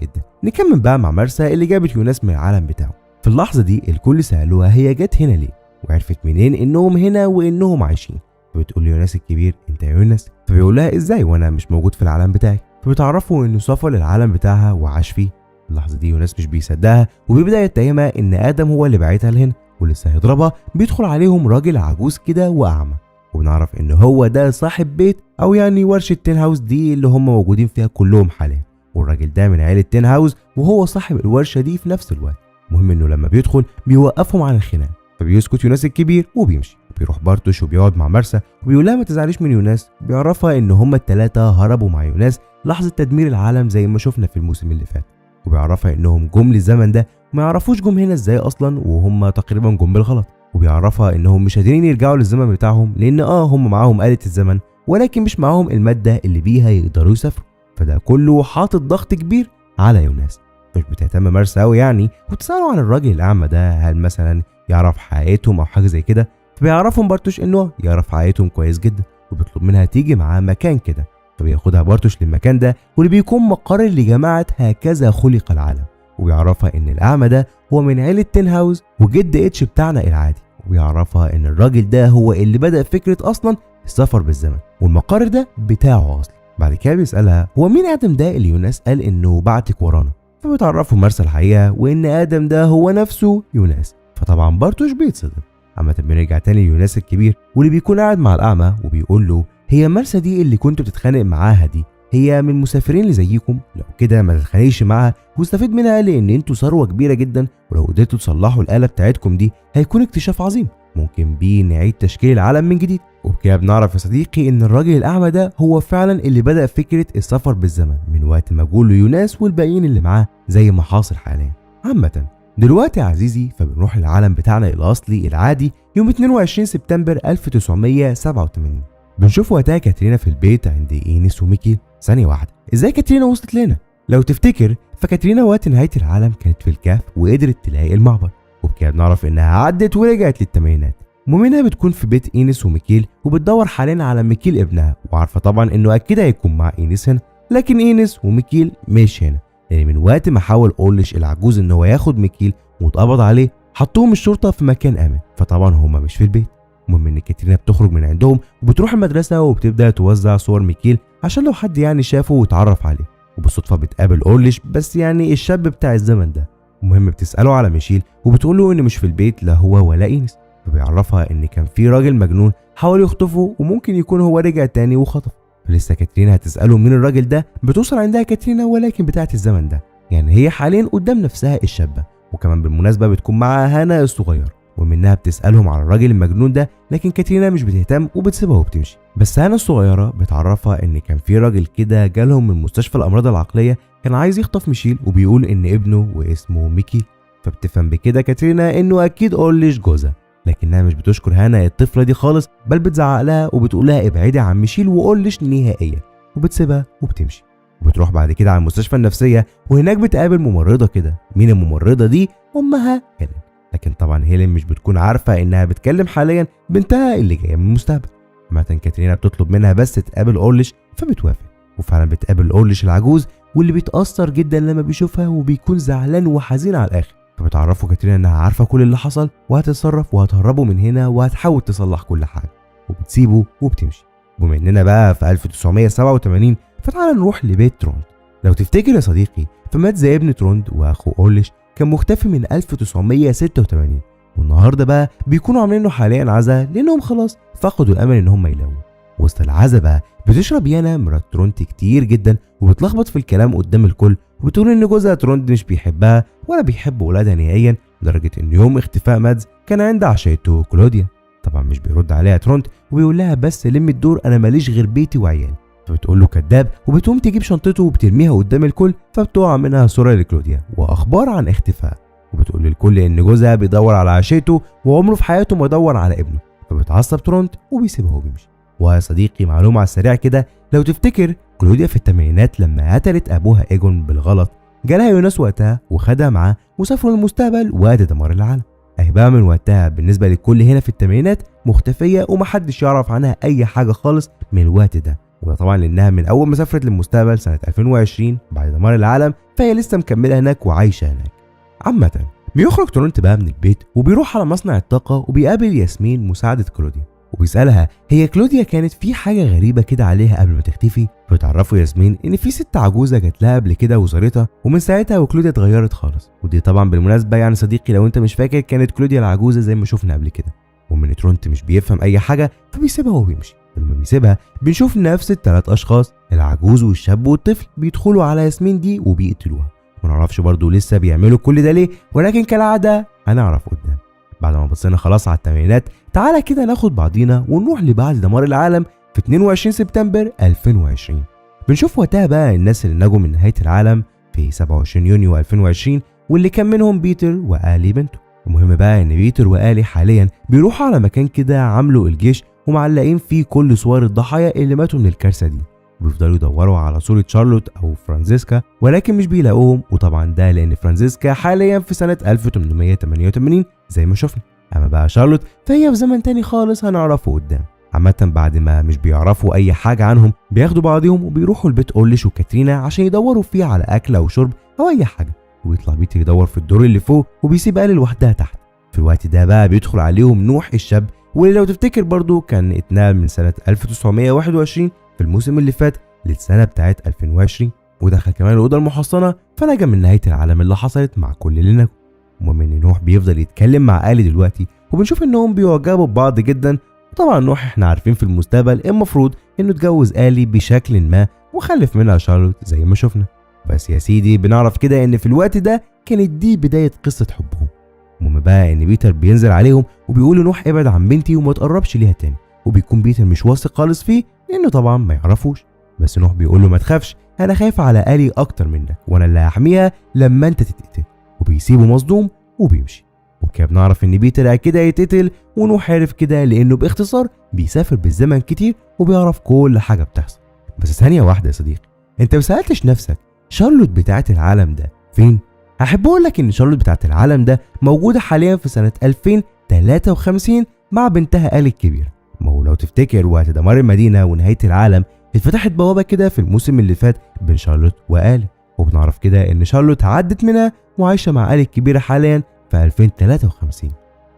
جدا. نكمل بقى مع مرسى اللي جابت يوناس من العالم بتاعه. في اللحظه دي الكل سالوها هي جت هنا ليه، وعرفت منين انهم هنا وانهم عايشين. فبتقول يوناس الكبير انت يا يوناس، فبيقول لها ازاي وانا مش موجود في العالم بتاعي، فبتعرفوا انه سافر للعالم بتاعها وعاش فيه. في اللحظه دي يوناس مش بيصدقها وبيبدا يتهمها ان ادم هو اللي بعتها لهنا، ولسه هيضربها بيدخل عليهم راجل عجوز كده واعمى، وبنعرف ان هو ده صاحب بيت او يعني ورشه تين هاوس دي اللي هم موجودين فيها كلهم حاليا، والراجل ده من عيله تين هاوس وهو صاحب الورشه دي في نفس الوقت. المهم انه لما بيدخل بيوقفهم عن الخناق، فبيسكت يوناس الكبير وبيمشي، وبيروح بارتوش وبيقعد مع مرسى وبيقول لها ما تزعليش من يوناس. بيعرفها ان هما الثلاثه هربوا مع يوناس لحظه تدمير العالم زي ما شفنا في الموسم اللي فات، وبيعرفها انهم جم للزمن ده وما يعرفوش جم هنا ازاي اصلا، وهم تقريبا جم بالغلط. وبيعرفها انهم مش قادرين يرجعوا للزمن بتاعهم لان هم معاهم آلة الزمن ولكن مش معاهم المادة اللي بيها يقدروا يسافروا. فده كله حاطط ضغط كبير على يوناس. مش بتهتم مرسى قوي يعني، وبتسأله عن الراجل الأعمى ده هل مثلا يعرف حقيقتهم او حاجة زي كده. فبيعرفهم بارتوش انه يعرف حقيقتهم كويس جدا، وبيطلب منها تيجي معاه مكان كده. فبياخدها بارتوش للمكان ده واللي بيكون مقر لجماعة هكذا خلق العالم. وبيعرفها ان الأعمى ده هو من عيلة تنهاوز وجد اتش بتاعنا العادي. ويعرفها ان الراجل ده هو اللي بدأ فكرة اصلا السفر بالزمن، والمقر ده بتاعه اصلا. بعد كده بيسألها هو مين آدم ده اللي يوناس قال انه بعتك ورانا. فبتعرفه مرسى الحقيقة وان آدم ده هو نفسه يوناس. فطبعا بارتوش بيتصدم. عامة بنرجع تاني ليوناس الكبير واللي بيكون قاعد مع الأعمى وبيقول له هي مرسى دي اللي كنت بتتخانق معاها دي هي من المسافرين اللي زيكم؟ لو كده ما تتخانقش معاها واستفيد منها لان انتوا ثروه كبيره جدا، ولو قدرتوا تصلحوا الآلة بتاعتكم دي هيكون اكتشاف عظيم ممكن بيه نعيد تشكيل العالم من جديد. وبكده بنعرف يا صديقي ان الراجل الأعمى ده هو فعلا اللي بدأ فكرة السفر بالزمن من وقت ما جوله يوناس والباقيين اللي معاه زي ما حاصل حاليا. عامة دلوقتي يا عزيزي فبنروح العالم بتاعنا الأصلي العادي يوم 22 سبتمبر 1987. بنشوف وقتها كاترينا في البيت عند إينيس وميكي. ثانية واحدة، ازاي كاترينا وصلت لنا؟ لو تفتكر فكاترينا وقت نهاية العالم كانت في الكهف وقدرت تلاقي المعبر، وبكده بنعرف انها عدت ورجعت للثمانينات. ومنها بتكون في بيت إينيس وميكيل وبتدور حاليا على ميكيل ابنها، وعارفة طبعا انه اكيد هيكون مع إينيس هنا، لكن إينيس وميكيل مش هنا لان من وقت ما حاول اولش العجوز ان هو ياخد ميكيل واتقبض عليه حطوهم الشرطة في مكان امن، فطبعا هما مش في البيت. المهم ان كاترينا بتخرج من عندهم وبتروح المدرسة وبتبدأ توزع صور ميكيل عشان لو حد يعني شافه واتعرف عليه. وبالصدفة بتقابل اورليش بس يعني الشاب بتاع الزمن ده. المهم بتسأله على ميشيل وبتقول له ان مش في البيت لا هو ولا إينيس. فبيعرفها ان كان في راجل مجنون حاول يخطفه وممكن يكون هو رجع تاني وخطف. فلسه كاترينا هتسأله مين الراجل ده. بتوصل عندها كاترينا ولكن بتاعة الزمن ده، يعني هي حاليا قدام نفسها الشابة، وكمان بالمناسبة بتكون معاها هانا الصغير. ومنها بتسألهم على الراجل المجنون ده لكن كاترينا مش بتهتم وبتسيبها وبتمشي. بس هانا الصغيرة بتعرفها ان كان في راجل كده جالهم من مستشفى الأمراض العقلية كان عايز يخطف ميشيل وبيقول ان ابنه واسمه ميكي. فبتفهم بكده كاترينا انه اكيد اورليش جوزها، لكنها مش بتشكر هانا الطفلة دي خالص بل بتزعق لها وبتقول لها ابعدي عن ميشيل واورليش نهائيا، وبتسيبها وبتمشي. وبتروح بعد كده على المستشفى النفسية وهناك بتقابل ممرضة كده. مين الممرضة دي؟ امها هيلين. لكن طبعا هيلين مش بتكون عارفة انها بتكلم حاليا بنتها اللي جاية من المستقبل. عامة كاترينا بتطلب منها بس تقابل اورليش فبتوافق، وفعلا بتقابل اورليش العجوز واللي بيتأثر جدا لما بيشوفها وبيكون زعلان وحزين على الاخر. فبتعرفه كاترينا انها عارفة كل اللي حصل وهتتصرف وهتهربه من هنا وهتحاول تصلح كل حاجة، وبتسيبه وبتمشي. بما اننا بقى في 1987 فتعالى نروح لبيت تروند. لو تفتكر يا صديقي فمات زي ابن تروند واخو اورليش كان مختفي من 1986، والنهارده بقى بيكونوا عاملينه حاليا عزا لانهم خلاص فقدوا الامل ان هم يلاقوه. وسط العزا بقى بتشرب يانا مرات تروند كتير جدا وبتلخبط في الكلام قدام الكل، وبتقول ان جوزها تروند مش بيحبها ولا بيحب ولادها نهائيا، لدرجه ان يوم اختفاء مادز كان عند عشيته كلوديا. طبعا مش بيرد عليها تروند وبيقول لها بس لم الدور انا ماليش غير بيتي وعيالي. فبتقول له كذاب وبتقوم تجيب شنطته وبترميها قدام الكل، فبتقع منها صوره لكلوديا واخبار عن اختفاء، وبتقول للكل ان جوزها بيدور على عشيته وعمره في حياته ما دور على ابنه. فبتعصب تروند وبيسيبها وبيمشي. ويا صديقي معلومه على السريع كده، لو تفتكر كلوديا في الثمانينات لما قتلت ابوها ايجون بالغلط جالها يوناس وقتها وخدها معاه وسافروا للمستقبل وقت دمار العالم. اهي بقى من وقتها بالنسبه للكل هنا في الثمانينات مختفيه ومحدش يعرف عنها اي حاجه خالص من الوقت ده، وده طبعا لانها من اول ما سافرت للمستقبل سنه 2020 بعد دمار العالم فهي لسه مكمله هناك وعايشه هناك. عامه بيخرج تورنت بقى من البيت وبيروح على مصنع الطاقه وبيقابل ياسمين مساعده كلوديا، وبيسالها هي كلوديا كانت في حاجه غريبه كده عليها قبل ما تختفي. فتعرفوا ياسمين ان في ست عجوزه جات لها قبل كده وزارتها، ومن ساعتها وكلوديا اتغيرت خالص. ودي طبعا بالمناسبه يعني صديقي لو انت مش فاكر كانت كلوديا العجوزه زي ما شفنا قبل كده. ومن تورنت مش بيفهم اي حاجه فبيسيبها وبيمشي. ولما بيسيبها بنشوف نفس الثلاث اشخاص العجوز والشاب والطفل بيدخلوا على ياسمين دي وبيقتلوها، ونعرفش برضه لسه بيعملوا كل ده ليه، ولكن كالعاده هنعرف قدام. بعد ما بصينا خلاص على الثمانينات، تعالى كده ناخد بعضينا ونروح لبعد دمار العالم في 22 سبتمبر 2020. بنشوف وقتها بقى الناس اللي نجوا من نهايه العالم في 27 يونيو 2020، واللي كان منهم بيتر وآلي بنته. المهم بقى ان بيتر وآلي حاليا بيروحوا على مكان كده عامله الجيش ومعلقين فيه كل صور الضحايا اللي ماتوا من الكارثه دي، وبيفضلوا يدوروا على صورة شارلوت أو فرانزيسكا، ولكن مش بيلاقوهم. وطبعا ده لأن فرانزيسكا حاليا في سنة 1888 زي ما شفنا، أما بقى شارلوت فهي في زمن تاني خالص هنعرفه قدام. عامة بعد ما مش بيعرفوا أي حاجة عنهم، بياخدوا بعضهم وبيروحوا لبيت أوليش وكاترينا عشان يدوروا فيه على أكل أو شرب أو أي حاجة، ويطلع بيتر يدور في الدور اللي فوق وبيسيب آلي لوحدها تحت. في الوقت ده بقى بيدخل عليهم نوح الشاب، واللي لو تفتكر برضو كان اتنقل من سنة 1921 في الموسم اللي فات للسنة بتاعت 2020، ودخل كمان الأوضة المحصنة فنجا من نهاية العالم اللي حصلت مع كل اللي نجوا. المهم ان نوح بيفضل يتكلم مع آلي دلوقتي، وبنشوف انهم بيعجبوا ببعض جدا. وطبعا نوح احنا عارفين في المستقبل المفروض انه اتجوز آلي بشكل ما وخلف منها شارلوت زي ما شفنا. بس يا سيدي بنعرف كده ان في الوقت ده كانت دي بداية قصة حبهم. المهم بقى ان بيتر بينزل عليهم وبيقول لنوح ابعد عن بنتي وما تقربش ليها تاني، وبيكون بيتر مش واثق خالص فيه لانه طبعا ما يعرفوش. بس نوح بيقول له ما تخافش، انا خايف على آلي اكتر منك وانا اللي هحميها لما انت تتقتل، وبيسيبه مصدوم وبيمشي. وكده بنعرف ان بيتر كده يتقتل، ونوح عرف كده لانه باختصار بيسافر بالزمن كتير وبيعرف كل حاجه بتحصل. بس ثانيه واحده يا صديقي، انت ما سالتش نفسك شارلوت بتاعت العالم ده فين؟ احب اقول لك ان شارلوت بتاعت العالم ده موجوده حاليا في سنه 2053 مع بنتها آلي الكبيره. ما هو لو تفتكر وقت دمار المدينه ونهايه العالم اتفتحت بوابه كده في الموسم اللي فات بين شارلوت وآلي، وبنعرف كده ان شارلوت عدت منها وعايشه مع آلي الكبيره حاليا في 2053.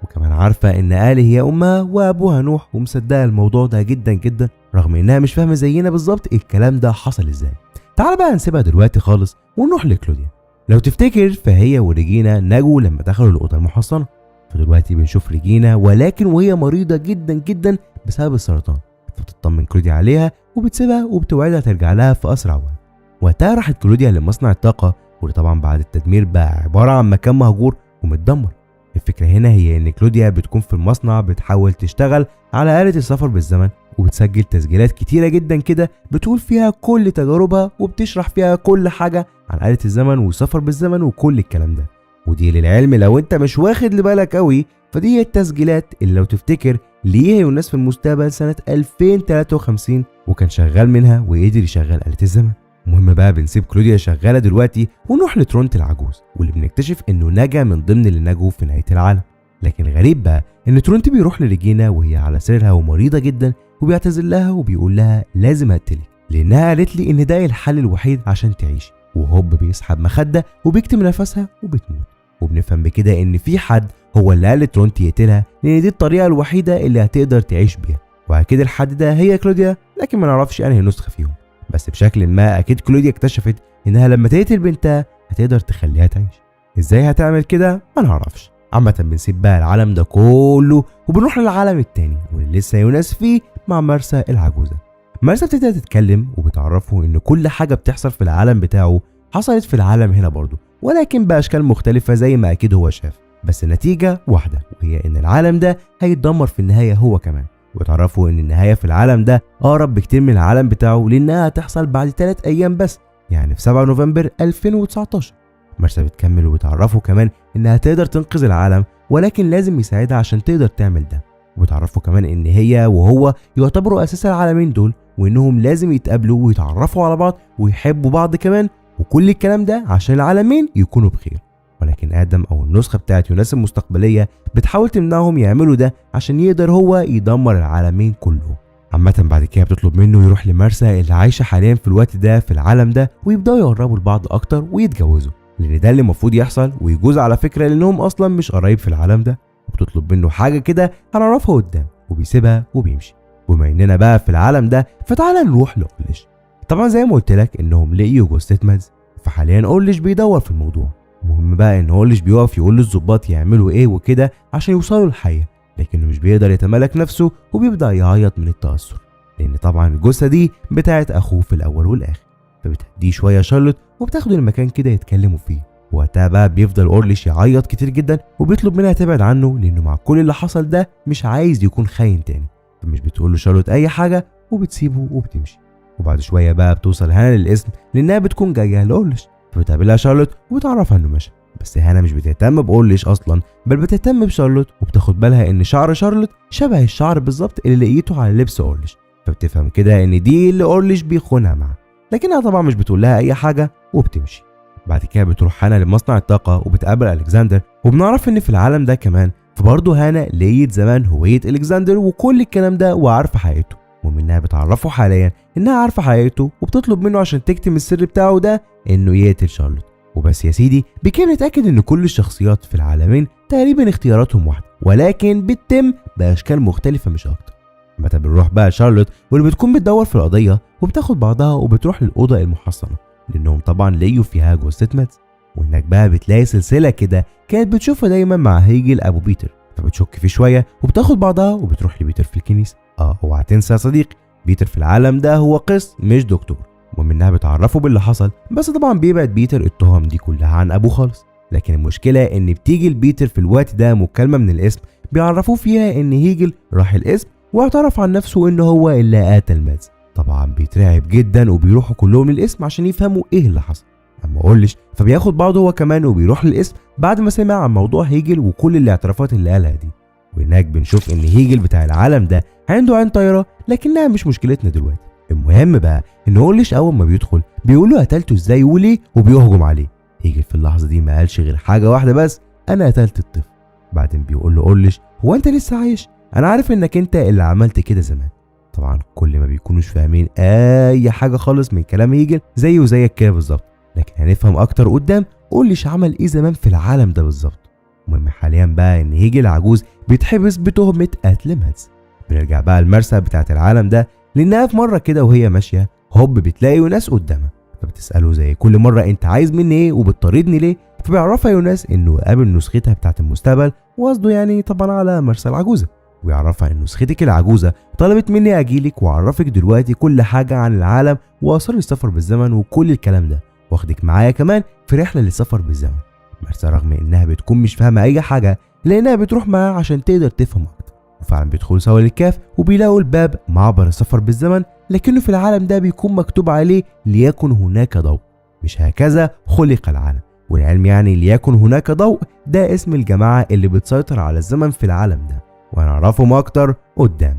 وكمان عارفه ان آلي هي امها وابوها نوح، ومصدقه الموضوع ده جدا جدا رغم انها مش فاهمه زينا بالظبط الكلام ده حصل ازاي. تعال بقى نسيبها دلوقتي خالص ونروح لكلوديا. لو تفتكر فهي وريجينا نجوا لما دخلوا الاوضه المحصنه، فدلوقتي بنشوف ريجينا ولكن وهي مريضه جدا جدا بسبب السرطان، فبتطمن كلوديا عليها وبتسيبها وبتوعدها ترجع لها في اسرع وقت. وقتها راحت كلوديا لمصنع الطاقه، واللي طبعا بعد التدمير بقى عباره عن مكان مهجور ومتدمر. الفكره هنا هي ان كلوديا بتكون في المصنع بتحاول تشتغل على آلة السفر بالزمن، وبتسجل تسجيلات كتيره جدا كده بتقول فيها كل تجاربها وبتشرح فيها كل حاجه عن آلة الزمن والسفر بالزمن وكل الكلام ده. ودي للعلم لو انت مش واخد لبالك قوي، فدي هي التسجيلات اللي لو تفتكر ليها يوناس في المستقبل سنه 2053 وكان شغال منها وقدر يشغل آلة الزمن. المهم بقى بنسيب كلوديا شغاله دلوقتي ونروح لترونت العجوز، واللي بنكتشف انه نجا من ضمن اللي نجوا في نهايه العالم. لكن الغريب بقى ان ترونت بيروح لريجينا وهي على سريرها ومريضه جدا، وبيعتذر لها وبيقول لها لازم اقتلك لانها قالت لي ان ده الحل الوحيد عشان تعيش. وهوب بيسحب مخده وبيكتم نفسها وبتموت. وبنفهم بكده ان في حد هو اللي قال لترونت يقتلها لان دي الطريقه الوحيده اللي هتقدر تعيش بيها، واكيد الحد ده هي كلوديا، لكن ما نعرفش انهي نسخه فيهم. بس بشكل ما اكيد كلوديا اكتشفت انها لما تقتل بنتها هتقدر تخليها تعيش. ازاي هتعمل كده ما نعرفش. عامه بنسيب بقى العالم ده كله وبنروح للعالم التاني واللي لسه يوناس فيه مع مرسى العجوزه. مرسى بتبدا تتكلم وبتعرفه ان كل حاجه بتحصل في العالم بتاعه حصلت في العالم هنا برضه، ولكن باشكال مختلفه زي ما اكيد هو شاف، بس النتيجه واحده وهي ان العالم ده هيتدمر في النهايه هو كمان. وتعرفوا ان النهايه في العالم ده اقرب بكتير من العالم بتاعه لانها هتحصل بعد 3 ايام بس، يعني في 7 نوفمبر 2019. مرسى بتكمل وبتعرفوا كمان انها تقدر تنقذ العالم ولكن لازم يساعدها عشان تقدر تعمل ده. وبتعرفوا كمان ان هي وهو يعتبروا اساس العالمين دول، وانهم لازم يتقابلوا ويتعرفوا على بعض ويحبوا بعض كمان، وكل الكلام ده عشان العالمين يكونوا بخير. ولكن آدم أو النسخة بتاعت يوناس المستقبلية بتحاول تمنعهم يعملوا ده عشان يقدر هو يدمر العالمين كلهم. عامة بعد كده بتطلب منه يروح لمرسى اللي عايشة حاليا في الوقت ده في العالم ده، ويبدأوا يقربوا لبعض أكتر ويتجوزوا، لأن ده اللي المفروض يحصل ويجوز على فكرة لأنهم أصلا مش قريب في العالم ده. وبتطلب منه حاجة كده هنعرفها قدام، وبيسيبها وبيمشي. وبما إننا بقى في العالم ده فتعالى نروح لأوليش. طبعا زي ما قلت لك إنهم لقيوا جثة مادز، فحاليا أوليش بيدور في الموضوع. المهم بقى ان اوليش بيقف يقول للظباط يعملوا ايه وكده عشان يوصلوا الحقيقه، لكنه مش بيقدر يتمالك نفسه وبيبدا يعيط من التاثر، لان طبعا الجثه دي بتاعت اخوه في الاول والاخر. فبتهديه شويه شارلوت وبتاخده المكان كده يتكلموا فيه. وقتها بقى بيفضل اورليش يعيط كتير جدا وبيطلب منها تبعد عنه لانه مع كل اللي حصل ده مش عايز يكون خاين تاني. فمش بتقول له شارلوت اي حاجه وبتسيبه وبتمشي. وبعد شويه بقى بتوصل هانا للاسم لانها بتكون جايه لاورليش، فبتقابلها شارلوت وبتعرفها انه مشى. بس هانا مش بتهتم باورليش اصلا، بل بتهتم بشارلوت وبتاخد بالها ان شعر شارلوت شبه الشعر بالظبط اللي لقيته على لبس اورليش، فبتفهم كده ان دي اللي اورليش بيخونها معاه. لكنها طبعا مش بتقول لها اي حاجه وبتمشي. بعد كده بتروح هانا لمصنع الطاقه وبتقابل الكسندر، وبنعرف ان في العالم ده كمان فبرضه هانا لقيت زمان هويه الكسندر وكل الكلام ده وعارفه حقيقته. ومنها بتعرفه حاليا انها عارفه حقيقته وبتطلب منه عشان تكتم السر بتاعه ده انه يقتل شارلوت. وبس يا سيدي بكده نتاكد ان كل الشخصيات في العالمين تقريبا اختياراتهم واحده، ولكن بتتم باشكال مختلفه مش اكتر. متى بنروح بقى شارلوت واللي بتكون بتدور في القضيه وبتاخد بعضها وبتروح للاوضه المحصنه لانهم طبعا لقيوا فيها جثه ماتس. وهناك بقى بتلاقي سلسله كده كانت بتشوفها دايما مع هيجل ابو بيتر، فبتشك فيه شويه وبتاخد بعضها وبتروح لبيتر في الكنيسه. اوعى تنسى يا صديقي، بيتر في العالم ده هو قس مش دكتور. ومنها بتعرفه باللي حصل، بس طبعا بيبعد بيتر التهم دي كلها عن ابوه خالص. لكن المشكله ان بتيجي لبيتر في الوقت ده مكالمه من الاسم بيعرفوه فيها ان هيجل راح الاسم واعترف عن نفسه ان هو اللي قتل ماتس. طبعا بيترعب جدا وبيروحوا كلهم للاسم عشان يفهموا ايه اللي حصل. اما اورليش فبياخد بعضه هو كمان وبيروح للاسم بعد ما سمع عن موضوع هيجل وكل الاعترافات اللي قالها دي. وهناك بنشوف ان هيجل بتاع العالم ده عنده عين طايره، لكنها مش مشكلتنا دلوقتي. المهم بقى ان اورليش اول ما بيدخل بيقول له قتلته ازاي وليه وبيهجم عليه. هيجل في اللحظه دي ما قالش غير حاجه واحده بس، انا قتلت الطفل. بعدين بيقول له اورليش هو انت لسه عايش؟ انا عارف انك انت اللي عملت كده زمان. طبعا كل ما بيكونوش فاهمين اي حاجه خالص من كلام هيجل زيه وزيك كده بالظبط، لكن هنفهم اكتر قدام اورليش عمل ايه زمان في العالم ده بالظبط. المهم حاليا بقى ان هيجل العجوز بيتحبس بتهمه قتل ماتس. بنرجع بقى المرسى بتاعت العالم ده لانها في مره كده وهي ماشيه هوب بتلاقي يوناس قدامها، فبتساله زي كل مره انت عايز مني ايه وبتطاردني ليه؟ فبيعرفها يوناس انه قابل نسختها بتاعت المستقبل، وقصده يعني طبعا على مرسى العجوزه. ويعرفها ان نسختك العجوزه طلبت مني اجيلك واعرفك دلوقتي كل حاجه عن العالم واثار السفر بالزمن وكل الكلام ده، واخدك معايا كمان في رحله للسفر بالزمن. مرسى رغم انها بتكون مش فاهمه اي حاجه لانها بتروح معاه عشان تقدر تفهم اكتر. وفعلا بيدخلوا سوا للكهف وبيلاقوا الباب معبر السفر بالزمن، لكنه في العالم ده بيكون مكتوب عليه ليكن هناك ضوء، مش هكذا خلق العالم. والعلم يعني ليكن هناك ضوء ده اسم الجماعه اللي بتسيطر على الزمن في العالم ده، وهنعرفهم اكتر قدام.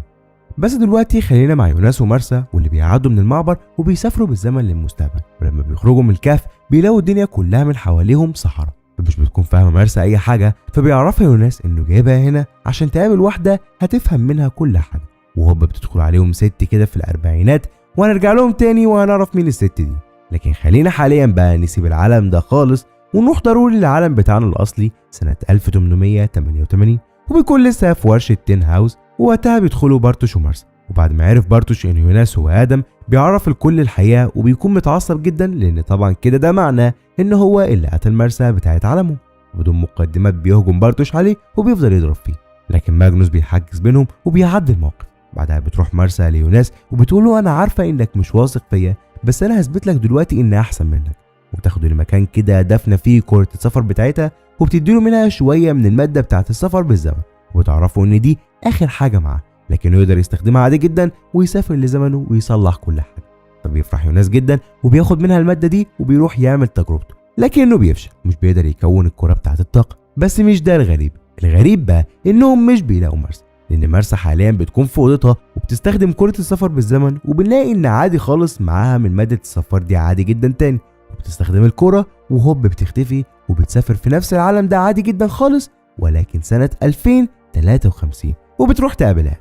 بس دلوقتي خلينا مع يوناس ومرسى واللي بيعدوا من المعبر وبيسافروا بالزمن للمستقبل. ولما بيخرجوا من الكهف بيلاقوا الدنيا كلها من حواليهم صحراء، فمش بتكون فاهمه مرسى اي حاجه، فبيعرفها يوناس انه جايبها هنا عشان تقابل واحده هتفهم منها كل حاجه. وهوب بتدخل عليهم ست كده في الاربعينات، وهنرجع لهم تاني وهنعرف مين الست دي. لكن خلينا حاليا بقى نسيب العالم ده خالص ونروح ضروري للعالم بتاعنا الاصلي سنه 1888. وبيكون لسه في ورشه تين هاوس، ووقتها بيدخلوا بارتوش ومرسى. وبعد ما عرف بارتوش ان يوناس هو ادم بيعرف الكل الحقيقه وبيكون متعصب جدا لان طبعا كده ده معناه ان هو اللي قتل مرسى بتاعت عالمه. بدون مقدمات بيهجم بارتوش عليه وبيفضل يضرب فيه، لكن ماجنوس بيحجز بينهم وبيعدي الموقف. بعدها بتروح مرسى ليوناس وبتقول له انا عارفه انك مش واثق فيا، بس انا هثبت لك دلوقتي اني احسن منك. وتاخده لمكان كده دفنه فيه كره السفر بتاعتها وبتديله منها شويه من الماده بتاعت السفر بالزمن، وتعرفوا ان دي اخر حاجه معاه، لكنه يقدر يستخدمها عادي جدا ويسافر لزمنه ويصلح كل حاجه. فبيفرح يوناس جدا وبياخد منها الماده دي وبيروح يعمل تجربته، لكنه بيفشل، مش بيقدر يكون الكره بتاعت الطاقه. بس مش ده الغريب، الغريب بقى انهم مش بيلاقوا مرسى، لان مرسى حاليا بتكون في اوضتها وبتستخدم كره السفر بالزمن، وبنلاقي ان عادي خالص معاها من ماده السفر دي عادي جدا تاني، وبتستخدم الكره وهوب بتختفي وبتسافر في نفس العالم ده عادي جدا خالص، ولكن سنه 2053 وبتروح تقابل ادم.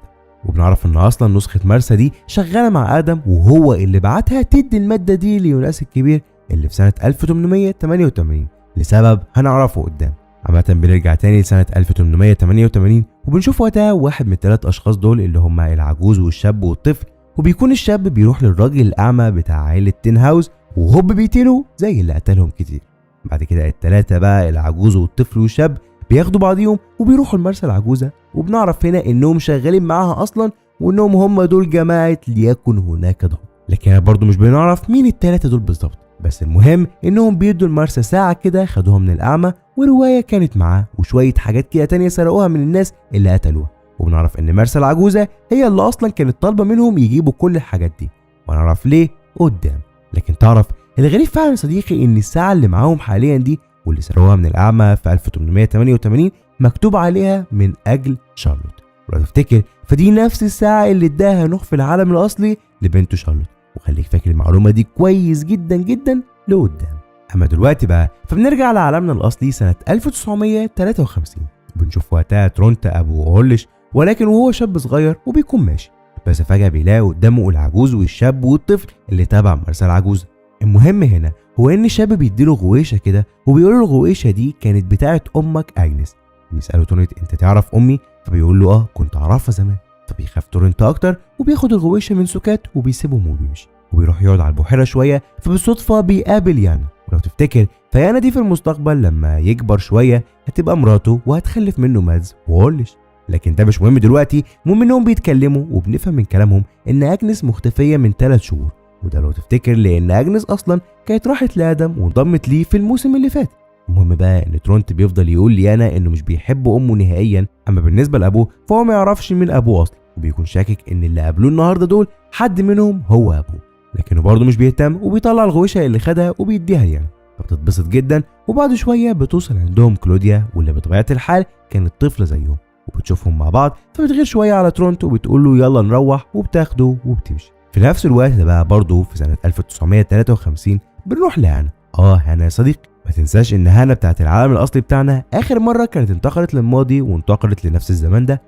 وبنعرف ان اصلا نسخه مرسى دي شغاله مع ادم، وهو اللي بعتها تدي الماده دي ليوناس الكبير اللي في سنه 1888 لسبب هنعرفه قدام. عامة بنرجع تاني لسنة 1888 وبنشوف وقتها واحد من الثلاث أشخاص دول اللي هم العجوز والشاب والطفل، وبيكون الشاب بيروح للراجل الأعمى بتاع عائلة تين هاوس وهوب بيقتله زي اللي قتلهم كتير. بعد كده الثلاثة بقى العجوز والطفل والشاب بياخدوا بعضيهم وبيروحوا لمرسى العجوزة، وبنعرف هنا إنهم شغالين معاها أصلا وإنهم هم دول جماعة ليكن هناك ضوء. لكن برضه مش بنعرف مين الثلاثة دول بالظبط، بس المهم انهم بيدوا لمارسا ساعة كده خدوها من الاعمى ورواية كانت معاه وشوية حاجات كده تانية سرقوها من الناس اللي قتلوها. وبنعرف ان مارسا العجوزة هي اللي اصلا كانت طالبة منهم يجيبوا كل الحاجات دي، ونعرف ليه قدام. لكن تعرف الغريب فعلا يا صديقي ان الساعة اللي معاهم حاليا دي واللي سرقوها من الاعمى في 1888 مكتوب عليها من اجل شارلوت. ولو تفتكر فدي نفس الساعة اللي اداها نوح في العالم الاصلي لبنته شارلوت، وخليك فاكر المعلومة دي كويس جدا جدا لقدام. اما دلوقتي بقى فبنرجع لعالمنا الاصلي سنة 1953. بنشوف وقتها ترونت ابو هولش، ولكن وهو شاب صغير وبيكون ماشي، بس فجأة بيلاقي قدامه العجوز والشاب والطفل اللي تابع مارسا العجوزة. المهم هنا هو ان الشاب بيديله غويشة كده وبيقول له الغويشة دي كانت بتاعت امك اجنس. بيسأله تورنت انت تعرف امي؟ فبيقول له كنت اعرفها زمان. فبيخاف تورنت اكتر وبياخد الغويشة من سكات وبيسيبهم وبيمشي، وبيروح يقعد على البحيرة شوية. فبالصدفة بيقابل يانا، ولو تفتكر فيانا دي في المستقبل لما يكبر شوية هتبقى مراته وهتخلف منه مادز وهولش. لكن ده مش مهم دلوقتي، المهم انهم بيتكلموا وبنفهم من كلامهم ان اجنس مختفية من 3 شهور، وده لو تفتكر لان اجنس اصلا كانت راحت لادم وانضمت ليه في الموسم اللي فات. المهم بقى ان ترونت بيفضل يقول ليانا انه مش بيحب امه نهائيا، اما بالنسبه لابوه فهو ما يعرفش مين ابوه اصلا، وبيكون شاكك ان اللي قابلوه النهارده دول حد منهم هو ابوه، لكنه برضه مش بيهتم وبيطلع الغويشه اللي خدها وبيديها ليانا. فبتتبسط جدا، وبعد شويه بتوصل عندهم كلوديا واللي بطبيعه الحال كانت طفله زيهم، وبتشوفهم مع بعض فبتغير شويه على ترونت وبتقول له يلا نروح وبتاخده وبتمشي. في نفس الوقت ده بقى برضه في سنه 1953 بنروح لهانا. هانا يا صديقي، ما تنساش ان هانا بتاعت العالم الاصلي بتاعنا اخر مره كانت انتقلت للماضي وانتقلت لنفس الزمان ده.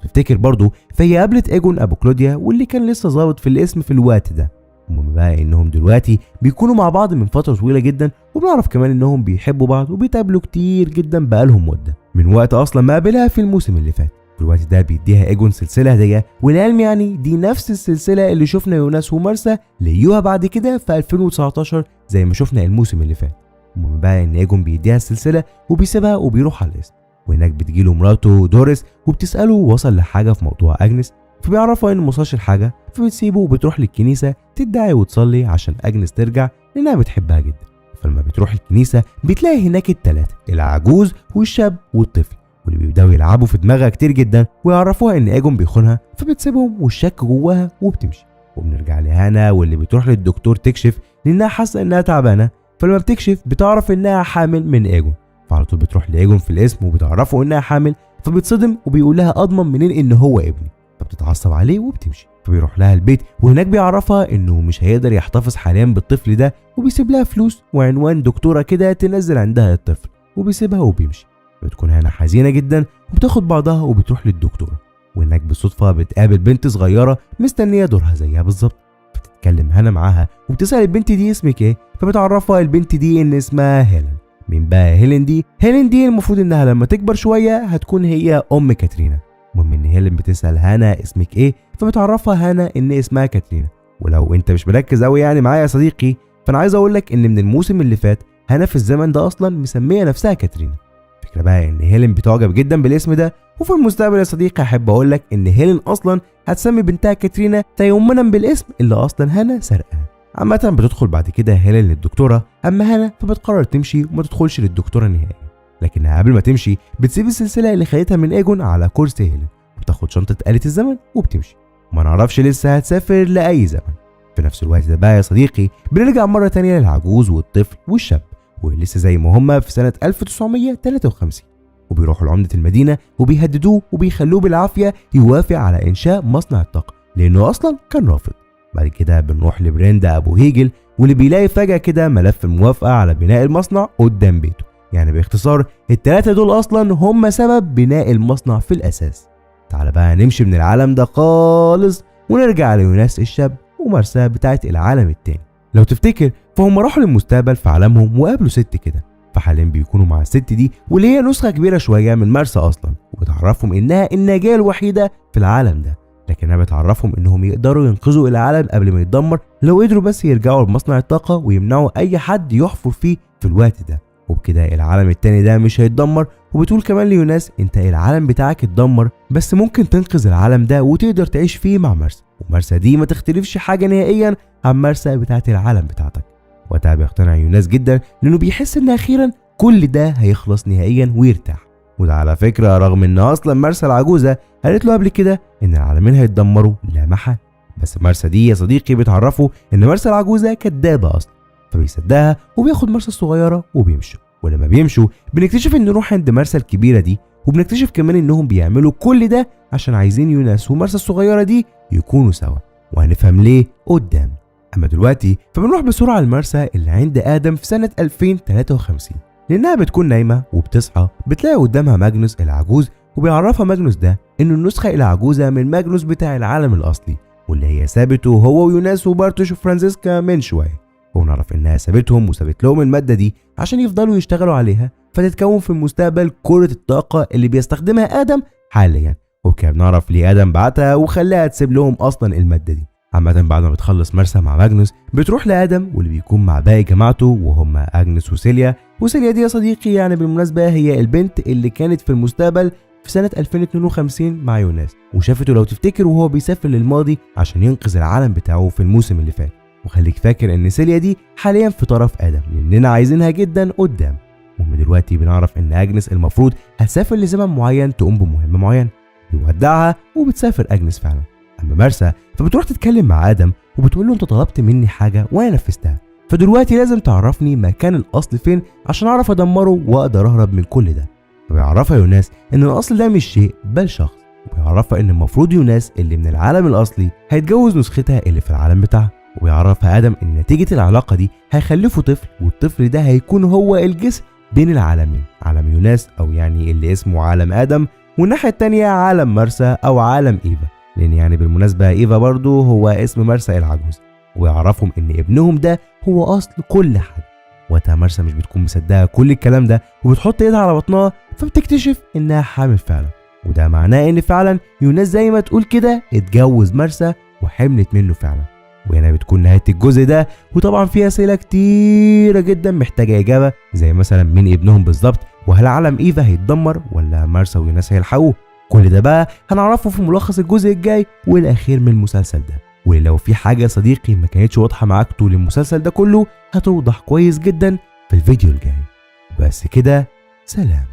تفتكر برضه فهي قابلت ايجون ابو كلوديا واللي كان لسه ظابط في الاسم في الوقت ده. المهم بقى انهم دلوقتي بيكونوا مع بعض من فتره طويله جدا، وبنعرف كمان انهم بيحبوا بعض وبيتقابلوا كتير جدا بقالهم مده من وقت اصلا ما قابلها في الموسم اللي فات. في الوقت ده بيديها ايجون سلسله هديه، والعلم يعني دي نفس السلسله اللي شفنا يوناس ومارسا ليوها بعد كده في 2019 زي ما شفنا الموسم اللي فات. المهم بقى ان ايجون بيديها السلسله وبيسيبها وبيروح على الاسم، وهناك بتجيله مراته دوريس وبتساله وصل لحاجه في موضوع اجنس، فبيعرفوا ان موصلش الحاجه فبتسيبه وبتروح للكنيسه تدعي وتصلي عشان اجنس ترجع لانها بتحبها جدا. فلما بتروح الكنيسه بتلاقي هناك الثلاثه، العجوز والشاب والطفل، واللي بيبداوا يلعبوا في دماغها كتير جدا ويعرفوها ان ايجون بيخونها، فبتسيبهم والشك جواها وبتمشي. وبنرجع لهانا واللي بتروح للدكتور تكشف لانها حاسه انها تعبانه، فلما بتكشف بتعرف انها حامل من ايجون، فعلى طول بتروح لايجون في الاسم وبتعرفه انها حامل، فبتصدم وبيقول لها اضمن منين ان هو ابني، فبتتعصب عليه وبتمشي. فبيروح لها البيت وهناك بيعرفها انه مش هيقدر يحتفظ حاليا بالطفل ده، وبيسيب لها فلوس وعنوان دكتوره كده تنزل عندها الطفل، وبيسيبها وبيمشي. بتكون هانا حزينه جدا وبتاخد بعضها وبتروح للدكتوره، وهناك بالصدفه بتقابل بنت صغيره مستنيه دورها زيها بالظبط. بتتكلم هانا معاها وبتسال البنت دي اسمك ايه، فبتعرفها البنت دي ان اسمها هيلين. مين بقى هيلين دي؟ هيلين دي المفروض انها لما تكبر شويه هتكون هي ام كاترينا. المهم ان هيلين بتسال هانا اسمك ايه، فبتعرفها هانا ان اسمها كاترينا. ولو انت مش مركز قوي يعني معايا يا صديقي، فانا عايز اقول لك ان من الموسم اللي فات هانا في الزمن ده اصلا مسميه نفسها كاترينا. الفكره بقى ان هيلين بتعجب جدا بالاسم ده، وفي المستقبل يا صديقي احب اقول لك ان هيلين اصلا هتسمي بنتها كاترينا تيمنا بالاسم اللي اصلا هانا سرقها. عامه بتدخل بعد كده هيلين للدكتوره، اما هانا فبتقرر تمشي وما تدخلش للدكتوره نهائيا، لكنها قبل ما تمشي بتسيب السلسله اللي خدتها من ايجون على كرسي هيلين، وبتاخد شنطه آلة الزمن وبتمشي، وما نعرفش لسه هتسافر لاي زمن. في نفس الوقت ده بقى يا صديقي بنرجع مره تانية للعجوز والطفل والشاب، ولسه زي ما هما في سنه 1953، وبيروحوا لعمده المدينه وبيهددوه وبيخلوه بالعافيه يوافق على انشاء مصنع الطاقه لانه اصلا كان رافض. بعد كده بنروح لبريندا ابو هيجل، واللي بيلاقي فجاه كده ملف الموافقه على بناء المصنع قدام بيته. يعني باختصار الثلاثه دول اصلا هم سبب بناء المصنع في الاساس. تعال بقى نمشي من العالم ده خالص ونرجع ليوناس الشاب ومارسا بتاعت العالم التاني. لو تفتكر فهم راحوا للمستقبل في عالمهم وقابلوا ست كده، فحاليا بيكونوا مع الست دي واللي هي نسخه كبيره شويه من مارسا اصلا، وبتعرفهم انها النجاه الوحيده في العالم ده، لكنها بتعرفهم انهم يقدروا ينقذوا العالم قبل ما يتدمر لو قدروا بس يرجعوا لمصنع الطاقه ويمنعوا اي حد يحفر فيه في الوقت ده، وبكده العالم التاني ده مش هيتدمر. وبتقول كمان ليوناس انت العالم بتاعك اتدمر بس ممكن تنقذ العالم ده وتقدر تعيش فيه مع مارسا، ومارسا دي ما تختلفش حاجه نهائيا عن مارسا بتاعت العالم بتاعتك. وقتها بيقتنع يوناس جدا لانه بيحس ان اخيرا كل ده هيخلص نهائيا ويرتاح. وده على فكره رغم ان اصلا مرسى العجوزه قالت له قبل كده ان العالمين هيتدمروا لا محاله، بس مرسى دي يا صديقي بتعرفه ان مرسى العجوزه كدابه اصلا، فبيصدقها وبياخد مرسى الصغيره وبيمشوا. ولما بيمشوا بنكتشف ان نروح عند مرسى الكبيره دي، وبنكتشف كمان انهم بيعملوا كل ده عشان عايزين يوناس ومرسى الصغيره دي يكونوا سوا، وهنفهم ليه قدام. اما دلوقتي فبنروح بسرعه لمرسى اللي عند ادم في سنه 2053، لانها بتكون نايمه وبتصحى بتلاقي قدامها ماجنوس العجوز، وبيعرفها ماجنوس ده انه النسخه العجوزه من ماجنوس بتاع العالم الاصلي، واللي هي سابته هو ويوناس وبارتوش وفرانزيسكا من شويه. ونعرف انها سابتهم وسابت لهم الماده دي عشان يفضلوا يشتغلوا عليها فتتكون في المستقبل كره الطاقه اللي بيستخدمها ادم حاليا، وبكده بنعرف ليه ادم بعتها وخلاها تسيب لهم اصلا الماده دي. عامة بعد ما بتخلص مرسى مع ماجنوس بتروح لادم واللي بيكون مع باقي جماعته وهم اجنس وسيليا. وسيليا دي يا صديقي يعني بالمناسبه هي البنت اللي كانت في المستقبل في سنه 2052 مع يوناس، وشافته لو تفتكر وهو بيسافر للماضي عشان ينقذ العالم بتاعه في الموسم اللي فات. وخليك فاكر ان سيليا دي حاليا في طرف ادم لاننا عايزينها جدا قدام. ومن دلوقتي بنعرف ان اجنس المفروض هتسافر لزمن معين تقوم بمهمه معينه، بيودعها وبتسافر اجنس فعلا. اما مرسى فبتروح تتكلم مع ادم وبتقول له انت طلبت مني حاجه وانا نفذتها، فدلوقتي لازم تعرفني مكان الاصل فين عشان اعرف ادمره واقدر اهرب من كل ده. فبيعرفها يوناس ان الاصل ده مش شيء بل شخص، وبيعرفها ان المفروض يوناس اللي من العالم الاصلي هيتجوز نسختها اللي في العالم بتاعها. وبيعرفها ادم ان نتيجه العلاقه دي هيخلفوا طفل، والطفل ده هيكون هو الجسر بين العالمين، عالم يوناس او يعني اللي اسمه عالم ادم، والناحيه الثانيه عالم مرسى او عالم ايفا، لان يعني بالمناسبه ايفا برضو هو اسم مرسى العجوز. ويعرفهم ان ابنهم ده هو اصل كل حاجه. وقتها مرسى مش بتكون مصدقه كل الكلام ده وبتحط ايدها على بطنها، فبتكتشف انها حامل فعلا، وده معناه ان فعلا يوناس زي ما تقول كده اتجوز مرسى وحملت منه فعلا. وهنا بتكون نهايه الجزء ده، وطبعا في اسئله كتيره جدا محتاجه اجابه، زي مثلا مين ابنهم بالظبط، وهل عالم ايفا هيتدمر ولا مرسى ويوناس هيلحقوه. كل ده بقى هنعرفه في ملخص الجزء الجاي والاخير من المسلسل ده. ولو في حاجه يا صديقي ما كانتش واضحه معاك طول المسلسل ده كله هتوضح كويس جدا في الفيديو الجاي. بس كده، سلام.